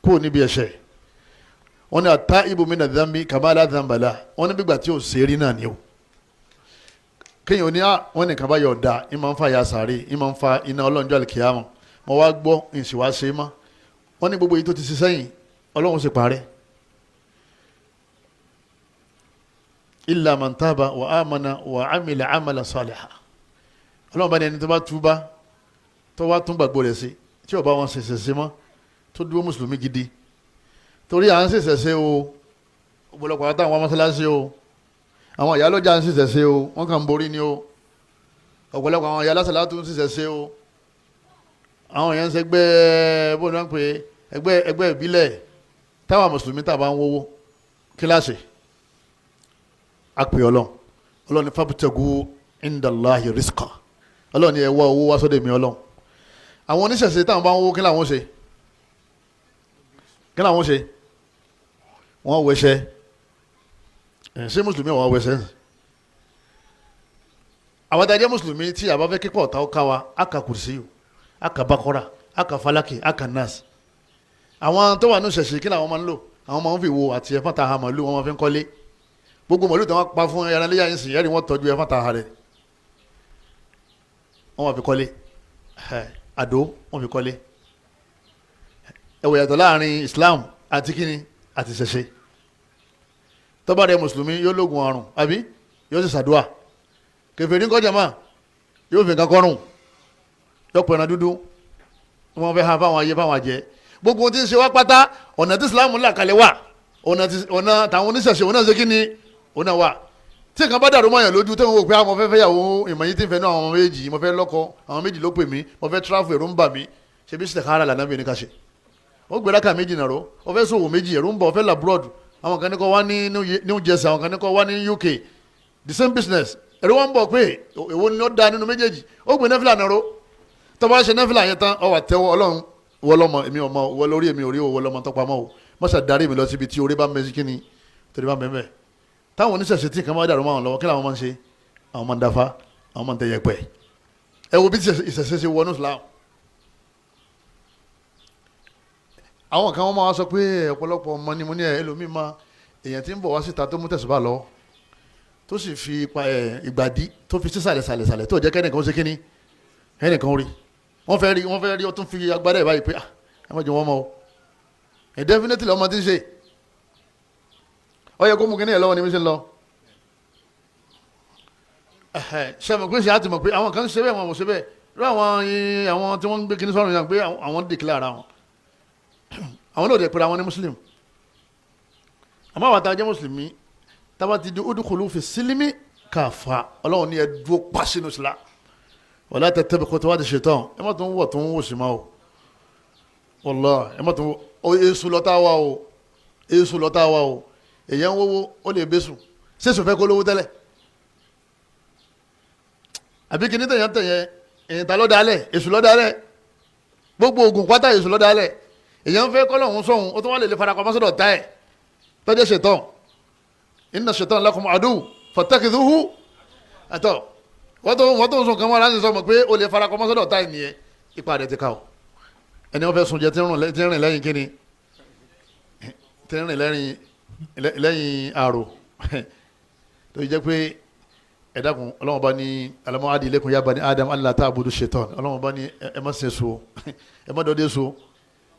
kú níbi ẹ̀ṣẹ̀ wọn ni àtá ibùmínà dhanbi kàmáàlà dhanbala wọn ní gbígbà tí ò sẹ́rí náà ni o kéèyàn ní wọn nìkan bá yọ̀ ọ̀dà ìmọ̀ ń fa ya sàárè ìmọ̀ ń fa iná ọlọ́njọ́ àlìkìyàmọ̀ mo wá gbọ́ ìsìn wá ṣe mọ́ wọn ní gbogbo èyí tó ti ṣe sẹ́yìn ọlọ́run sì parẹ́ illa man taba wa amana wa amila amala saliha ọlọ́run bá ní ẹni tó bá túbá tó wá tún gbàgbọ́ rẹ̀ sí tí ó bá wọn ṣẹ̀ṣẹ̀ mọ́ tó dúró mùsùlùmí gidi torí à ń ṣẹ̀ṣẹ̀ o ọ̀pọ̀lọpọ̀ àtàwọn mọ́sálásí o àwọn ìyá lọ́jà ń ṣiṣẹ́ o wọ́n kàn ń borí ni o ọ̀pọ̀lọpọ̀ àwọn ìyá lásìlá tún ń ṣiṣẹ́ o àwọn èèyàn ń ṣẹgbẹ́ bóun náà ń pè ẹgbẹ́ ìbílẹ̀ táwọn mùsùlùmí tàbá ń wówó kíláàsì àpè ọlọ́run ní fábùtẹ́gù indallahi rizqa ọlọ́run ní ẹ wá owó wá sọ́dọ̀ mi ọlọ́run àwọn oníṣẹ̀ṣe táwọn bá ń wówó kí làwọn ṣe wọ́n wẹṣẹ́ ṣé mùsùlùmí àwọn wẹsẹ̀ àwọn adájẹ́ mùsùlùmí tí a bá fẹ́ kíkọ́ ọ̀tá ọ̀ká wa aka kùrìsíyù aka bakora aka falaki aka nas àwọn tó wà ní ṣẹ̀ṣẹ̀ kí làwọn máa ń lò àwọn máa ń fi wo àti ẹ̀fọn ta ha màlúù wọn máa fi ń kọ́lé gbogbo màlúù tí wọ́n pa fún ẹran léyà yín sìn ẹ̀rí wọ́n tọ́jú ẹ̀fọn ta ha rẹ̀ wọ́n máa fi kọ́lé àdó wọ́n fi kọ́lé ẹ̀wọ̀ yàtọ̀ láàrin Islam àti kíni àti ṣẹ̀ṣẹ̀ tọ́ba rẹ̀ mùsùlùmí yóò lógun àrùn àbí yóò sì ṣàdúà kèfèrí kọjá máa yóò fi nǹkan kọrùn yóò pẹ̀ràn dúdú wọ́n fẹ́ ha fáwọn ayé fáwọn àjẹ́ gbogbo ohun tí ń ṣe wá pátá ọ̀nà tí Islam là kalẹ̀ wà ọ̀nà táwọn oníṣẹ̀ṣẹ̀ òun náà ṣe kí ni òun náà wà tí nǹkan bá dàrú mọ́ yàn lójú tẹ́wọ́n wò pé àwọn fẹ́ fẹ́ yàwó ìmọ̀ yìí tí ń fẹ́ náà àwọn méjì mo fẹ́ lọ́kọ àwọn méjì ló pè mí mo fẹ́ tráfù ẹ̀rù ń bà mí ṣe bí sìtẹ̀kára lànà bí oníkàṣe ó gbé rákà méjì nàró ó fẹ́ sòwò méjì ẹ̀rù ń bà ó fẹ́ labroad àwọn kan ní kọ́ wá ní New Jersey àwọn kan ní kọ́ wá ní UK the same business ẹ̀rọ wọn bọ̀ pé èwo ni ó da nínú méjèèjì ó gbé nẹ́fìlà nàró tó bá ṣe nẹ́fìlà yẹn tán ó wá tẹ́wọ́ ọlọ́run wọlọ́mọ èmi ọmọ wọlórí èmi òrí wọlọ́mọ tó pamọ́ o mọ́sà darí mi lọ síbi tí orí bá mẹ́sí kí ni torí bá mẹ́mẹ́ táwọn oníṣẹ̀ṣẹ̀ tí nǹkan máa dàrú máa lọ́wọ́ kí làwọn máa ń ṣe àwọn máa ń dáfá àwọn máa ń tẹ̀yẹ pẹ̀ ẹ wo bí ìṣẹ̀ṣẹ̀ ṣe wọnú Islam àwọn kan wọ́n máa sọ pé ọ̀pọ̀lọpọ̀ ọmọ ni mo ní ẹlòmíì máa èèyàn tí ń bọ̀ wá síta tó mú tẹ̀sùbá lọ tó sì fi ìgbàdí tó fi sísàlẹ̀ tó jẹ́ kẹ́nìkan ó ṣe kíní ẹnìkan rí wọ́n fẹ́ rí ó tún fi agbádá ẹ̀ báyìí pé ẹ má jẹ́ wọ́n mọ́ o ẹ̀ definitely ọmọ tí ń ṣe ọ yẹ kó mú kíní ẹ̀ lọ́wọ́ ni mi ṣe ń lọ ṣẹ́mi pé ṣe á ti mọ̀ pé àwọn kan ń ṣe bẹ́ẹ̀ wọn ò ṣe bẹ́ẹ̀ rú àwọn tí wọ́n ń gbé kíní sọ́run yàn pé àwọn declare ara wọn àwọn náà dẹ̀ pẹ̀lú àwọn ní Muslim àmọ́ àwọn àtàjẹ́ mùsùlùmí tábà ti di udkhulu fi sílímì kàfà ọlọ́run ní ẹdúró pa sínú sílá wala tattabi'u khutuwati shaitan ẹ má tó ń wọ̀ tó ń wò sí ma o wallahi ẹ má tó ń wọ̀ èṣù lọ́tà wa o èyàn ń wọ́wọ́ ó lè bẹ́sù sẹ́sù fẹ́ kó lówó tẹ́lẹ̀ àbí kí ní tẹ̀yàn èyàn ta lọ́dàálẹ̀ èṣù lọ́dàálẹ̀ gbogbo ogun pátá èṣù lọ́dàálẹ̀ èyàn fẹ́ kọ́lọ́hún sọ̀hún ó tún wá lè farakọ́ sọ́dọ̀ tá ẹ̀ tọ́jẹ́ ṣetán inna ṣetán lakum adu fatakidhuhu àtọ́ wọ́n tó ń sùn kan mọ́ láti sọ mọ̀ pé o lè fara kọmọ́ sọ́dọ̀ táì nìyẹn ipa rẹ̀ ti ká o ẹni wọ́n fẹ́ sun jẹ tí ń rìn lẹ́yìn kíni tí ń rìn lẹ́yìn àrò tó jẹ́ pé ẹ̀dàkùn ọlọ́wọ́n bá ní alamọ́ adi ilẹ̀kùn yaba ní Adam Allah ta'budu ṣetán ọlọ́wọ́n bá ní ẹ má ṣe so ẹ má dọ́dẹ́ so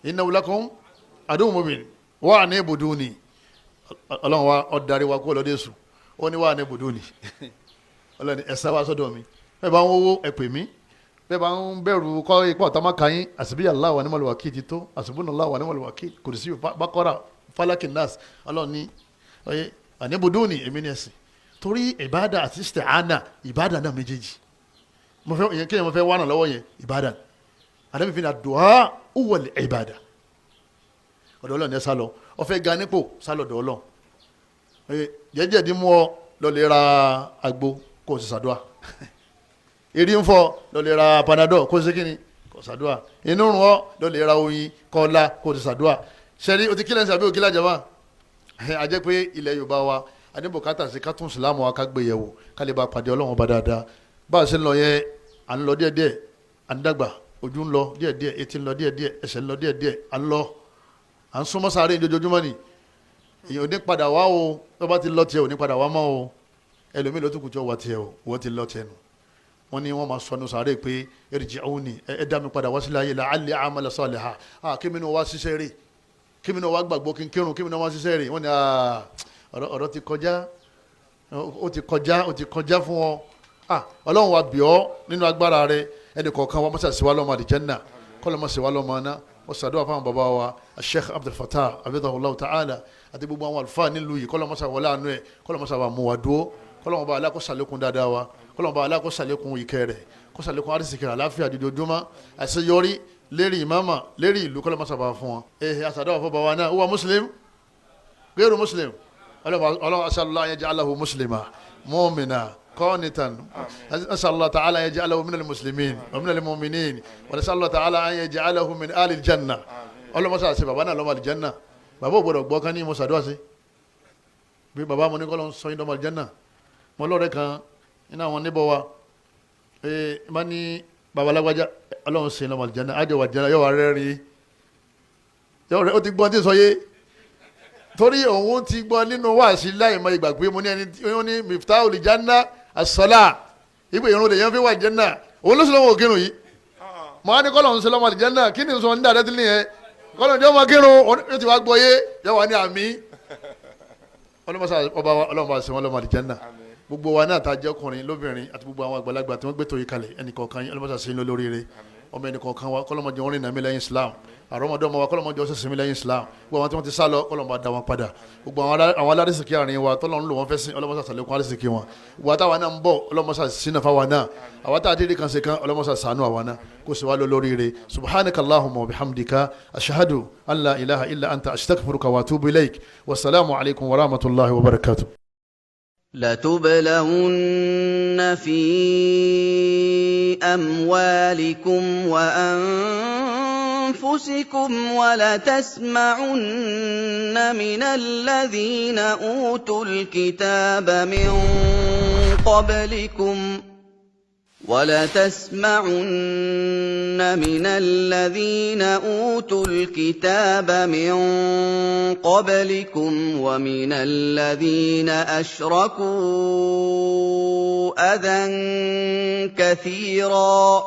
innahu lakum aduwwun mubin wa ní ibùdó ni ọlọ́run wa ọ̀darí wa kó lọ́dẹ̀ sùn ó ní wà ní ibùdó ni ọlọ́run ẹ sá wá sọ́dọ̀ mi ẹ bá ń wọ́wọ́ ẹ pè mí bẹ́ẹ̀ bá ń bẹ̀rù kọ́ ipò ọ̀tá máa kàyín àsìbí Allah wa ni'mal wakil ti tó hasbunallahu wa ni'mal wakil kùrìsì Baqara Falaki Nas ọlọ́ọ̀ni àníbùdóni èmi ní ẹ̀sìn torí ìbádà àti isti'ana ìbádà náà méjèèjì kéèyàn mo fẹ́ wánà lọ́wọ́ yẹn ìbádà àdàbí fi ní àdúà huwal ìbádà ọ̀dọ̀ Ọlọ́run ẹ sálọ ọ̀fẹ́ ga nípò sálọ ọ̀dọ̀ Ọlọ́run jẹ́jẹ́ dín mú ọ lọ́lẹ́ ra agbo kó o sì sàdúà èrí ń fọ lọ́lẹ́ ra panadol kó o sì kíni kó o sàdúà inú rùn ọ lọ́lẹ́ ra oyin kọ́ọ́lá kó o sì sàdúà sẹ́ni o ti kílẹ̀ ń sàbí òkílẹ̀ àjẹmọ́ a jẹ́ pé ilẹ̀ Yorùbá wa adébòkátà sí kátún sìlámù wa ká gbé yẹ̀wò ká lè bá pàdé Ọlọ́run bá dáadáa bá a ṣe ń lọ yẹn à ń lọ díẹ̀díẹ̀ à ń dàgbà ojú ń lọ díẹ̀díẹ̀ etí ń lọ díẹ̀díẹ̀ ẹsẹ̀ ń lọ díẹ̀díẹ̀ à ń lọ à ń súnmọ́ sáré ojoojúmọ́ ni èèyàn ò ní padà wá o tó bá ti lọ tiẹ̀ ò ní padà wá mọ́ o ẹlòmíì ló tún kù tí ó wà tiẹ̀ o wọ́n ti lọ tiẹ̀ nù wọ́n ní wọ́n máa sọnù sáré pé irji'uni ẹ dá mi padà wá sílẹ̀ ayé la'alli a'mala salihan kí mi ní wá ṣiṣẹ́ rè kí mi ní wá gbàgbọ́ kí n kírun kí mi ní wá ṣiṣẹ́ rè wọ́n ní ọ̀rọ̀ ti kọjá ó ti kọjá fún ọ Ọlọ́run wa bì ọ́ nínú agbára rẹ ẹnì kọ̀ọ̀kan wa mọ́sá sí wa lọ́mọ àlìjẹ́nà kọ́lọ́ mọ́ sí wa lọ́mọ aná wọ́n ṣàdúrà fáwọn bàbá wa Sheikh Abdul Fattah abidahullahu ta'ala àti gbogbo àwọn àlùfáà nílùú yìí kọ́lọ́ mọ́sá wọlé àánú ẹ̀ kọ́lọ́ mọ́sá wa mú wa dúró kọ́lọ́ mọ́ bá aláàkó sàlékún dáadáa wa kọ́lọ́ mọ́ bá aláàkó sàlékún ìkẹ́ rẹ̀ kó sàlékún àrísìkì àláfíà dídójúmọ́ àṣeyọrí lérí ìmáàmà lérí ìlú kọ́lọ́ mọ́sá bá fún wọn. àṣàdúrà fún bàbá náà huwa muslim ghayru muslim ọlọ́run aṣáájú yaj'alahu muslima mu'mina قانتا نسأل الله تعالى أن يجعله من المسلمين ومن المؤمنين ونسأل الله تعالى أن يجعله من آل الجنة ọlọ́ mọ́sá sí bàbá náà lọ́mọ àlìjẹ́nà bàbá ò gbọ́dọ̀ gbọ́ kan ní mo ṣàdúrà sí bí bàbá mo ní kọ́ ló ń sọ yín lọ́mọ àlìjẹ́nà mo lọ́ọ̀rẹ́ kan nínú àwọn níbọ̀ wa bá ní bàbá alágbájá ọlọ́run sí lọ́mọ àlìjẹ́nà àjọ wà jẹ́nà yóò wá rẹ́rìn ó ti gbọ́ tí sọ yé torí òun ti gbọ́ nínú wáàsí láì mọ ìgbà pé mo ní ẹni tí ó ní miftahul janna as-salah ìgbè ìrún lè yẹn fi wà jẹ́nà òun ló sì lọ́wọ́ òkèrún yìí mọ́ á ní kọ́lọ̀ ń ṣe lọ́mọ àlìjẹ́nà kí ni sọ ní dàdẹ́ tí nìyẹn kọ́lọ̀ ní ọmọ kírun ó ti wá gbọ́ yé yẹ wà ní àmì ọlọ́mọ àṣẹ wọn lọ́mọ àlìjẹ́nà gbogbo wa náà ta jẹ́ ọkùnrin lóbìnrin àti gbogbo àwọn àgbàlagbà tí wọ́n gbé tòyí kalẹ̀ ẹnìkọ̀ọ̀kan ọlọ́mọ àṣẹ yín lóríire ọmọ ẹnìkọ̀ọ̀kan wa kọ́lọ́mọdé wọn rìn nàmí lẹ́yìn Islam àrọ́mọdé ọmọ wa kọ́lọ́mọdé ọsẹ sinmi lẹ́yìn Islam gbogbo àwọn tí wọ́n ti sá lọ kọ́lọ́mọ dá wọn padà gbogbo àwọn alárìsìkí àárín wa tọ́lọ́run lò wọ́n fẹ́ sin ọlọ́mọsà sàlékún alárìsìkí wọn gbogbo àtàwọn náà ń bọ̀ ọlọ́mọsà sínú fáwọn náà àwọn tá a ti rí kan ṣe kan ọlọ́mọsà sànú àwọn náà kó sì wá lọ lóríire subhanakallahumma wa bihamdika ashhadu an la ilaha illa anta astaghfiruka wa atubu ilaik wassalamu alaikum wa rahmatullahi wa barakatuh. لتبلغن في أموالكم وأنفسكم ولتسمعن من الذين أوتوا الكتاب من قبلكم ومن الذين أشركوا أذى كثيرا